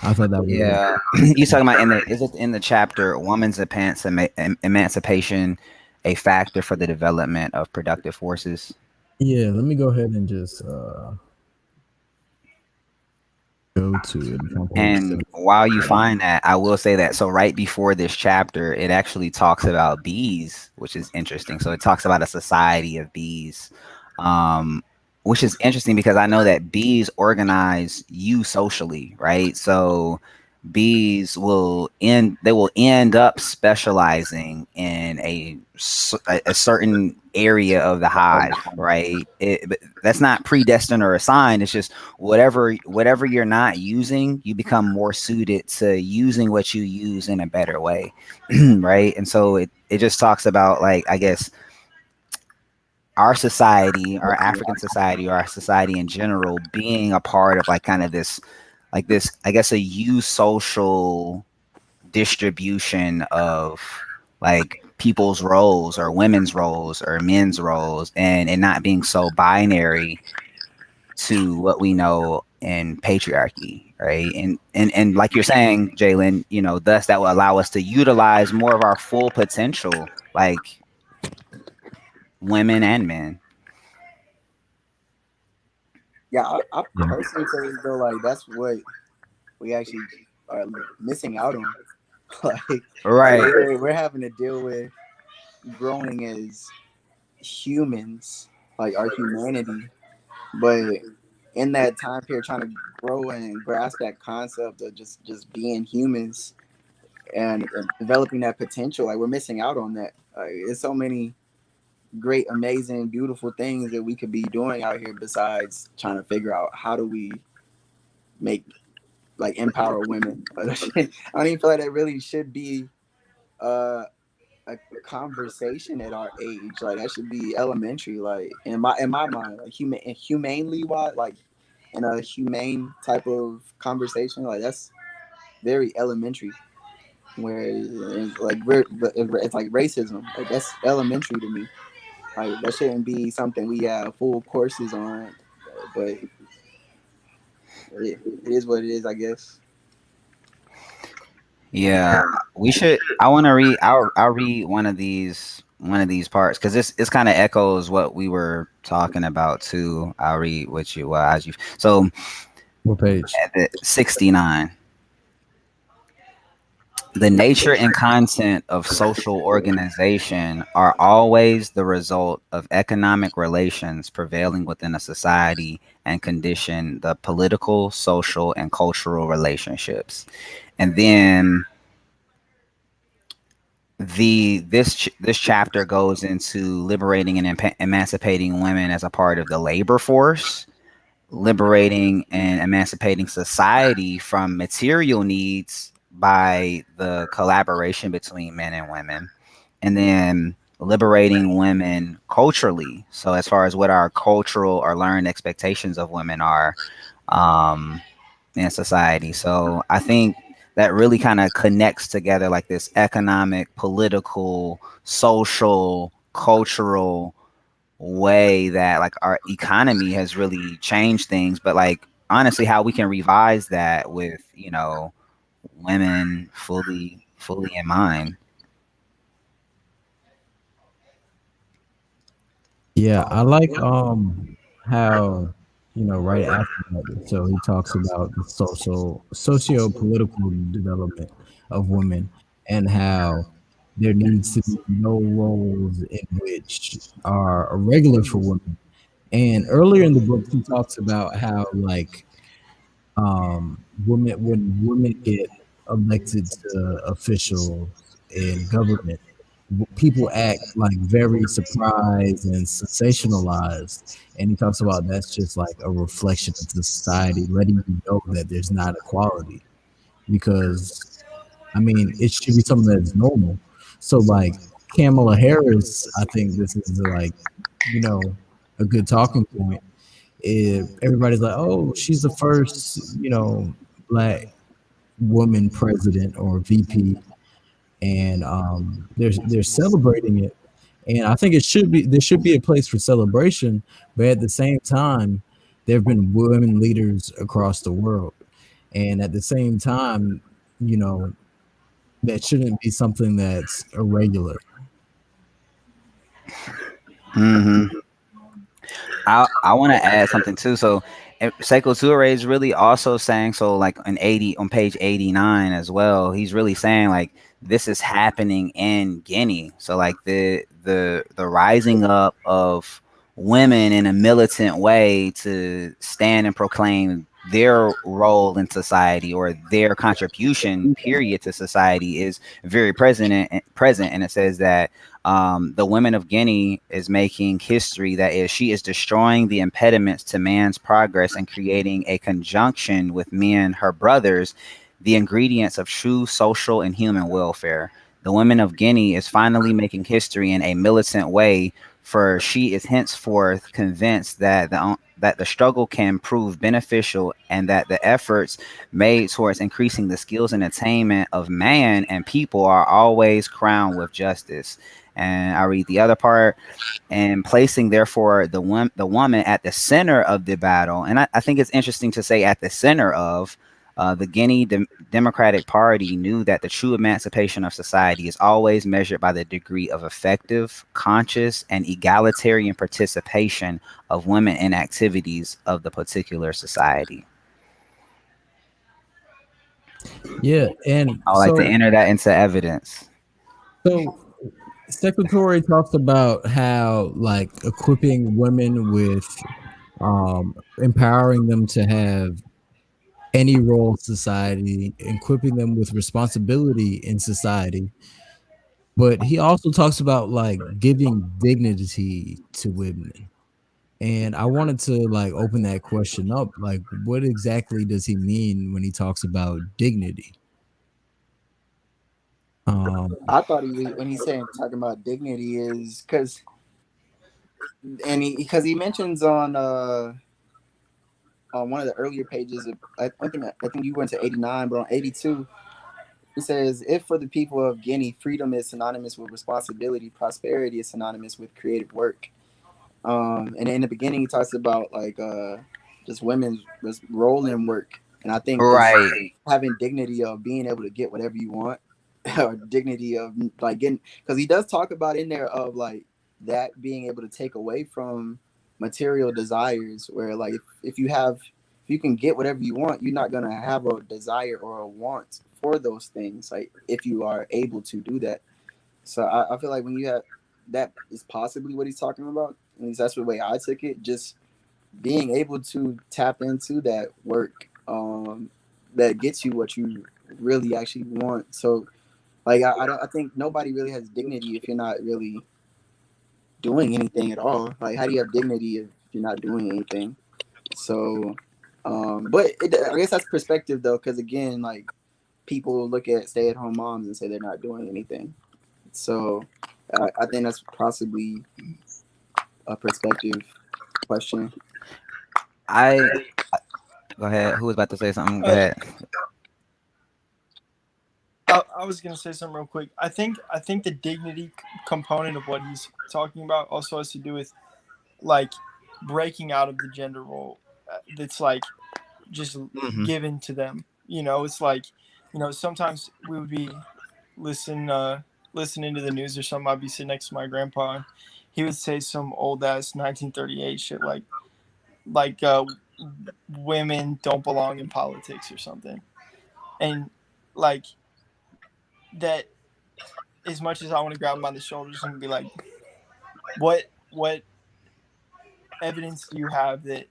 I thought that was Yeah, you talking about is it in the chapter "Woman's Emancipation: A Factor for the Development of Productive Forces"? Yeah, let me go ahead and just go to it. And while you find that, I will say that, so right before this chapter, it actually talks about bees, which is interesting. So it talks about a society of bees, which is interesting because I know that bees organize you socially, right? So bees will end up specializing in a certain area of the hive, right? But that's not predestined or assigned. It's just whatever you're not using, you become more suited to using what you use in a better way. Right? And so it just talks about, like, I guess our society, our African society, or our society in general, being a part of like kind of this, I guess, a eusocial distribution of like people's roles or women's roles or men's roles, and not being so binary to what we know in patriarchy, right? And like you're saying, Jalen, you know, thus that will allow us to utilize more of our full potential, like women and men. Yeah, I Yeah. personally feel like that's what we actually are missing out on. like, Right. we're having to deal with growing as humans, like our humanity, but in that time period, trying to grow and grasp that concept of just being humans and developing that potential, like we're missing out on that. There's so many great, amazing, beautiful things that we could be doing out here besides trying to figure out how do we make like empower women. I don't even feel like that really should be a conversation at our age. Like that should be elementary. Like in my mind, like humanely wise, like in a humane type of conversation, like that's very elementary. Where it's like racism, like that's elementary to me. Like that shouldn't be something we have full courses on, but it is what it is, I guess. Yeah, we should. I want to read. I'll read one of these parts because this kind of echoes what we were talking about too. I'll read with you as you. So What page? at the 69. The nature and content of social organization are always the result of economic relations prevailing within a society and condition the political, social, and cultural relationships. And then this chapter goes into liberating and emancipating women as a part of the labor force, liberating and emancipating society from material needs by the collaboration between men and women, and then liberating women culturally. So as far as what our cultural or learned expectations of women are in society. So I think that really kind of connects together like this economic, political, social, cultural way that like our economy has really changed things, but like honestly how we can revise that with, you know, women fully in mind. Yeah, I like how, you know, right after that, so he talks about the socio-political development of women and how there needs to be no roles in which are irregular for women. And earlier in the book he talks about how like women when women get elected to officials in government, people act like very surprised and sensationalized, and he talks about that's just like a reflection of the society letting you know that there's not equality, because I mean it should be something that's normal. So like Kamala Harris, I think this is like, you know, a good talking point. If everybody's like, oh, she's the first, you know, black woman president or VP, and they're celebrating it, and I think it should be, there should be a place for celebration, but at the same time there have been women leaders across the world, and at the same time, you know, that shouldn't be something that's irregular. I want to add something too. So Sekou Touré is really also saying, so like on page 89 as well, he's really saying like this is happening in Guinea. So like the rising up of women in a militant way to stand and proclaim their role in society or their contribution period to society is very present, and it says that the women of Guinea is making history, that is, she is destroying the impediments to man's progress and creating a conjunction with men, her brothers, the ingredients of true social and human welfare. The women of Guinea is finally making history in a militant way, for she is henceforth convinced that the struggle can prove beneficial, and that the efforts made towards increasing the skills and attainment of man and people are always crowned with justice. And I read the other part, and placing therefore the woman at the center of the battle. And I think it's interesting to say at the center of the Guinea Democratic Party knew that the true emancipation of society is always measured by the degree of effective, conscious, and egalitarian participation of women in activities of the particular society. Yeah, and I like to enter that into evidence. So Secretary talks about how like equipping women with empowering them to have any role in society, equipping them with responsibility in society. But he also talks about like giving dignity to women. And I wanted to like open that question up. Like, what exactly does he mean when he talks about dignity? I thought when he's saying talking about dignity is because he mentions on one of the earlier pages of, I think you went to 89, but on 82 he says, if for the people of Guinea freedom is synonymous with responsibility, prosperity is synonymous with creative work. And in the beginning he talks about like just women's role in work, and I think right, having dignity of being able to get whatever you want or dignity of like getting, because he does talk about in there of like that being able to take away from material desires, where like if you can get whatever you want, you're not gonna have a desire or a want for those things, like if you are able to do that. So I feel like when you have that is possibly what he's talking about. At least that's the way I took it. Just being able to tap into that work that gets you what you really actually want. So like I think nobody really has dignity if you're not really doing anything at all. Like how do you have dignity if you're not doing anything? So I guess that's perspective though, because again, like people look at stay-at-home moms and say they're not doing anything. So I think that's possibly a perspective question. Go ahead. Who was about to say something? Go ahead. I was gonna say something real quick. I think the dignity component of what he's talking about also has to do with like breaking out of the gender role that's like just given to them. You know, it's like, you know, sometimes we would be listening to the news or something. I'd be sitting next to my grandpa, and he would say some old ass 1938 shit like women don't belong in politics or something, and like that. As much as I want to grab him by the shoulders and be like, what evidence do you have that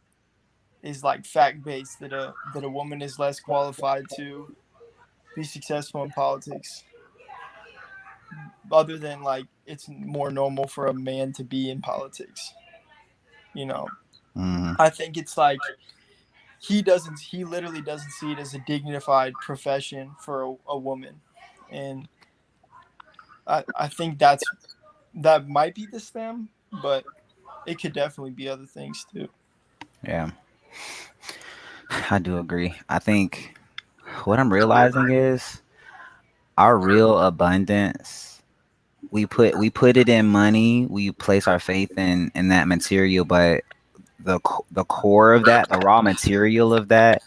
is like fact based that a woman is less qualified to be successful in politics, other than like it's more normal for a man to be in politics? You know, I think it's like he literally doesn't see it as a dignified profession for a woman, and I think that might be the stem, but it could definitely be other things too. Yeah, I do agree. I think what I'm realizing is our real abundance. We put it in money. We place our faith in that material, but the core of that, the raw material of that,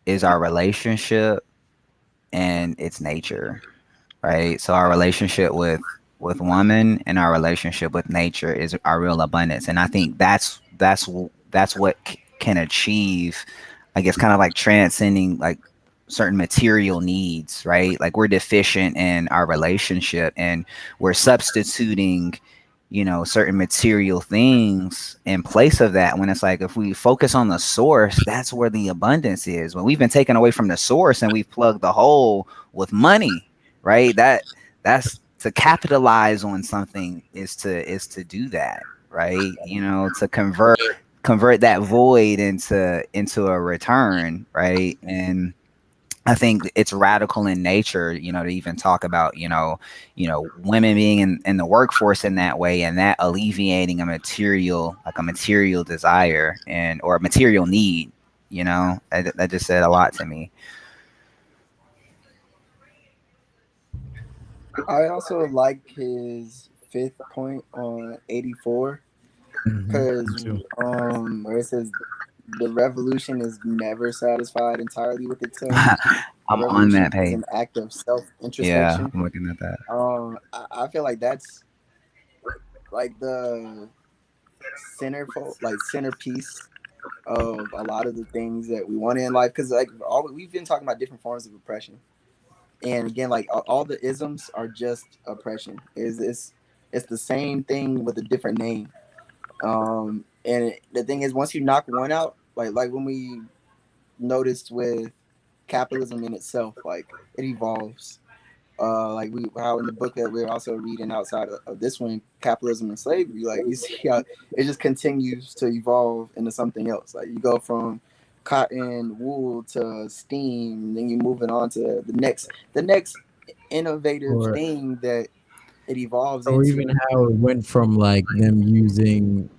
is our relationship and its nature, right? So our relationship with woman and our relationship with nature is our real abundance, and I think that's what can achieve, I guess, kind of like transcending like certain material needs, right? Like we're deficient in our relationship, and we're substituting, you know, certain material things in place of that, when it's like if we focus on the source, that's where the abundance is. When we've been taken away from the source and we've plugged the hole with money, right? That's to capitalize on something is to do that, right? You know, to convert that void into a return, right? And I think it's radical in nature, you know, to even talk about, you know, women being in the workforce in that way, and that alleviating a material desire or a material need. You know, that just said a lot to me. I also like his fifth point on 84 Mhm, because me too. where it says the revolution is never satisfied entirely with its aims. The I'm on revolution that is page. an act of self Yeah, introspection. I'm looking at that. I feel like that's like the centerpiece of a lot of the things that we want in life. Because like we've been talking about different forms of oppression, and again, like all the isms are just oppression. It's the same thing with a different name. The thing is, once you knock one out, like when we noticed with capitalism in itself, like it evolves. Like we how in the book that we're also reading outside of this one, capitalism and slavery, like you see how it just continues to evolve into something else. Like you go from cotton wool to steam, then you're moving on to the next innovative Or thing that it evolves or even into. how it went from like them using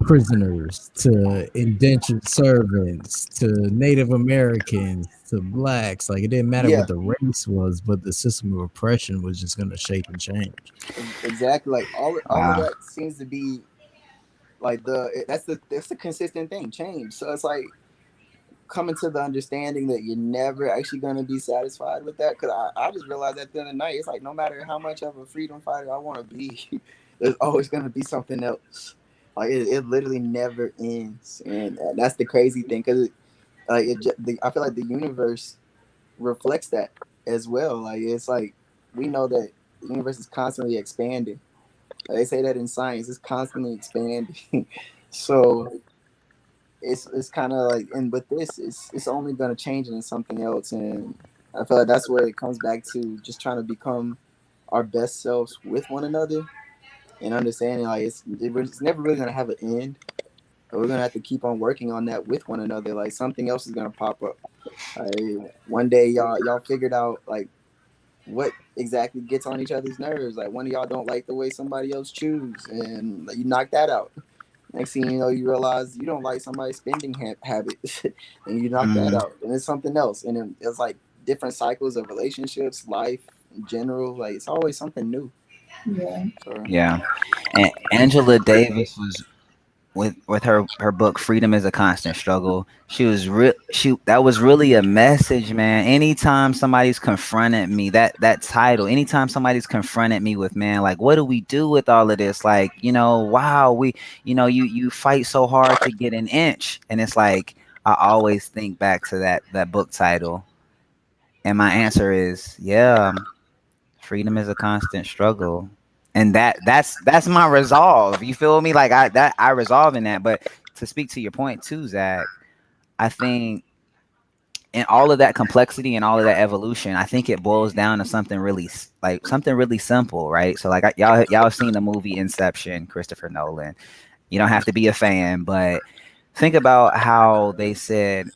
prisoners to indentured servants to Native Americans to blacks. Like it didn't matter Yeah, what the race was, but the system of oppression was just gonna shape and change. exactly. Like all of Wow. that seems to be like that's the consistent thing, change. So it's like coming to the understanding that you're never actually going to be satisfied with that. Because I just realized at the end of the night, it's like no matter how much of a freedom fighter I want to be, there's always going to be something else. Like it literally never ends, and that's the crazy thing. Because I feel like the universe reflects that as well. Like it's like we know that the universe is constantly expanding. Like, they say that in science, it's constantly expanding. So it's kind of like, and with this it's only going to change into something else, and I feel like that's where it comes back to just trying to become our best selves with one another and understanding like it's never really going to have an end, but we're going to have to keep on working on that with one another. Like something else is going to pop up. Like one day y'all figured out like what exactly gets on each other's nerves. Like one of y'all don't like the way somebody else chews, and like, you knock that out. Next thing you know, you realize you don't like somebody's spending habits, and you knock that Mm, out, and it's something else. And it's like different cycles of relationships, life in general. Like it's always something new. Yeah. So yeah. And Angela Davis was with her book Freedom is a Constant Struggle. She that was really a message, man. Anytime somebody's confronted me, that title, anytime somebody's confronted me with, man, like what do we do with all of this? Like, wow, you fight so hard to get an inch. And it's like I always think back to that book title. And my answer is, yeah, freedom is a constant struggle. And that's my resolve. You feel me? Like I resolve in that. But to speak to your point too, Zach, I think in all of that complexity and all of that evolution, I think it boils down to something really simple, right? So like y'all have seen the movie Inception, Christopher Nolan. You don't have to be a fan, but think about how they said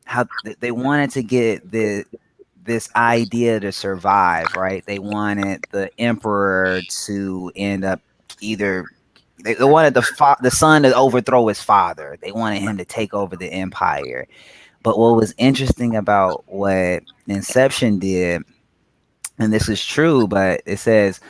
how they wanted to get this idea to survive, right? They wanted the emperor to end up either they wanted the son to overthrow his father. They wanted him to take over the empire. But what was interesting about what Inception did, and this is true, but it says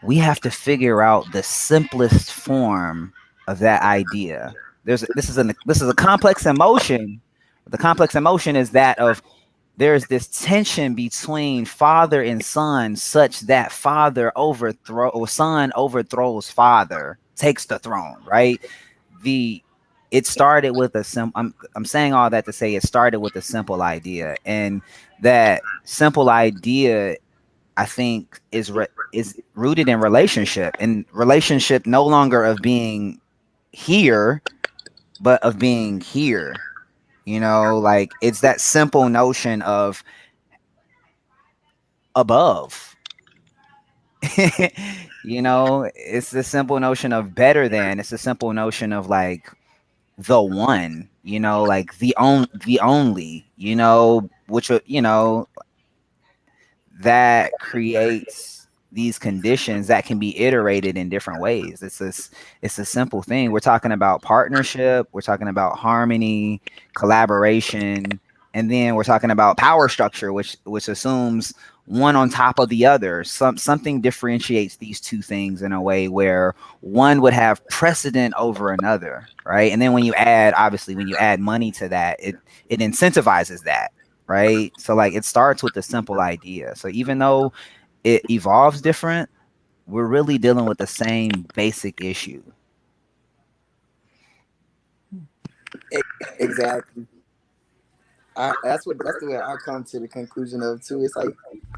we have to figure out the simplest form of that idea. This is a complex emotion. The complex emotion is that of there's this tension between father and son, such that son overthrows father, takes the throne, right? The It started with a I'm saying all that to say it started with a simple idea, and that simple idea I think is rooted in relationship, and relationship no longer of being here, but of being here. Like it's that simple notion of above. It's the simple notion of better than. It's a simple notion of like the one, like the only, which that creates these conditions that can be iterated in different ways. It's a simple thing. We're talking about partnership, we're talking about harmony, collaboration, and then we're talking about power structure, which assumes one on top of the other. Something differentiates these two things in a way where one would have precedent over another, right? And then when you add, obviously, when you add money to that, it incentivizes that, right? So like it starts with a simple idea. So even though it evolves different, we're really dealing with the same basic issue. Exactly. That's the way I come to the conclusion of too. It's like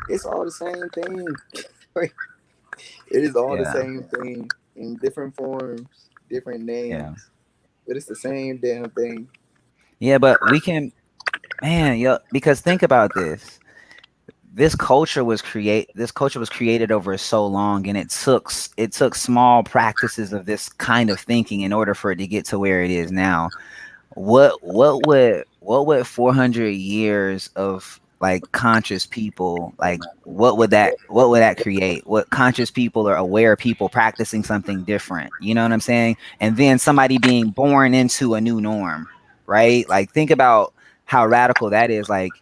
it's all the same thing. Like, it is all the Yeah. same thing in different forms, different names, Yeah. but it's the same damn thing. Yeah, but we can, man, yo, because think about this. This culture was created over so long, and it took small practices of this kind of thinking in order for it to get to where it is now. What would 400 years of like conscious people, like what would that create? What conscious people or aware people practicing something different, you know what I'm saying? And then somebody being born into a new norm, right? Like think about how radical that is. Like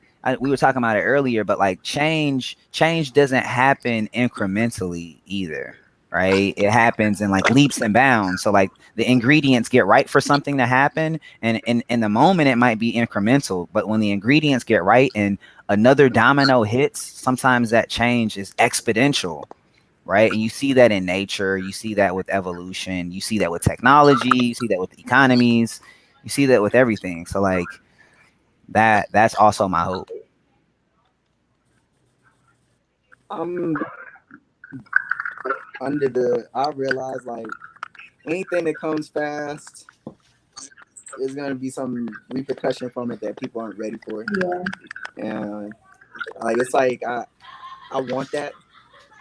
we were talking about it earlier, but like change doesn't happen incrementally either, right? It happens in like leaps and bounds. So like the ingredients get right for something to happen, and in the moment it might be incremental, but when the ingredients get right and another domino hits, sometimes that change is exponential, right? And you see that in nature, you see that with evolution, you see that with technology, you see that with economies, you see that with everything. So like that's also my hope. I realize like anything that comes fast is gonna be some repercussion from it that people aren't ready for. Yeah. And like it's like I want that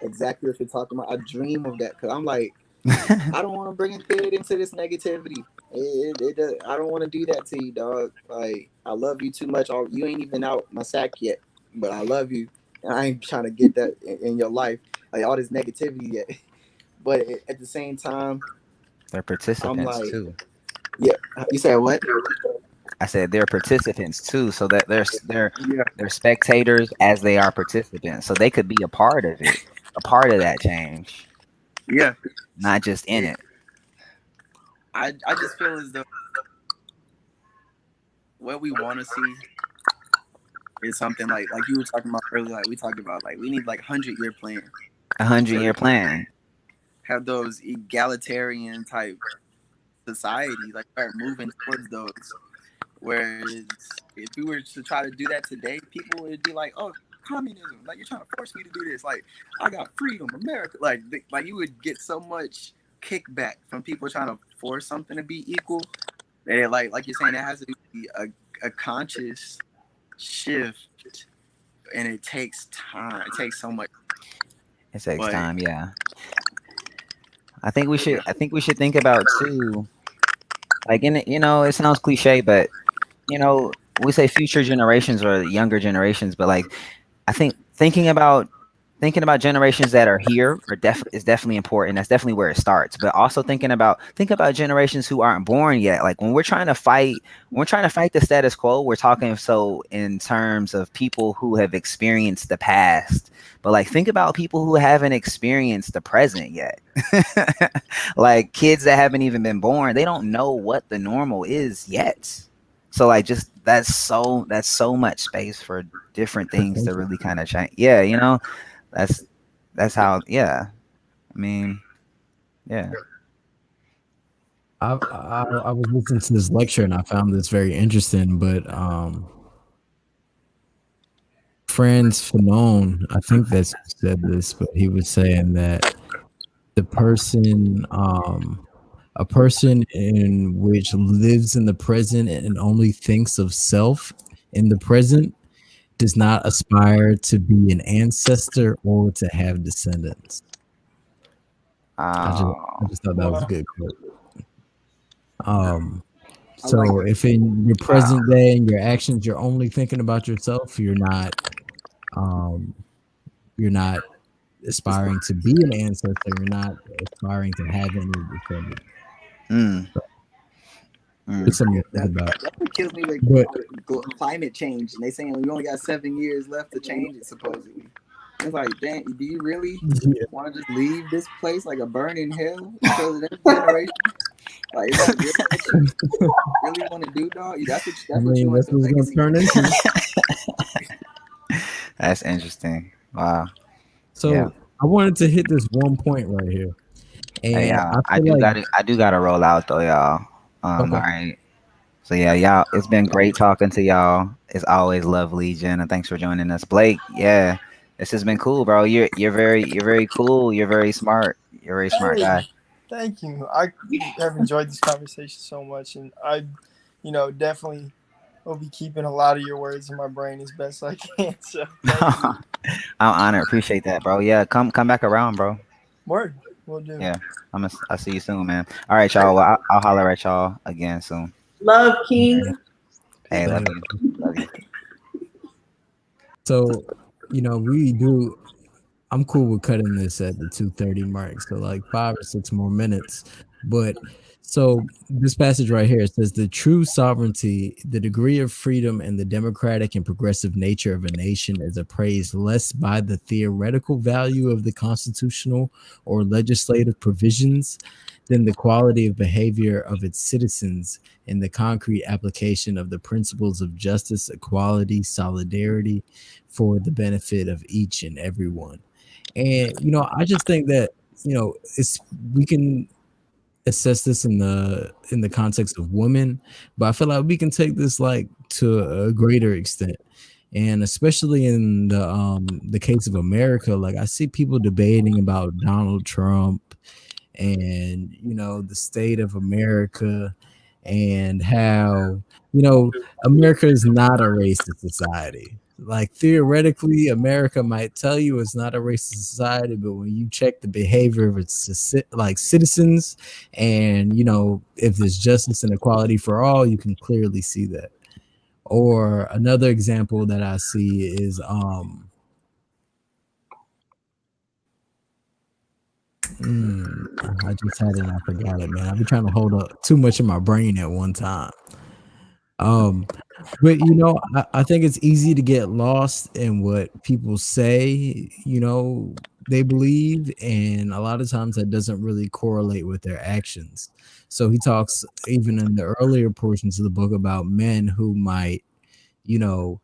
exactly what you're talking about. I dream of that because I'm like I don't want to bring a kid into this negativity. I don't want to do that to you, dog. Like I love you too much. You ain't even out my sack yet, but I love you, and I ain't trying to get that in your life, like all this negativity yet. But at the same time, They're I'm participants like, too. yeah. You said what? I said they're participants too, so that they're Yeah. spectators as they are participants, so they could be a part of it, a part of that change, Yeah. not just in it. I just feel as though what we want to see is something like you were talking about earlier. Like we talked about, like we need like 100-year plan. 100-year plan. Have those egalitarian type societies, like start moving towards those. Whereas if we were to try to do that today, people would be like, "Oh, communism! Like you're trying to force me to do this. Like I got freedom, America." Like you would get so much kickback from people trying to force something to be equal. And like you're saying, it has to be a conscious shift, and it takes time. It takes so much. It takes time, yeah. I think we should think about too, like in it, it sounds cliche, but we say future generations or younger generations, but like I think thinking about generations that are here is definitely important. That's definitely where it starts. But also think about generations who aren't born yet. Like when we're trying to fight the status quo, we're talking so in terms of people who have experienced the past. But like think about people who haven't experienced the present yet. Like kids that haven't even been born, they don't know what the normal is yet. So like just that's so much space for different things to really kind of change. Yeah, that's how. Yeah, I mean, yeah. I was listening to this lecture and I found this very interesting, but Franz Fanon, I think that's who said this, but he was saying that the person, a person in which lives in the present and only thinks of self in the present does not aspire to be an ancestor or to have descendants. I just thought that was a good quote. So if in your present day and your actions you're only thinking about yourself, you're not aspiring to be an ancestor, you're not aspiring to have any descendants. It's something to think about. That's what kills me with climate change. And they saying we only got 7 years left to change it, supposedly. It's like, dang, do you really Yeah. want to just leave this place like a burning hell because of that generation? Like, is that really what you really want to do, dog? I That's what you mean, want that's your what it's legacy gonna to turn be. into. That's interesting. Wow. Yeah. So I wanted to hit this one point right here, Hey, and y'all. I feel like I do gotta roll out though, y'all. All okay, right. So yeah, y'all. It's been great talking to y'all. It's always lovely, Jenna. Thanks for joining us, Blake. Yeah, this has been cool, bro. You're very cool. You're very smart. You're a very smart Hey, guy. thank you. I have enjoyed this conversation so much, and I, definitely will be keeping a lot of your words in my brain as best I can. So thank you. I'm honored. Appreciate that, bro. Yeah, come back around, bro. Word, will do. Yeah, I'll see you soon, man. All right, y'all. Well, I'll holler at y'all again soon. Love, King. Hey, love same. you. Love you. So we do. I'm cool with cutting this at the 2:30 mark, so like 5 or 6 more minutes. But so this passage right here, it says the true sovereignty, the degree of freedom, and the democratic and progressive nature of a nation is appraised less by the theoretical value of the constitutional or legislative provisions than the quality of behavior of its citizens in the concrete application of the principles of justice, equality, solidarity for the benefit of each and everyone. And I just think that it's we can assess this in the context of women, but I feel like we can take this like to a greater extent. And especially in the case of America, like I see people debating about Donald Trump and the state of America and how America is not a racist society. Like theoretically, America might tell you it's not a racist society, but when you check the behavior of its like citizens, and if there's justice and equality for all, you can clearly see that. Or another example that I see is I just had it and I forgot it, man. I've been trying to hold up too much in my brain at one time. Um, but I think it's easy to get lost in what people say, they believe, and a lot of times that doesn't really correlate with their actions. So he talks even in the earlier portions of the book about men who might, you know,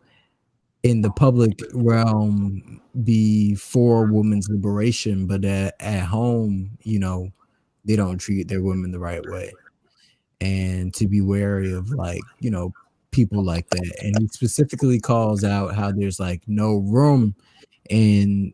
in the public realm be for women's liberation, but at home, they don't treat their women the right way, and to be wary of like people like that. And he specifically calls out how there's like no room in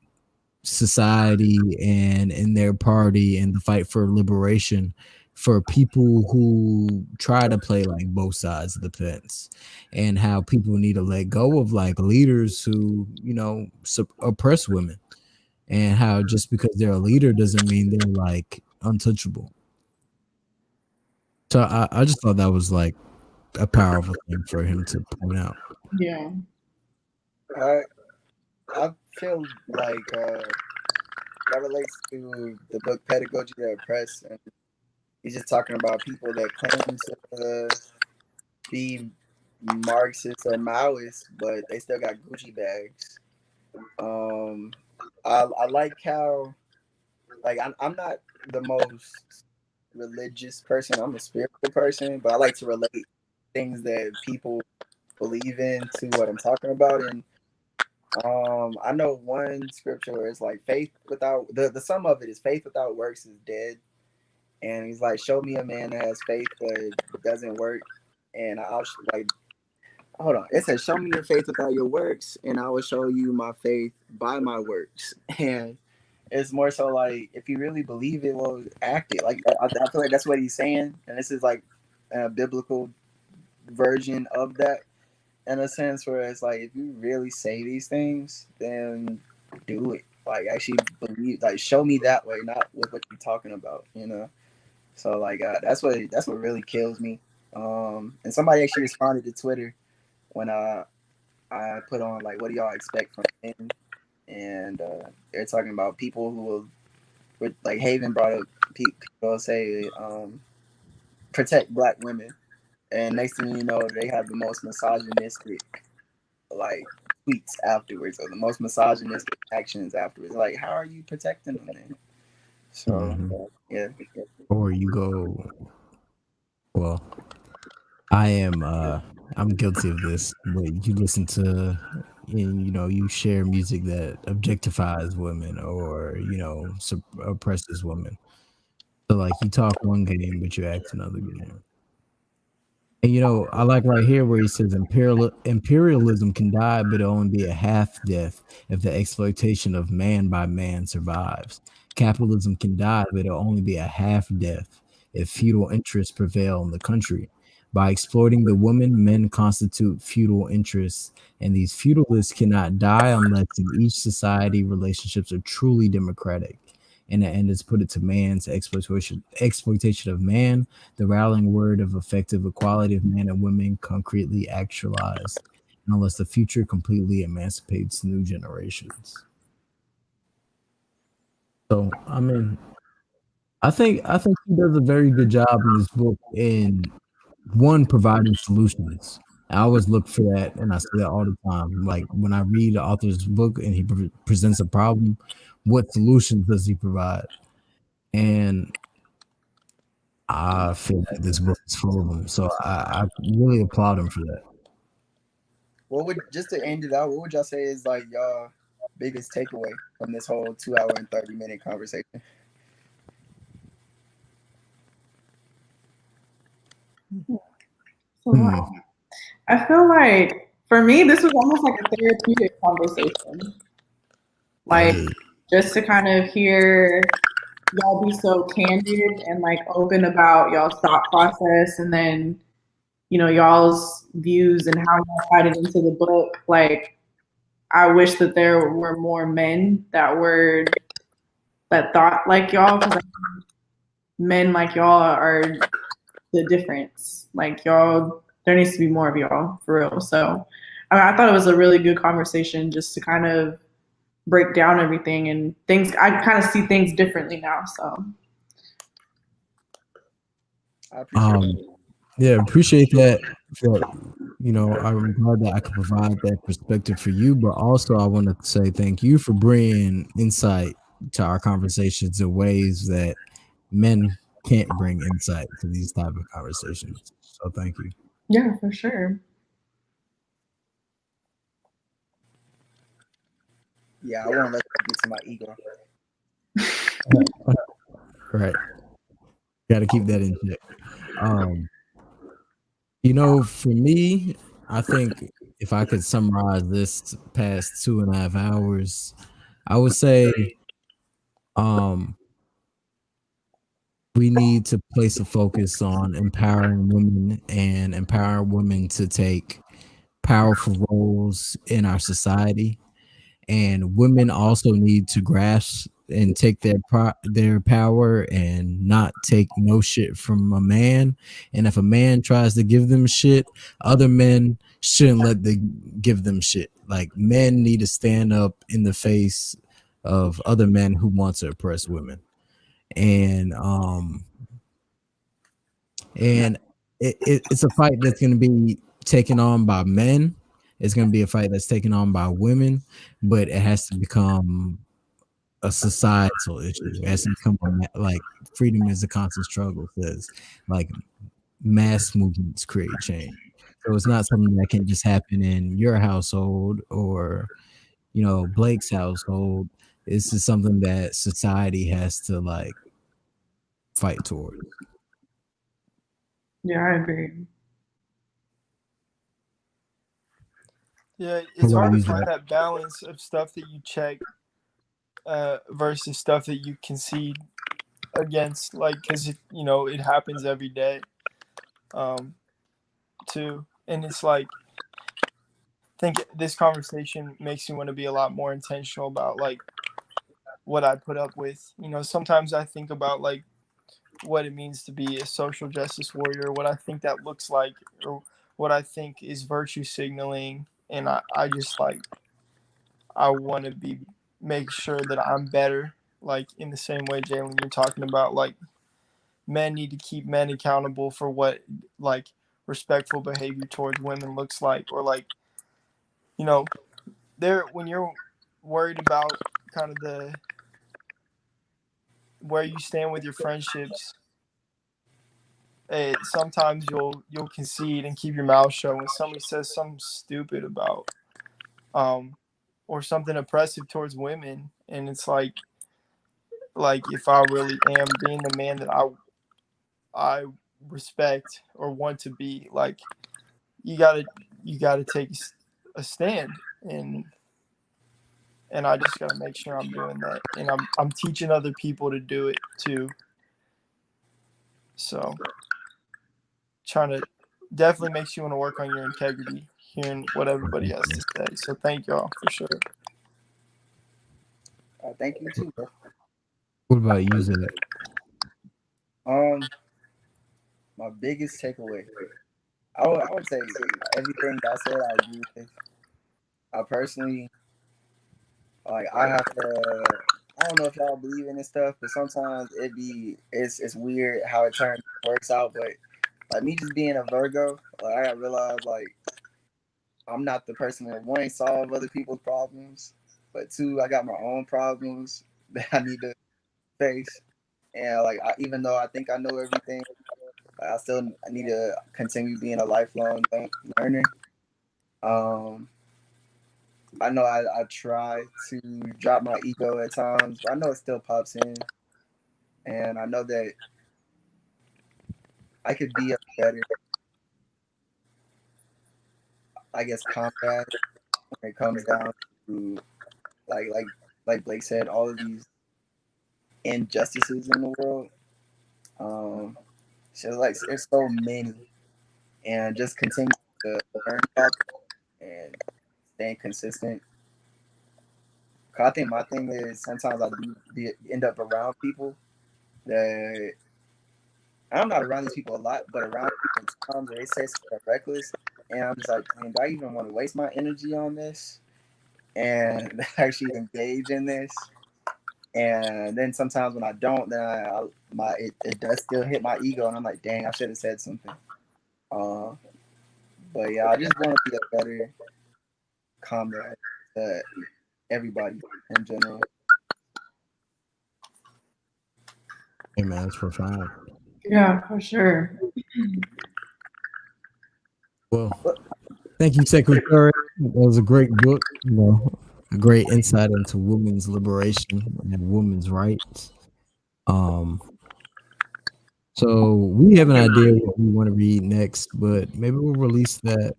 society and in their party and the fight for liberation for people who try to play like both sides of the fence, and how people need to let go of like leaders who oppress women, and how just because they're a leader doesn't mean they're like untouchable. So I just thought that was like a powerful thing for him to point out. Yeah. I feel like that relates to the book Pedagogy of the Oppressed, and he's just talking about people that claim to be Marxists or Maoists, but they still got Gucci bags. I like how, like, I'm not the most religious person. I'm a spiritual person, but I like to relate things that people believe in to what I'm talking about. And I know one scripture where it's like faith without the sum of it is faith without works is dead. And he's like, show me a man that has faith but doesn't work, and I'll like, hold on. It says, show me your faith without your works, and I will show you my faith by my works. And it's more so like, if you really believe it, well, act it. Like I feel like that's what he's saying, and this is like a biblical version of that, in a sense where it's like, if you really say these things, then do it. Like actually believe. Like show me that way, not with what you're talking about. So like that's what really kills me. And somebody actually responded to Twitter when I put on like, what do y'all expect from men? And they're talking about people who will, like Haven brought up, people say protect black women, and next thing you know, they have the most misogynistic like tweets afterwards or the most misogynistic actions afterwards. Like, how are you protecting them then? So, Mhm. yeah. Or you go, well, I'm guilty of this, but you listen to, and you share music that objectifies women or oppresses women. So like you talk one game, but you act another game. And I like right here where he says imperialism can die, but it'll only be a half death if the exploitation of man by man survives. Capitalism can die, but it'll only be a half death if feudal interests prevail in the country. By exploiting the woman, men constitute feudal interests, and these feudalists cannot die unless in each society relationships are truly democratic. And the end is put it to man's exploitation of man, the rallying word of effective equality of men and women concretely actualized, unless the future completely emancipates new generations. So, I mean, I think he does a very good job in this book in one providing solutions. I always look for that, and I say that all the time. Like when I read the author's book and he presents a problem, what solutions does he provide? And I feel like this book is full of them. So I really applaud him for that. What would, just to end it out, what would y'all say is like y'all biggest takeaway from this whole 2 hour and 30-minute conversation? So I feel like for me, this was almost like a therapeutic conversation. Like just to kind of hear y'all be so candid and like open about y'all's thought process, and then y'all's views and how y'all tied it into the book. Like I wish that there were more men that thought like y'all, because men like y'all are the difference. Like y'all, there needs to be more of y'all for real. So I thought it was a really good conversation just to kind of break down everything and things. I kind of see things differently now. So I appreciate it. Yeah, appreciate that. I'm glad that I could provide that perspective for you, but also I want to say thank you for bringing insight to our conversations in ways that men can't bring insight to these type of conversations. So thank you. Yeah, for sure. Yeah, I won't let that get to my ego. Right. Got to keep that in check. For me, I think if I could summarize this past 2.5 hours, I would say we need to place a focus on empowering women and empowering women to take powerful roles in our society. And women also need to grasp and take their power and not take no shit from a man. And if a man tries to give them shit, other men shouldn't let them give them shit. Like men need to stand up in the face of other men who want to oppress women. And it's a fight that's going to be taken on by men. It's going to be a fight that's taken on by women, but it has to become a societal issue. It has to become like freedom is a constant struggle, says like mass movements create change. So it's not something that can just happen in your household or Blake's household. This is something that society has to like fight towards. Yeah, I agree. Yeah, it's hard to find that balance of stuff that you check versus stuff that you concede against, like, because it happens every day too. And it's like, I think this conversation makes me want to be a lot more intentional about like what I put up with. Sometimes I think about like what it means to be a social justice warrior, what I think that looks like, or what I think is virtue signaling. And I just like, I want to make sure that I'm better, like in the same way, Jalen, you're talking about, like men need to keep men accountable for what like respectful behavior towards women looks like, or like, when you're worried about kind of where you stand with your friendships, sometimes you'll concede and keep your mouth shut when somebody says something stupid about or something oppressive towards women, and it's like if I really am being the man that I respect or want to be, like you gotta take a stand, and I just gotta make sure I'm doing that, and I'm teaching other people to do it too. So definitely makes you want to work on your integrity, hearing what everybody has to say. So thank y'all for sure. Thank you too, bro. What about you, Zach? My biggest takeaway, I would say everything I said I agree with. I personally, like, I have to. I don't know if y'all believe in this stuff, but sometimes it's weird how it works out. But like me just being a Virgo, like I realized like I'm not the person that one solve other people's problems, but two, I got my own problems that I need to face. And like even though I think I know everything, I need to continue being a lifelong learner. I know I try to drop my ego at times, but I know it still pops in. And I know that I could be a better, I guess, comrade when it comes down to like Blake said, all of these injustices in the world. So like there's so many, and just continue to learn about them and staying consistent. Cause I think my thing is sometimes I do end up around people that I'm not around these people a lot, but around people times where they say something reckless, and I'm just like, man, do I even want to waste my energy on this and actually engage in this? And then sometimes when I don't, then it does still hit my ego, and I'm like, dang, I should have said something. But yeah, I just want to be a better comrade to everybody in general. Hey man, that's profound. Yeah, for sure. Well, thank you, Secretary. That was a great book. You know, a great insight into women's liberation and women's rights. So we have an idea what we want to read next, but maybe we'll release that.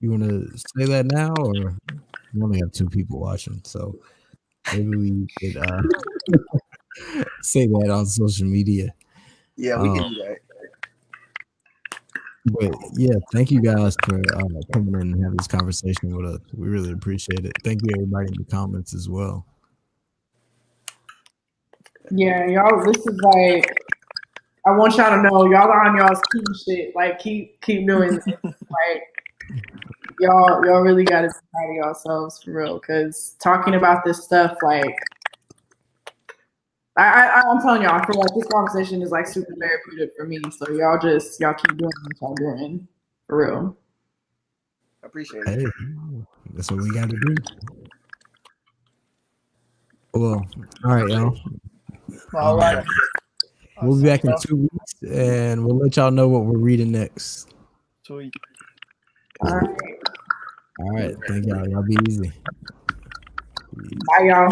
You want to say that now, or we only have 2 people watching, so maybe we could say that on social media. Yeah, we can do that. But yeah, thank you guys for coming in and having this conversation with us. We really appreciate it. Thank you everybody in the comments as well. Yeah, y'all, this is like, I want y'all to know y'all are on y'all's key shit. Like keep doing this. Like y'all really gotta be proud of yourselves for real. Cause talking about this stuff, like I'm telling y'all, I feel like this conversation is like super therapeutic for me. So y'all keep doing what y'all doing for real. I appreciate it. Hey, that's what we got to do. Well, all right, y'all. All right. We'll be back in 2 weeks, and we'll let y'all know what we're reading next. Sweet. All right. All right. Thank y'all. Y'all be easy. Bye, y'all.